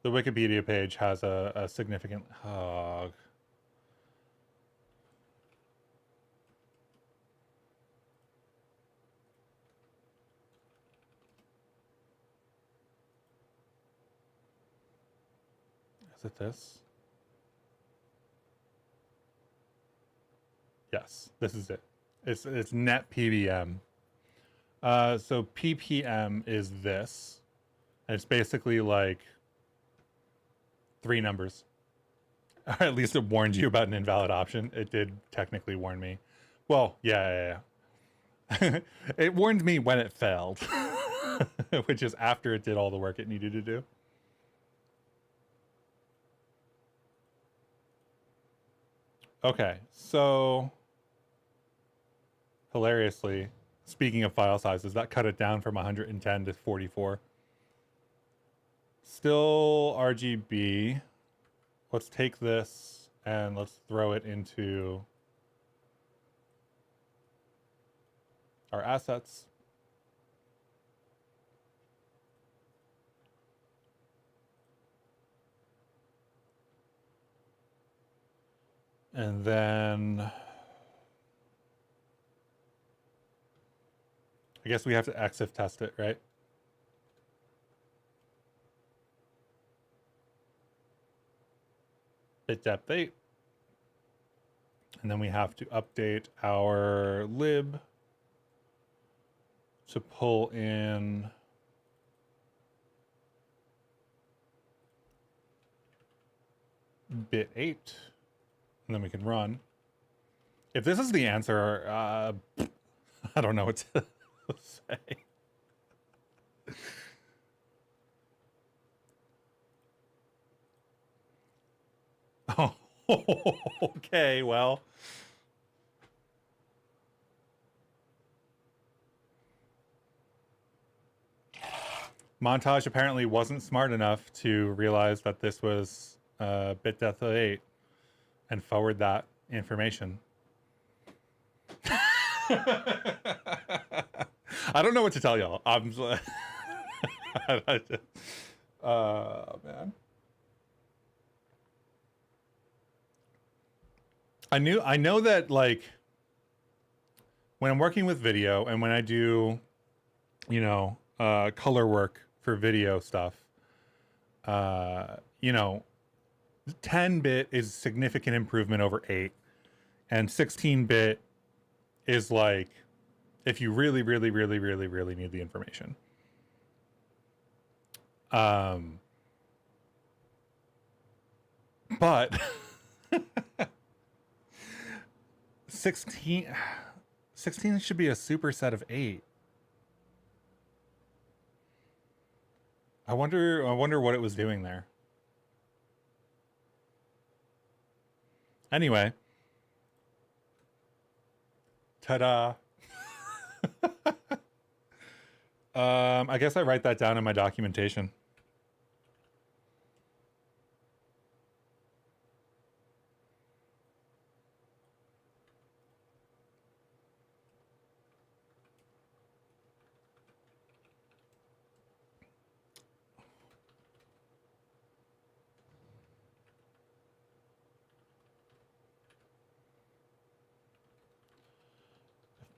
The Wikipedia page has a significant... Oh. Is it this? Yes, this is it. It's net PBM. So PPM is this. And it's basically like 3 numbers. Or at least it warned you about an invalid option. It did technically warn me. Well, yeah. It warned me when it failed. Which is after it did all the work it needed to do. Okay, so hilariously, speaking of file sizes, that cut it down from 110 to 44. Still RGB. Let's take this and let's throw it into our assets. And then I guess we have to EXIF test it, right? Bit depth 8. And then we have to update our lib to pull in bit 8. And then we can run. If this is the answer, I don't know what to say. Oh, okay, well. Montage apparently wasn't smart enough to realize that this was bit depth 8 and forward that information. I don't know what to tell y'all. I'm man. I know that, like, when I'm working with video and when I do, you know, color work for video stuff, you know, 10-bit is significant improvement over 8, and 16-bit is like if you really need the information. But 16 should be a superset of 8. I wonder what it was doing there. Anyway. Ta-da. I guess I write that down in my documentation.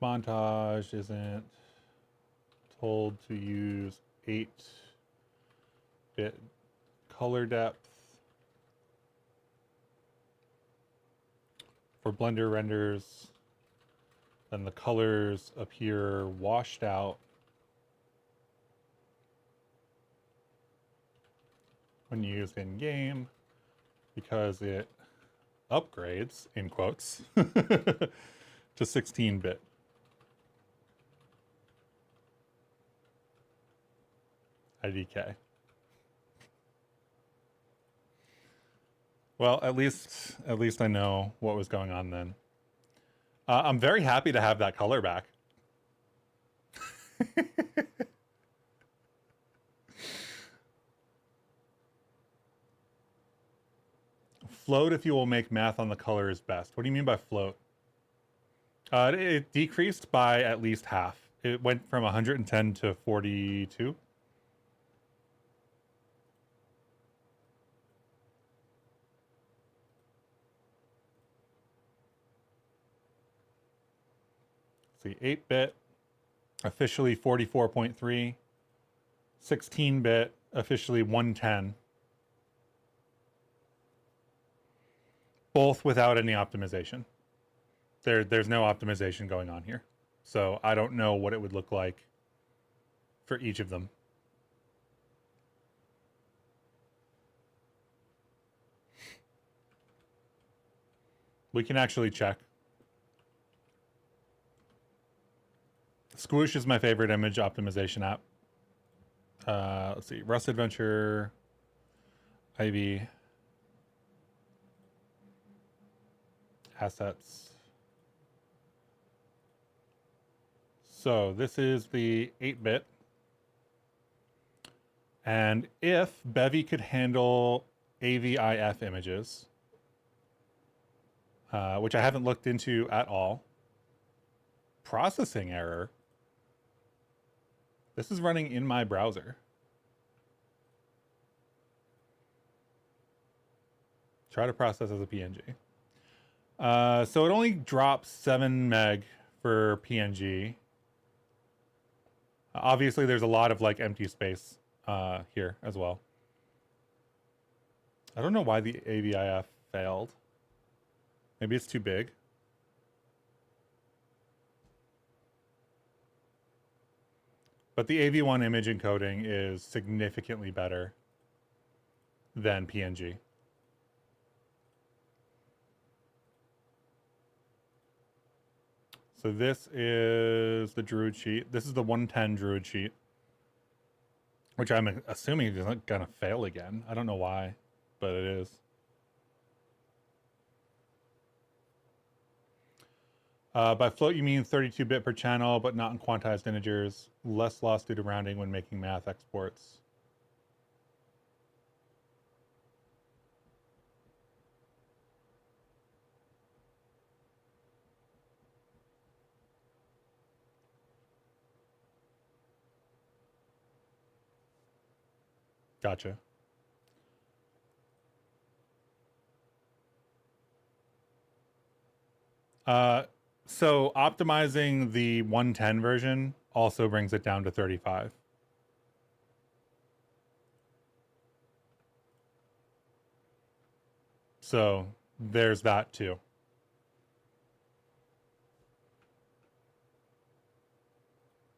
montage isn't told to use 8-bit color depth for Blender renders, then the colors appear washed out when used in game because it upgrades, in quotes, to 16-bit. IDK. Well, at least I know what was going on then. I'm very happy to have that color back. Float if you will make math on the color is best. What do you mean by float? It decreased by at least half. It went from 110 to 42. See, 8-bit, officially 44.3. 16-bit, officially 110. Both without any optimization. There's no optimization going on here. So I don't know what it would look like for each of them. We can actually check. Squoosh is my favorite image optimization app. Let's see, Rust Adventure, Ivy, assets. So this is the 8-bit. And if Bevy could handle AVIF images, which I haven't looked into at all, processing error. This is running in my browser. Try to process as a PNG. So it only drops 7 meg for PNG. Obviously, there's a lot of like empty space here as well. I don't know why the AVIF failed. Maybe it's too big. But the AV1 image encoding is significantly better than PNG. So this is the Druid sheet. This is the 110 Druid sheet, which I'm assuming is not gonna fail again. I don't know why, but it is. By float, you mean 32-bit per channel, but not in quantized integers. Less loss due to rounding when making math exports. Gotcha. So optimizing the 110 version also brings it down to 35. So there's that too.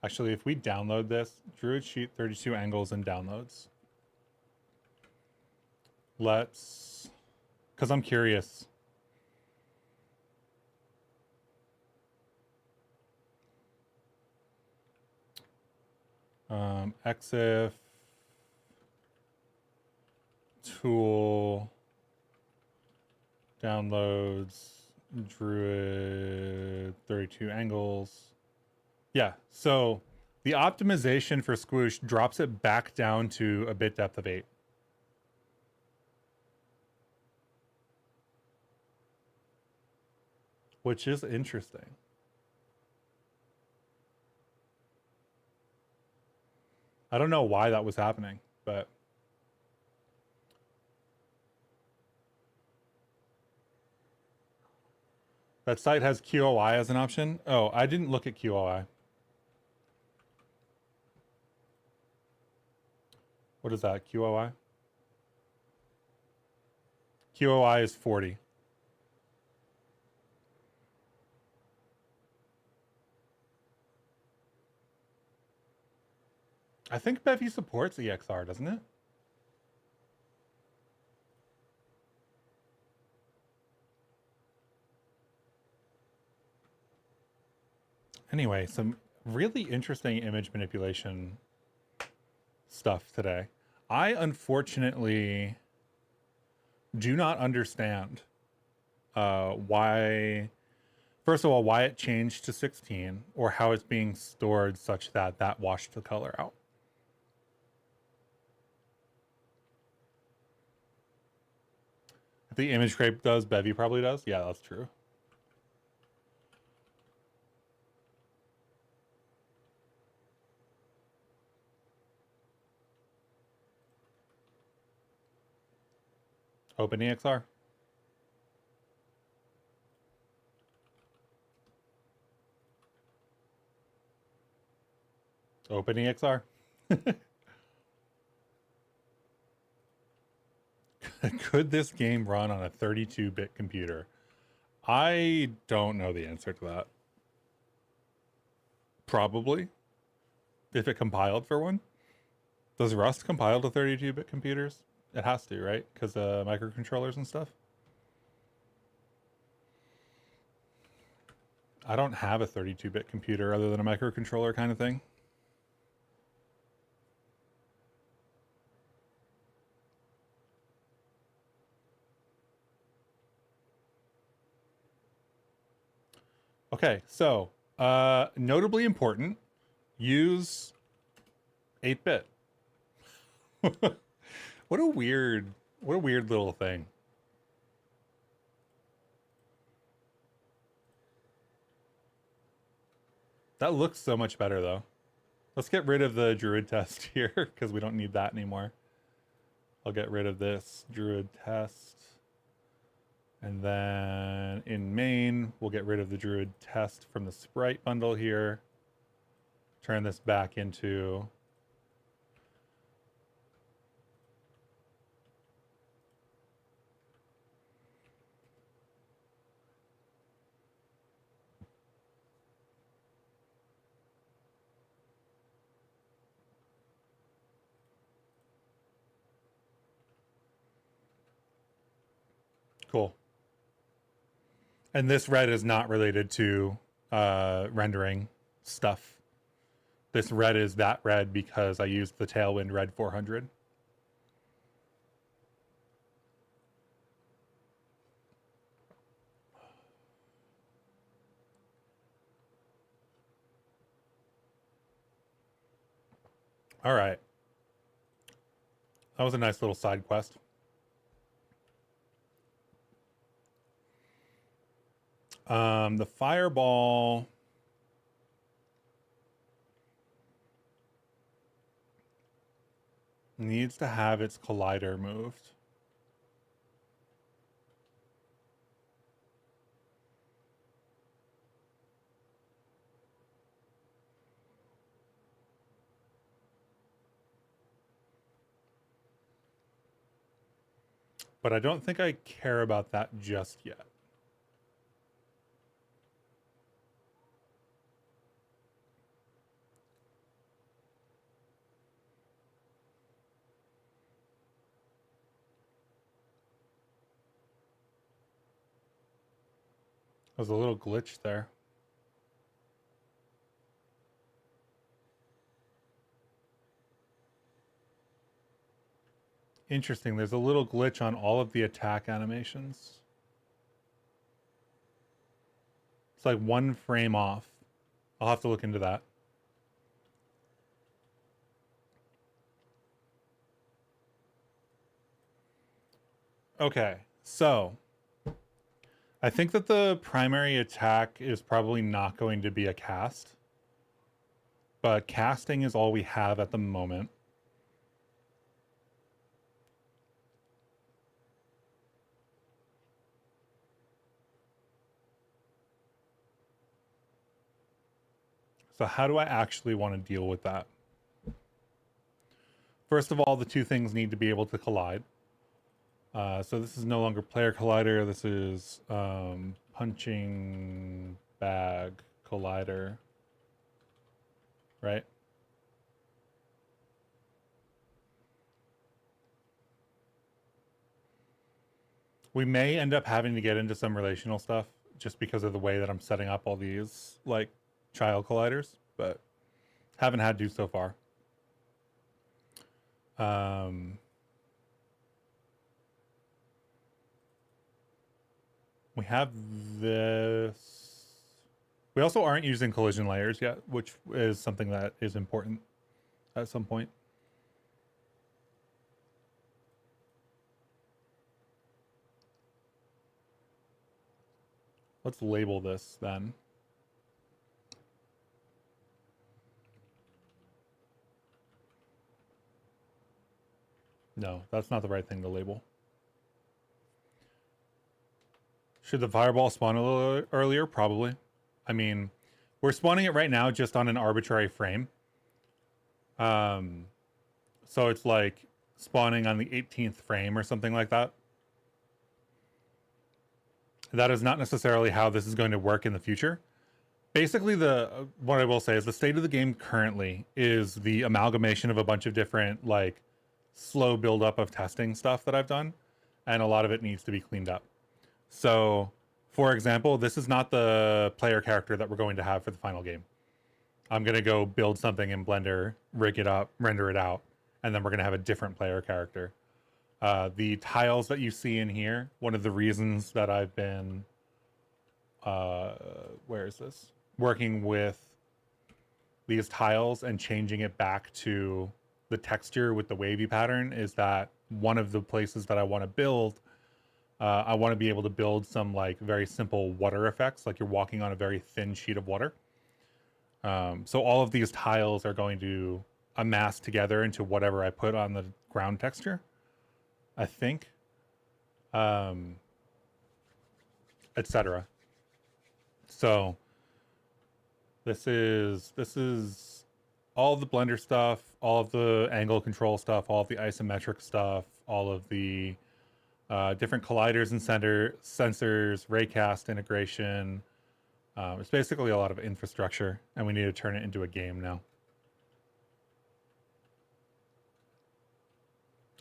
Actually, if we download this, Druid Sheet 32 angles and downloads. Let's, because I'm curious. Exif tool downloads Druid 32 angles. Yeah, so the optimization for Squoosh drops it back down to a bit depth of 8. Which is interesting. I don't know why that was happening, but That site has QOI as an option. Oh, I didn't look at QOI. What is that? QOI? QOI is 40. I think Bevy supports EXR, doesn't it? Anyway, some really interesting image manipulation stuff today. I unfortunately do not understand why, first of all, why it changed to 16 or how it's being stored such that that washed the color out. If the image scrape does, Bevy probably does. Yeah, that's true. Open EXR. Open EXR. Could this game run on a 32-bit computer? I don't know the answer to that. Probably. If it compiled for one. Does Rust compile to 32-bit computers? It has to, right? Because microcontrollers and stuff. I don't have a 32-bit computer other than a microcontroller kind of thing. Okay, so notably important, use 8-bit. What a weird little thing. That looks so much better though. Let's get rid of the Druid test here because we don't need that anymore. I'll get rid of this Druid test. And then in main, we'll get rid of the Druid test from the Sprite bundle here. Turn this back into cool. And this red is not related to rendering stuff. This red is that red because I used the Tailwind Red 400. All right. That was a nice little side quest. The fireball needs to have its collider moved. But I don't think I care about that just yet. There's a little glitch there. Interesting. There's a little glitch on all of the attack animations. It's like one frame off. I'll have to look into that. Okay, so I think that the primary attack is probably not going to be a cast, but casting is all we have at the moment. So how do I actually want to deal with that? First of all, the two things need to be able to collide. So this is no longer player collider. This is punching bag collider, right? We may end up having to get into some relational stuff just because of the way that I'm setting up all these like child colliders, but haven't had to so far. We have this. We also aren't using collision layers yet, which is something that is important at some point. Let's label this then. No, that's not the right thing to label. Should the fireball spawn a little earlier? Probably. I mean, we're spawning it right now just on an arbitrary frame. So it's like spawning on the 18th frame or something like that. That is not necessarily how this is going to work in the future. Basically, what I will say is the state of the game currently is the amalgamation of a bunch of different like slow buildup of testing stuff that I've done, and a lot of it needs to be cleaned up. So, for example, this is not the player character that we're going to have for the final game. I'm going to go build something in Blender, rig it up, render it out, and then we're going to have a different player character. The tiles that you see in here, one of the reasons that I've been, where is this? Working with these tiles and changing it back to the texture with the wavy pattern is that one of the places that I want to build, I want to be able to build some like very simple water effects, like you're walking on a very thin sheet of water. So all of these tiles are going to amass together into whatever I put on the ground texture, I think, etc. So this is all of the Blender stuff, all of the angle control stuff, all of the isometric stuff, all of the different colliders and sensors, raycast integration. It's basically a lot of infrastructure, and we need to turn it into a game now.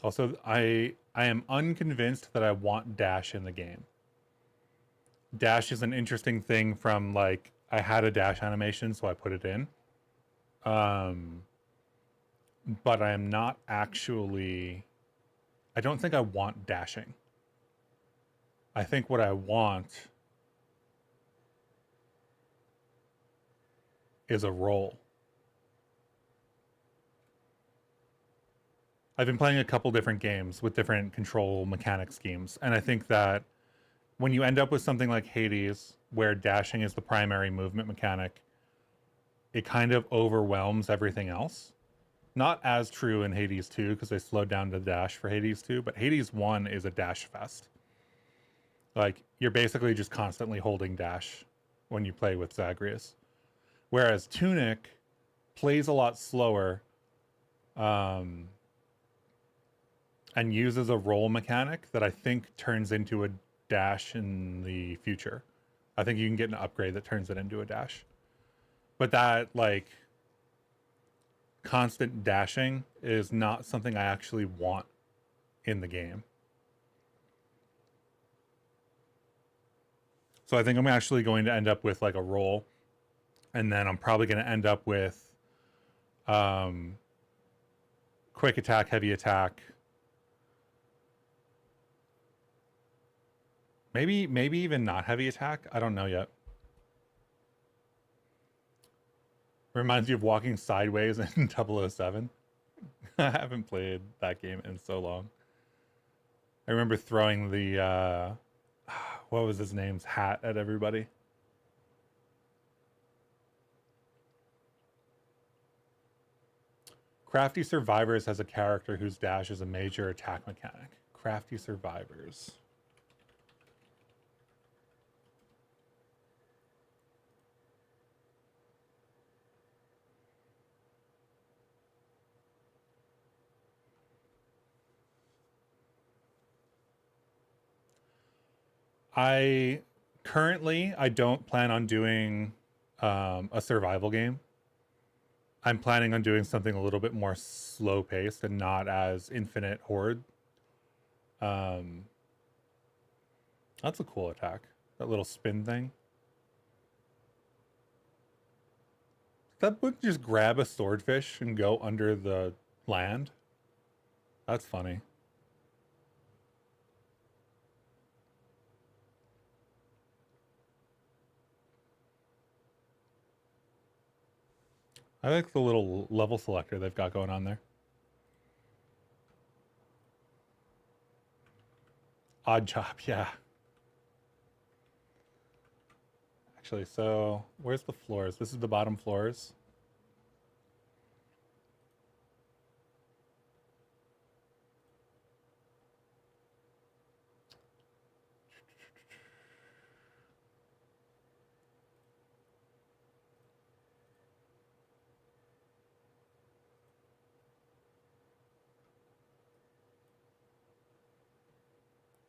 Also, I am unconvinced that I want dash in the game. Dash is an interesting thing from like, I had a dash animation, so I put it in. But I am not actually, I don't think I want dashing. I think what I want is a roll. I've been playing a couple different games with different control mechanic schemes, and I think that when you end up with something like Hades, where dashing is the primary movement mechanic, it kind of overwhelms everything else. Not as true in Hades 2, because they slowed down the dash for Hades 2, but Hades 1 is a dash fest. Like, you're basically just constantly holding dash when you play with Zagreus. Whereas Tunic plays a lot slower, and uses a roll mechanic that I think turns into a dash in the future. I think you can get an upgrade that turns it into a dash. But that, like, constant dashing is not something I actually want in the game. So I think I'm actually going to end up with like a roll, and then I'm probably going to end up with quick attack, heavy attack. Maybe even not heavy attack. I don't know yet. Reminds you of walking sideways in 007. I haven't played that game in so long. I remember throwing the what was his name's hat at everybody. Crafty Survivors has a character whose dash is a major attack mechanic. Crafty Survivors. I don't plan on doing a survival game. I'm planning on doing something a little bit more slow paced and not as infinite horde. That's a cool attack. That little spin thing. That would just grab a swordfish and go under the land. That's funny. I like the little level selector they've got going on there. Odd job, yeah. Actually, so where's the floors? This is the bottom floors.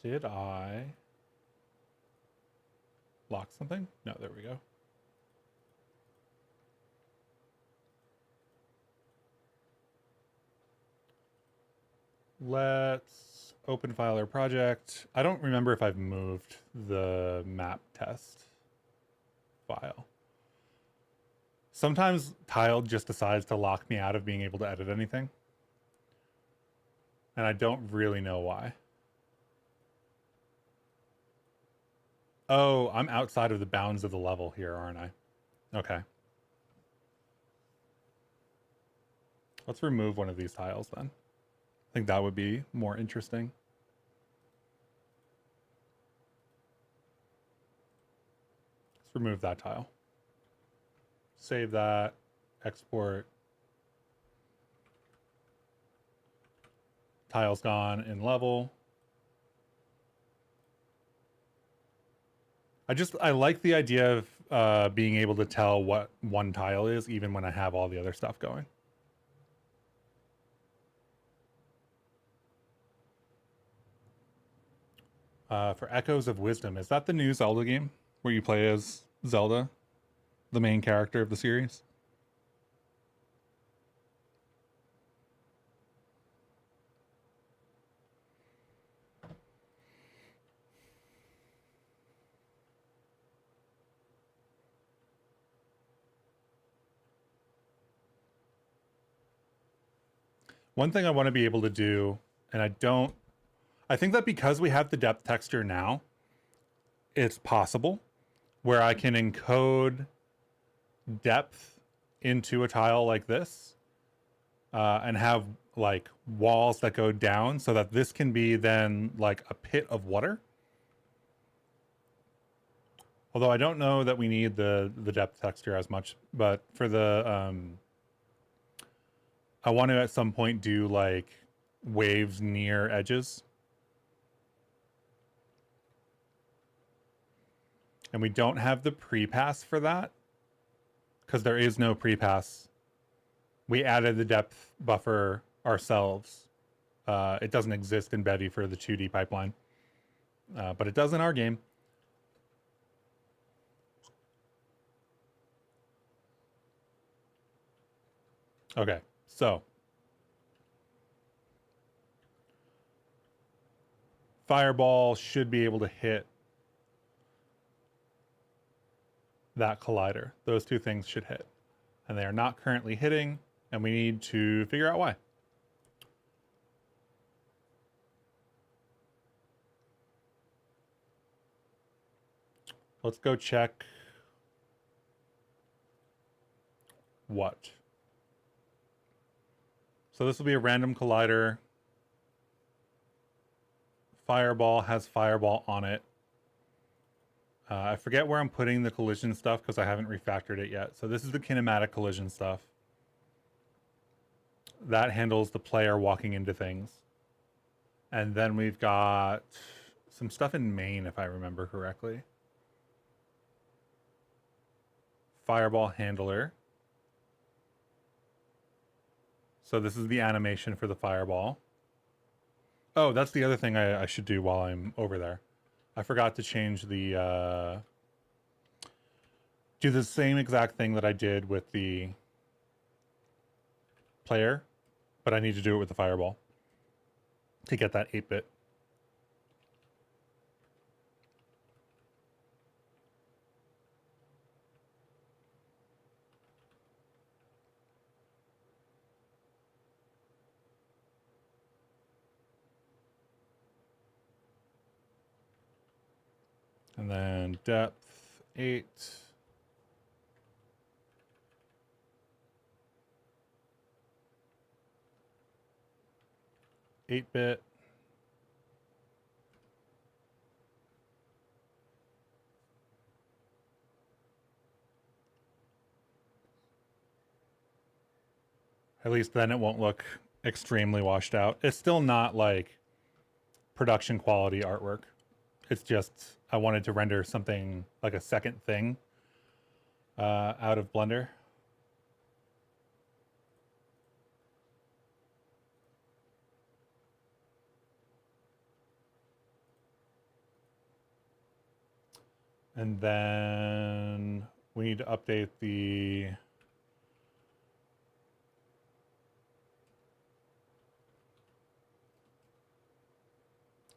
Did I lock something? No, there we go. Let's open file or project. I don't remember if I've moved the map test file. Sometimes Tile just decides to lock me out of being able to edit anything. And I don't really know why. Oh, I'm outside of the bounds of the level here, aren't I? Okay. Let's remove one of these tiles then. I think that would be more interesting. Let's remove that tile. Save that, export. Tile's gone in level. I like the idea of being able to tell what one tile is even when I have all the other stuff going. For Echoes of Wisdom, is that the new Zelda game where you play as Zelda, the main character of the series? One thing I want to be able to do, and I think that because we have the depth texture now, it's possible where I can encode depth into a tile like this and have like walls that go down so that this can be then like a pit of water. Although I don't know that we need the depth texture as much, but for the I want to at some point do like waves near edges. And we don't have the pre-pass for that because there is no pre-pass. We added the depth buffer ourselves. It doesn't exist in Bevy for the 2D pipeline, but it does in our game. Okay, so Fireball should be able to hit that collider. Those two things should hit. And they are not currently hitting, and we need to figure out why. Let's go check what. So this will be a random collider. Fireball has Fireball on it. I forget where I'm putting the collision stuff because I haven't refactored it yet. So this is the kinematic collision stuff. That handles the player walking into things. And then we've got some stuff in main, if I remember correctly. Fireball handler. So this is the animation for the fireball. Oh, that's the other thing I should do while I'm over there. I forgot to change the, do the same exact thing that I did with the player, but I need to do it with the fireball to get that 8-bit. And then depth 8. Eight-bit. At least then it won't look extremely washed out. It's still not like production quality artwork. It's just I wanted to render something like a second thing out of Blender. And then we need to update the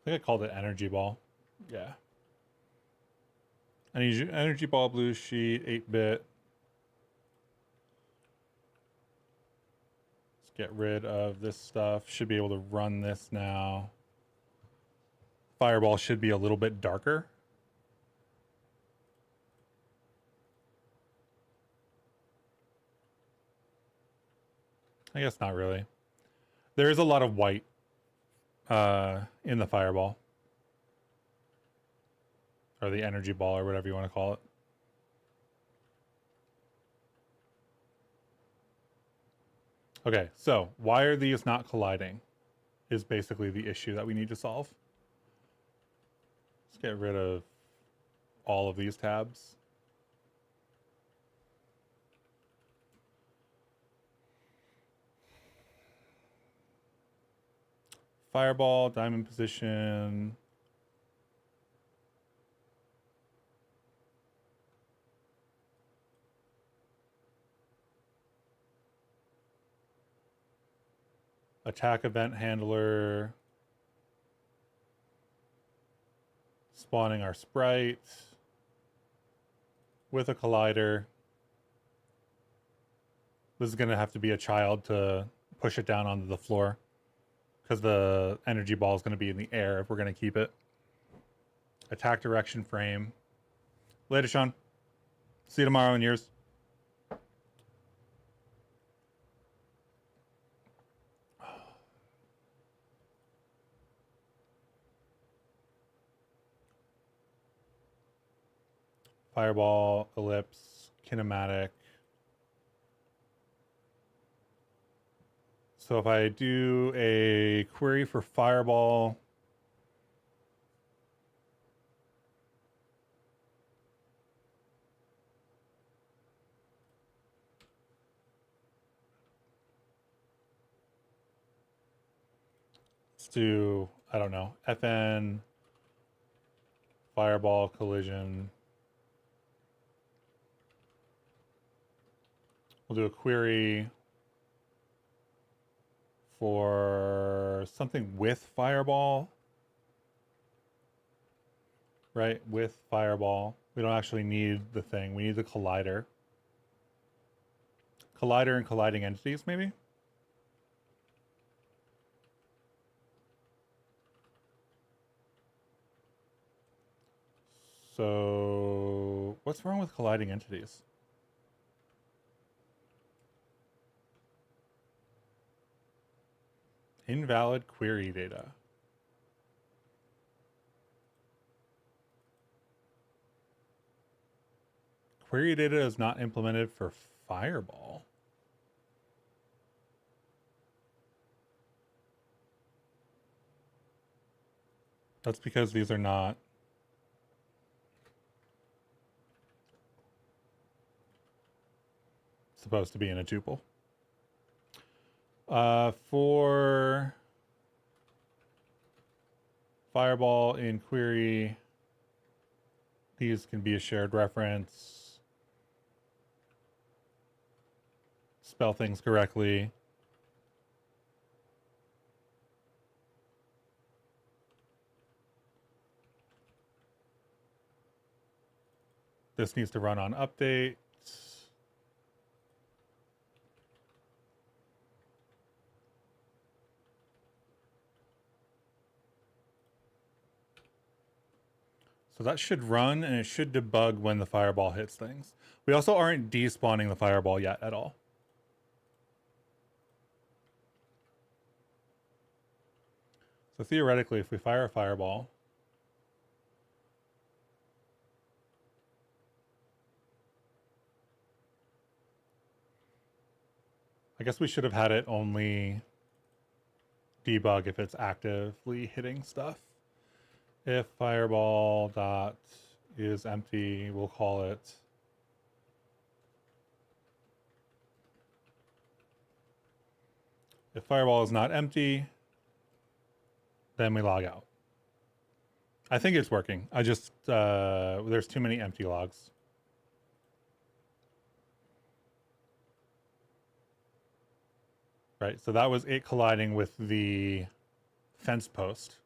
I think I called it energy ball. Yeah. I need energy ball blue sheet, 8-bit. Let's get rid of this stuff. Should be able to run this now. Fireball should be a little bit darker. I guess not really. There is a lot of white in the fireball. Or the energy ball or whatever you want to call it. Okay, so why are these not colliding is basically the issue that we need to solve. Let's get rid of all of these tabs. Fireball, diamond position. Attack event handler. Spawning our sprite with a collider. This is going to have to be a child to push it down onto the floor because the energy ball is going to be in the air if we're going to keep it. Attack direction frame. Later, Sean. See you tomorrow in yours. Fireball, ellipse, kinematic. So if I do a query for fireball, let's do, I don't know, FN, fireball, collision. We'll do a query for something with fireball, right? With fireball. We don't actually need the thing. We need the collider. Collider and colliding entities, maybe? So what's wrong with colliding entities? Invalid query data. Query data is not implemented for Fireball. That's because these are not supposed to be in a tuple. For Fireball in query, These can be a shared reference. Spell things correctly. This needs to run on update. So that should run, and it should debug when the fireball hits things. We also aren't despawning the fireball yet at all. So theoretically, if we fire a fireball, I guess we should have had it only debug if it's actively hitting stuff. If fireball dot is empty, we'll call it if fireball is not empty, then we log out. I think it's working. I just there's too many empty logs. Right, so that was it colliding with the fence post.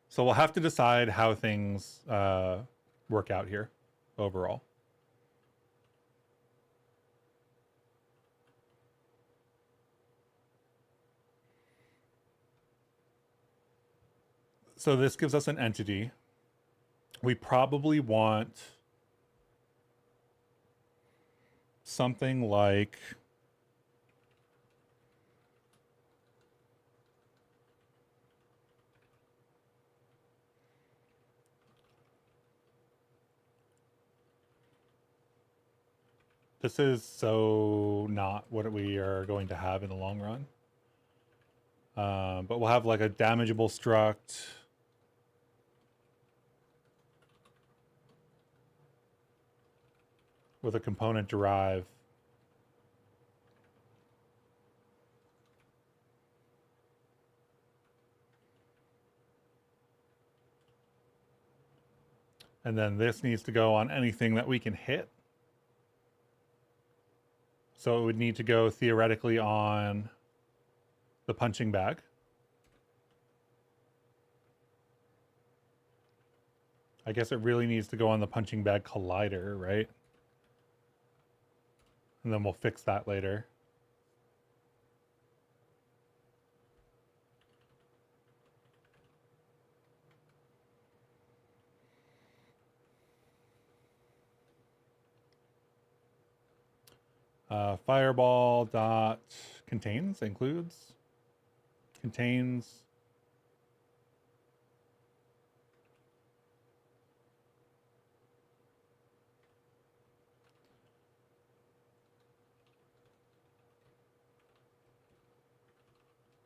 So we'll have to decide how things work out here overall. So this gives us an entity. We probably want something like this is so not what we are going to have in the long run. But we'll have like a damageable struct. With a component derive. And then this needs to go on anything that we can hit. So it would need to go theoretically on the punching bag. I guess it really needs to go on the punching bag collider, right? And then we'll fix that later. Fireball dot contains includes contains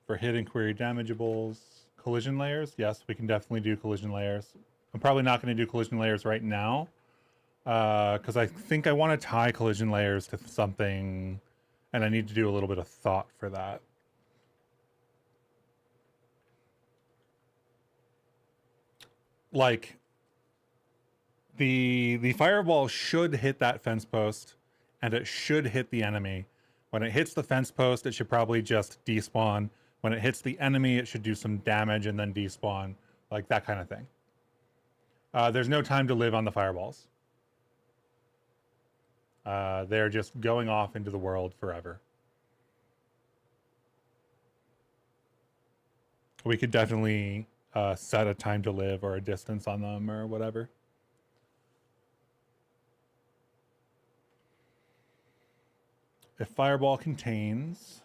for hidden query damageables. Collision layers, yes, we can definitely do collision layers. I'm probably not going to do collision layers right now because I think I want to tie collision layers to something, and I need to do a little bit of thought for that. Like the fireball should hit that fence post, and it should hit the enemy. When it hits the fence post, it should probably just despawn. When it hits the enemy, it should do some damage and then despawn, like that kind of thing. There's no time to live on the fireballs. They're just going off into the world forever. We could definitely set a time to live or a distance on them or whatever. If fireball contains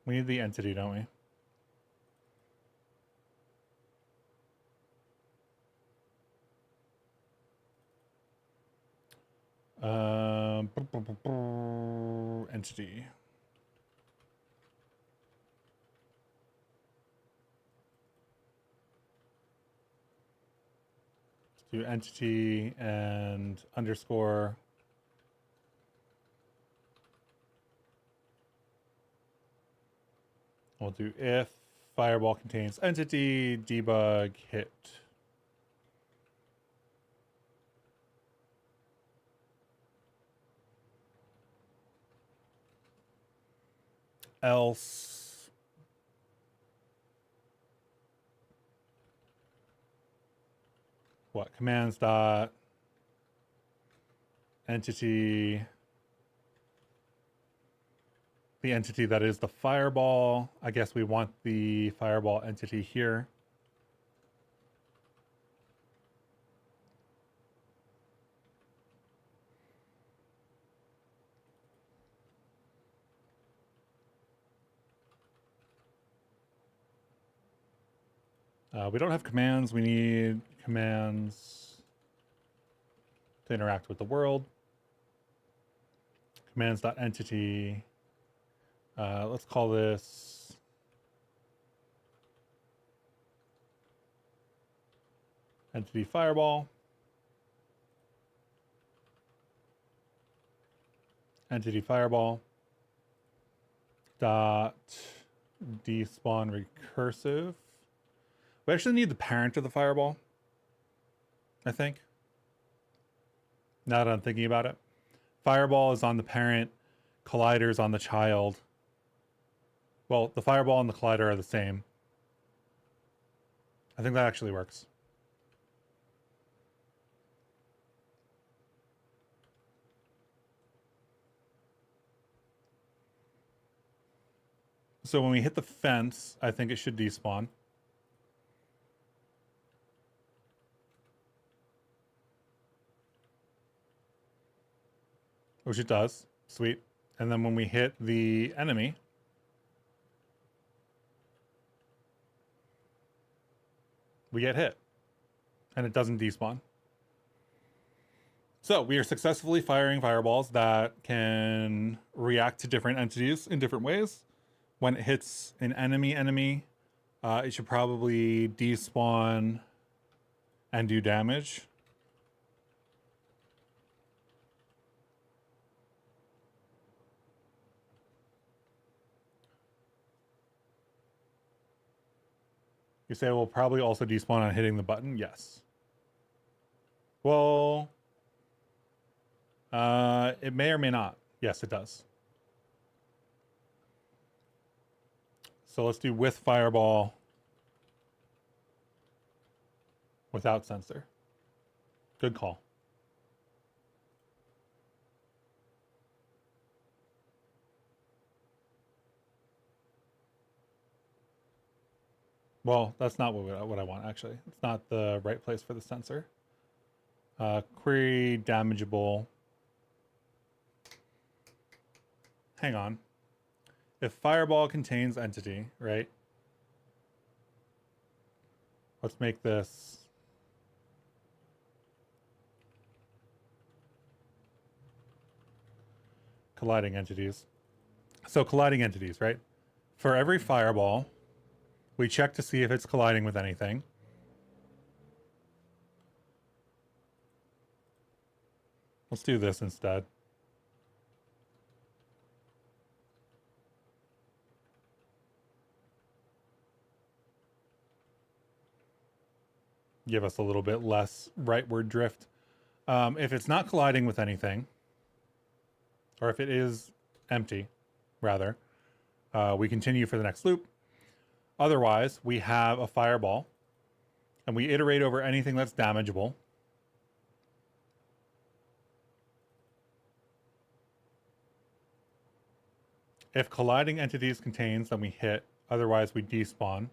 we need the entity, don't we? Entity. Let's do entity and underscore We'll do if fireball contains entity, debug, hit. Else what? Commands dot entity, the entity that is the fireball. I guess we want the fireball entity here. We don't have commands. We need commands to interact with the world. Commands.entity. Let's call this entity fireball. Entity fireball. Dot despawn recursive. We actually need the parent of the fireball, I think. Now that I'm thinking about it. Fireball is on the parent, collider is on the child. Well, the fireball and the collider are the same. I think that actually works. So when we hit the fence, I think it should despawn. Which it does. Sweet. And then when we hit the enemy, we get hit. And it doesn't despawn. So we are successfully firing fireballs that can react to different entities in different ways. When it hits an enemy, it should probably despawn and do damage. You say we'll probably also despawn on hitting the button. Yes. Well, it may or may not. Yes, it does. So let's do with fireball without sensor. Good call. Well, that's not what I want, actually. It's not the right place for the sensor. Query damageable. Hang on. If fireball contains entity, right? Let's make this colliding entities. So colliding entities, right? For every fireball, we check to see if it's colliding with anything. Let's do this instead. Give us a little bit less rightward drift. If it's not colliding with anything, or if it is empty, rather, we continue for the next loop. Otherwise, we have a fireball, and we iterate over anything that's damageable. If colliding entities contains, then we hit. Otherwise, we despawn.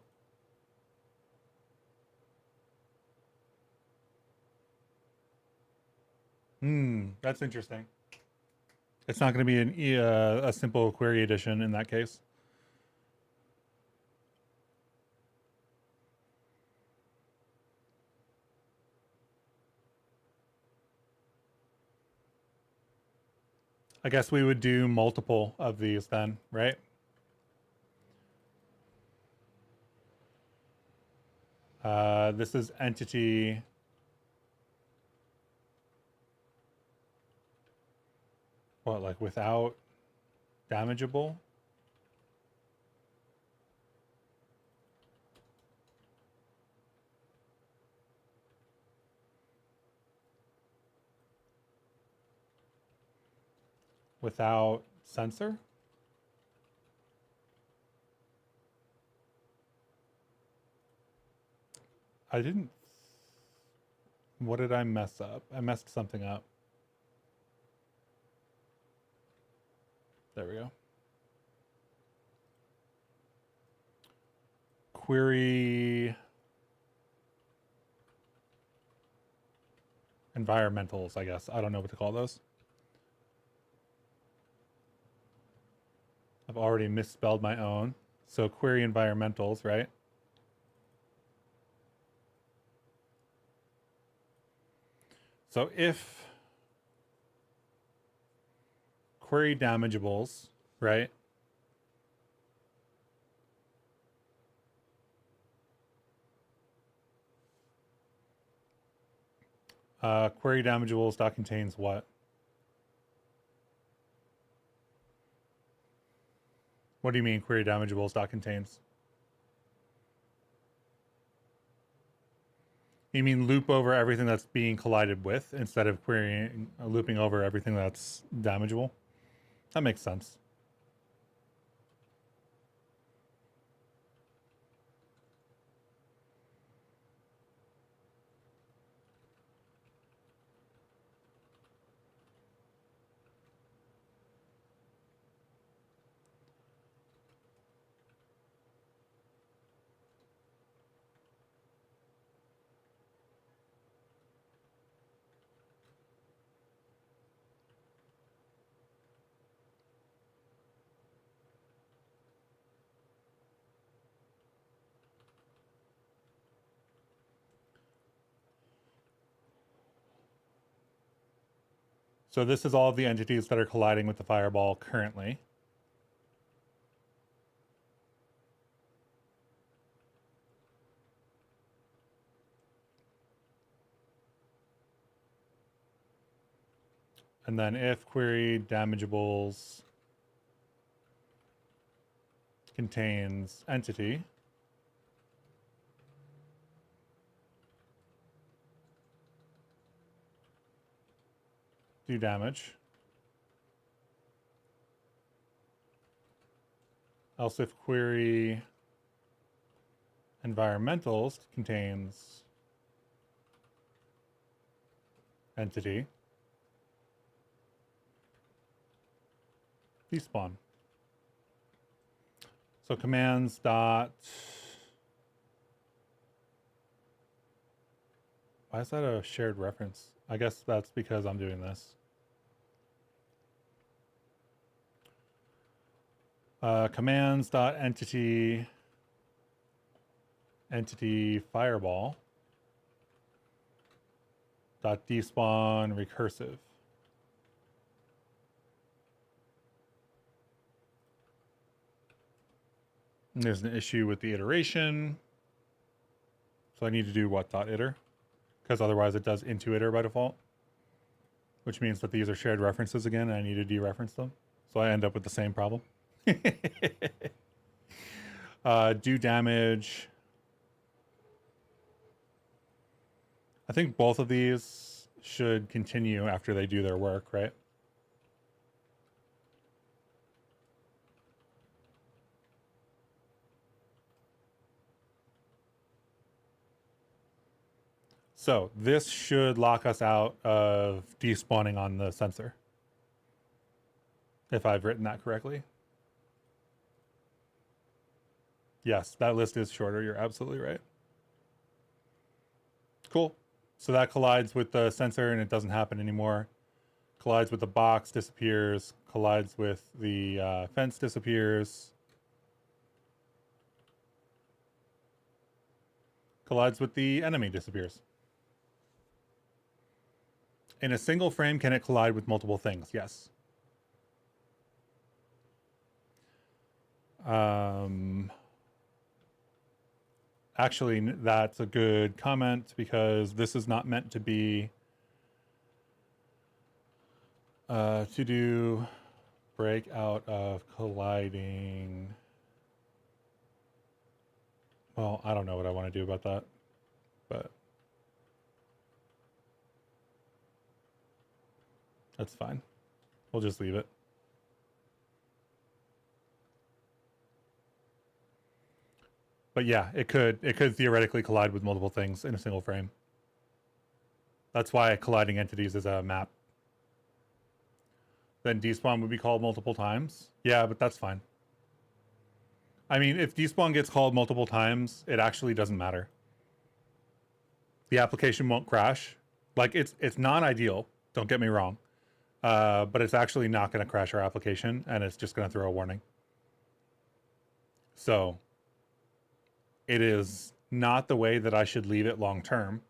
That's interesting. It's not going to be a simple query addition in that case. I guess we would do multiple of these then, right? This is entity. What, like without damageable? without sensor. I didn't. What did I mess up? I messed something up. There we go. Query environmentals, I guess. I don't know what to call those. I've already misspelled my own. So query environmentals, right? So if query damageables, right? Query damageables dot contains what? What do you mean query damageables dot contains? You mean loop over everything that's being collided with instead of querying, looping over everything that's damageable? That makes sense. So this is all of the entities that are colliding with the fireball currently. And then if query damageables contains entity, do damage. Else if query environmentals contains entity, despawn. So commands dot. Why is that a shared reference? I guess that's because I'm doing this. Commands dot entity fireball dot despawn recursive. And there's an issue with the iteration. So I need to do what dot iter? Because otherwise it does into iter by default. Which means that these are shared references again and I need to dereference them. So I end up with the same problem. Do damage. I think both of these should continue after they do their work, right? So this should lock us out of despawning on the sensor. If I've written that correctly. Yes, that list is shorter. You're absolutely right. Cool. So that collides with the sensor and it doesn't happen anymore. Collides with the box, disappears. Collides with the fence, disappears. Collides with the enemy, disappears. In a single frame, can it collide with multiple things? Yes. Actually, that's a good comment because this is not meant to be to do break out of colliding. Well, I don't know what I want to do about that, but that's fine. We'll just leave it. But yeah, it could theoretically collide with multiple things in a single frame. That's why colliding entities is a map. Then despawn would be called multiple times. Yeah, but that's fine. I mean, if despawn gets called multiple times, it actually doesn't matter. The application won't crash. Like it's not ideal. Don't get me wrong, but it's actually not going to crash our application, and it's just going to throw a warning. So it is not the way that I should leave it long term,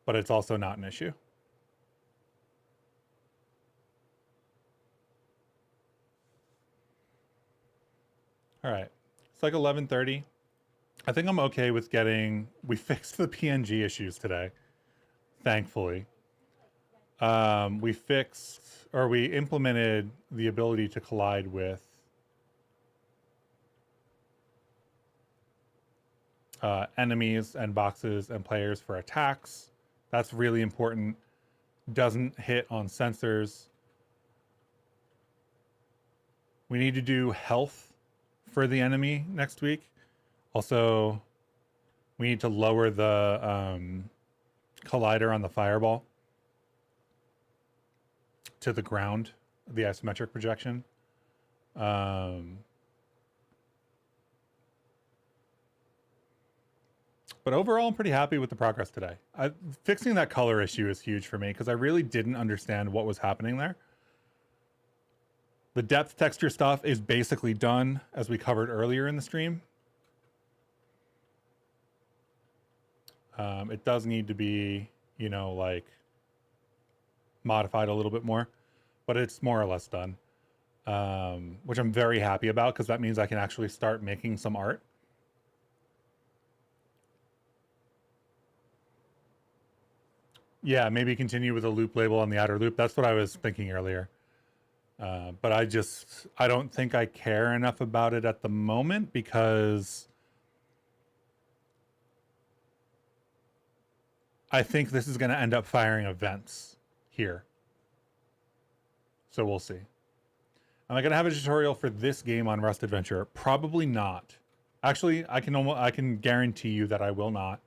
but it's also not an issue. All right, it's like 11:30. I think I'm okay with getting. We fixed the PNG issues today, thankfully. We implemented the ability to collide with enemies and boxes and players for attacks. That's really important. Doesn't hit on sensors. We need to do health for the enemy next week. Also, we need to lower the collider on the fireball to the ground, the isometric projection. But overall, I'm pretty happy with the progress today. Fixing that color issue is huge for me because I really didn't understand what was happening there. The depth texture stuff is basically done, as we covered earlier in the stream. It does need to be, like modified a little bit more, but it's more or less done, which I'm very happy about because that means I can actually start making some art. Yeah, maybe continue with a loop label on the outer loop. That's what I was thinking earlier. But I don't think I care enough about it at the moment because I think this is going to end up firing events here. So we'll see. Am I going to have a tutorial for this game on Rust Adventure? Probably not. Actually, I can guarantee you that I will not.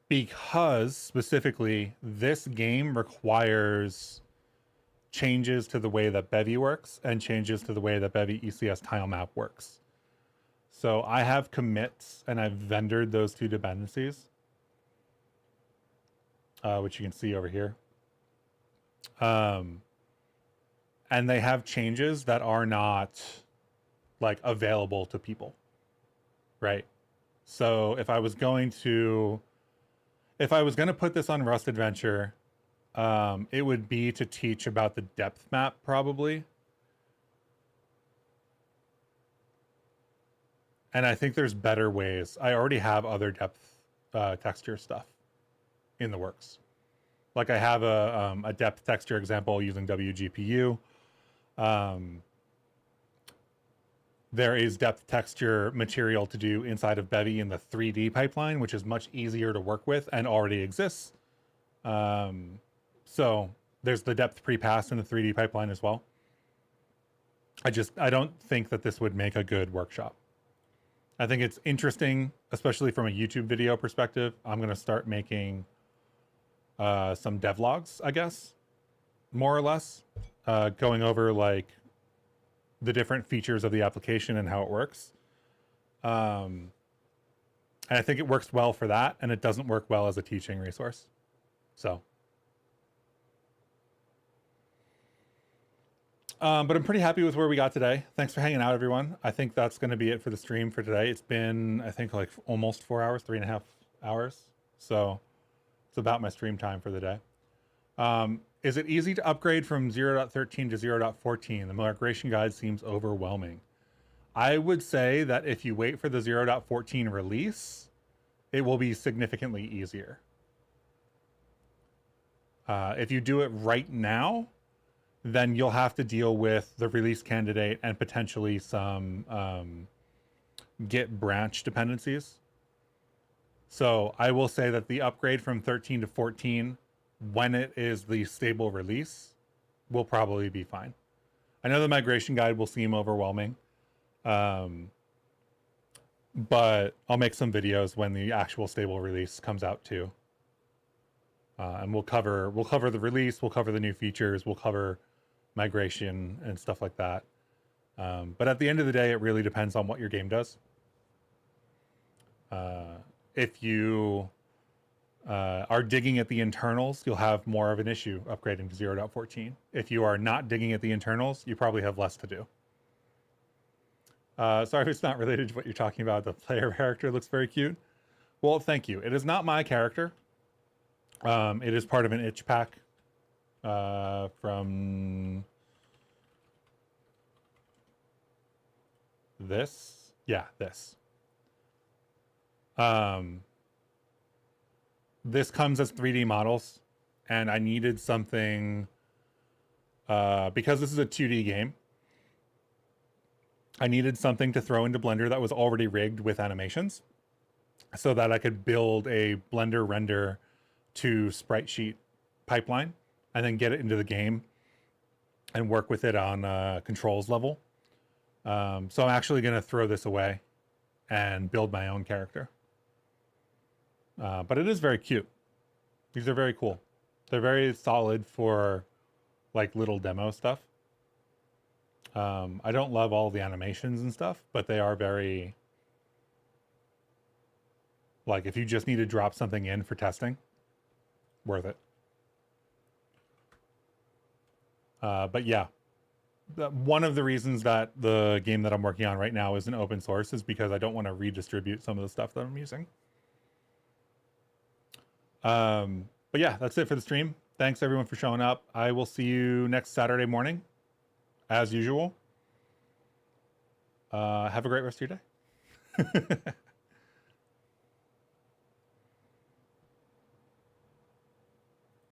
Because specifically this game requires changes to the way that Bevy works and changes to the way that Bevy ECS tile map works. So I have commits and I've vendored those two dependencies, which you can see over here. And they have changes that are not like available to people, right? So if I was going to put this on Rust Adventure, it would be to teach about the depth map probably. And I think there's better ways. I already have other depth texture stuff in the works. Like I have a depth texture example using WGPU. There is depth texture material to do inside of Bevy in the 3D pipeline, which is much easier to work with and already exists. So there's the depth pre-pass in the 3D pipeline as well. I don't think that this would make a good workshop. I think it's interesting, especially from a YouTube video perspective. I'm going to start making some devlogs, I guess, more or less, going over like the different features of the application and how it works. And I think it works well for that, and it doesn't work well as a teaching resource. So, but I'm pretty happy with where we got today. Thanks for hanging out, everyone. I think that's going to be it for the stream for today. It's been, I think, like almost 4 hours, 3.5 hours. So it's about my stream time for the day. Is it easy to upgrade from 0.13 to 0.14? The migration guide seems overwhelming. I would say that if you wait for the 0.14 release, it will be significantly easier. If you do it right now, then you'll have to deal with the release candidate and potentially some Git branch dependencies. So I will say that the upgrade from 13 to 14, when it is the stable release, will probably be fine. I know the migration guide will seem overwhelming, but I'll make some videos when the actual stable release comes out too. And we'll cover the release, we'll cover the new features, we'll cover migration and stuff like that. But at the end of the day, it really depends on what your game does. If you are digging at the internals, you'll have more of an issue upgrading to 0.14. If you are not digging at the internals, you probably have less to do. Sorry if it's not related to what you're talking about. The player character looks very cute. Well, thank you. It is not my character. It is part of an itch pack from this. Yeah, this. This comes as 3D models, and I needed something because this is a 2D game. I needed something to throw into Blender that was already rigged with animations so that I could build a Blender render to sprite sheet pipeline and then get it into the game and work with it on controls level. So I'm actually going to throw this away and build my own character. But it is very cute. These are very cool. They're very solid for like little demo stuff. I don't love all the animations and stuff, but they are very, like, if you just need to drop something in for testing, worth it. But yeah, one of the reasons that the game that I'm working on right now isn't open source is because I don't want to redistribute some of the stuff that I'm using. But yeah, that's it for the stream. Thanks everyone for showing up. I will see you next Saturday morning, as usual. Have a great rest of your day.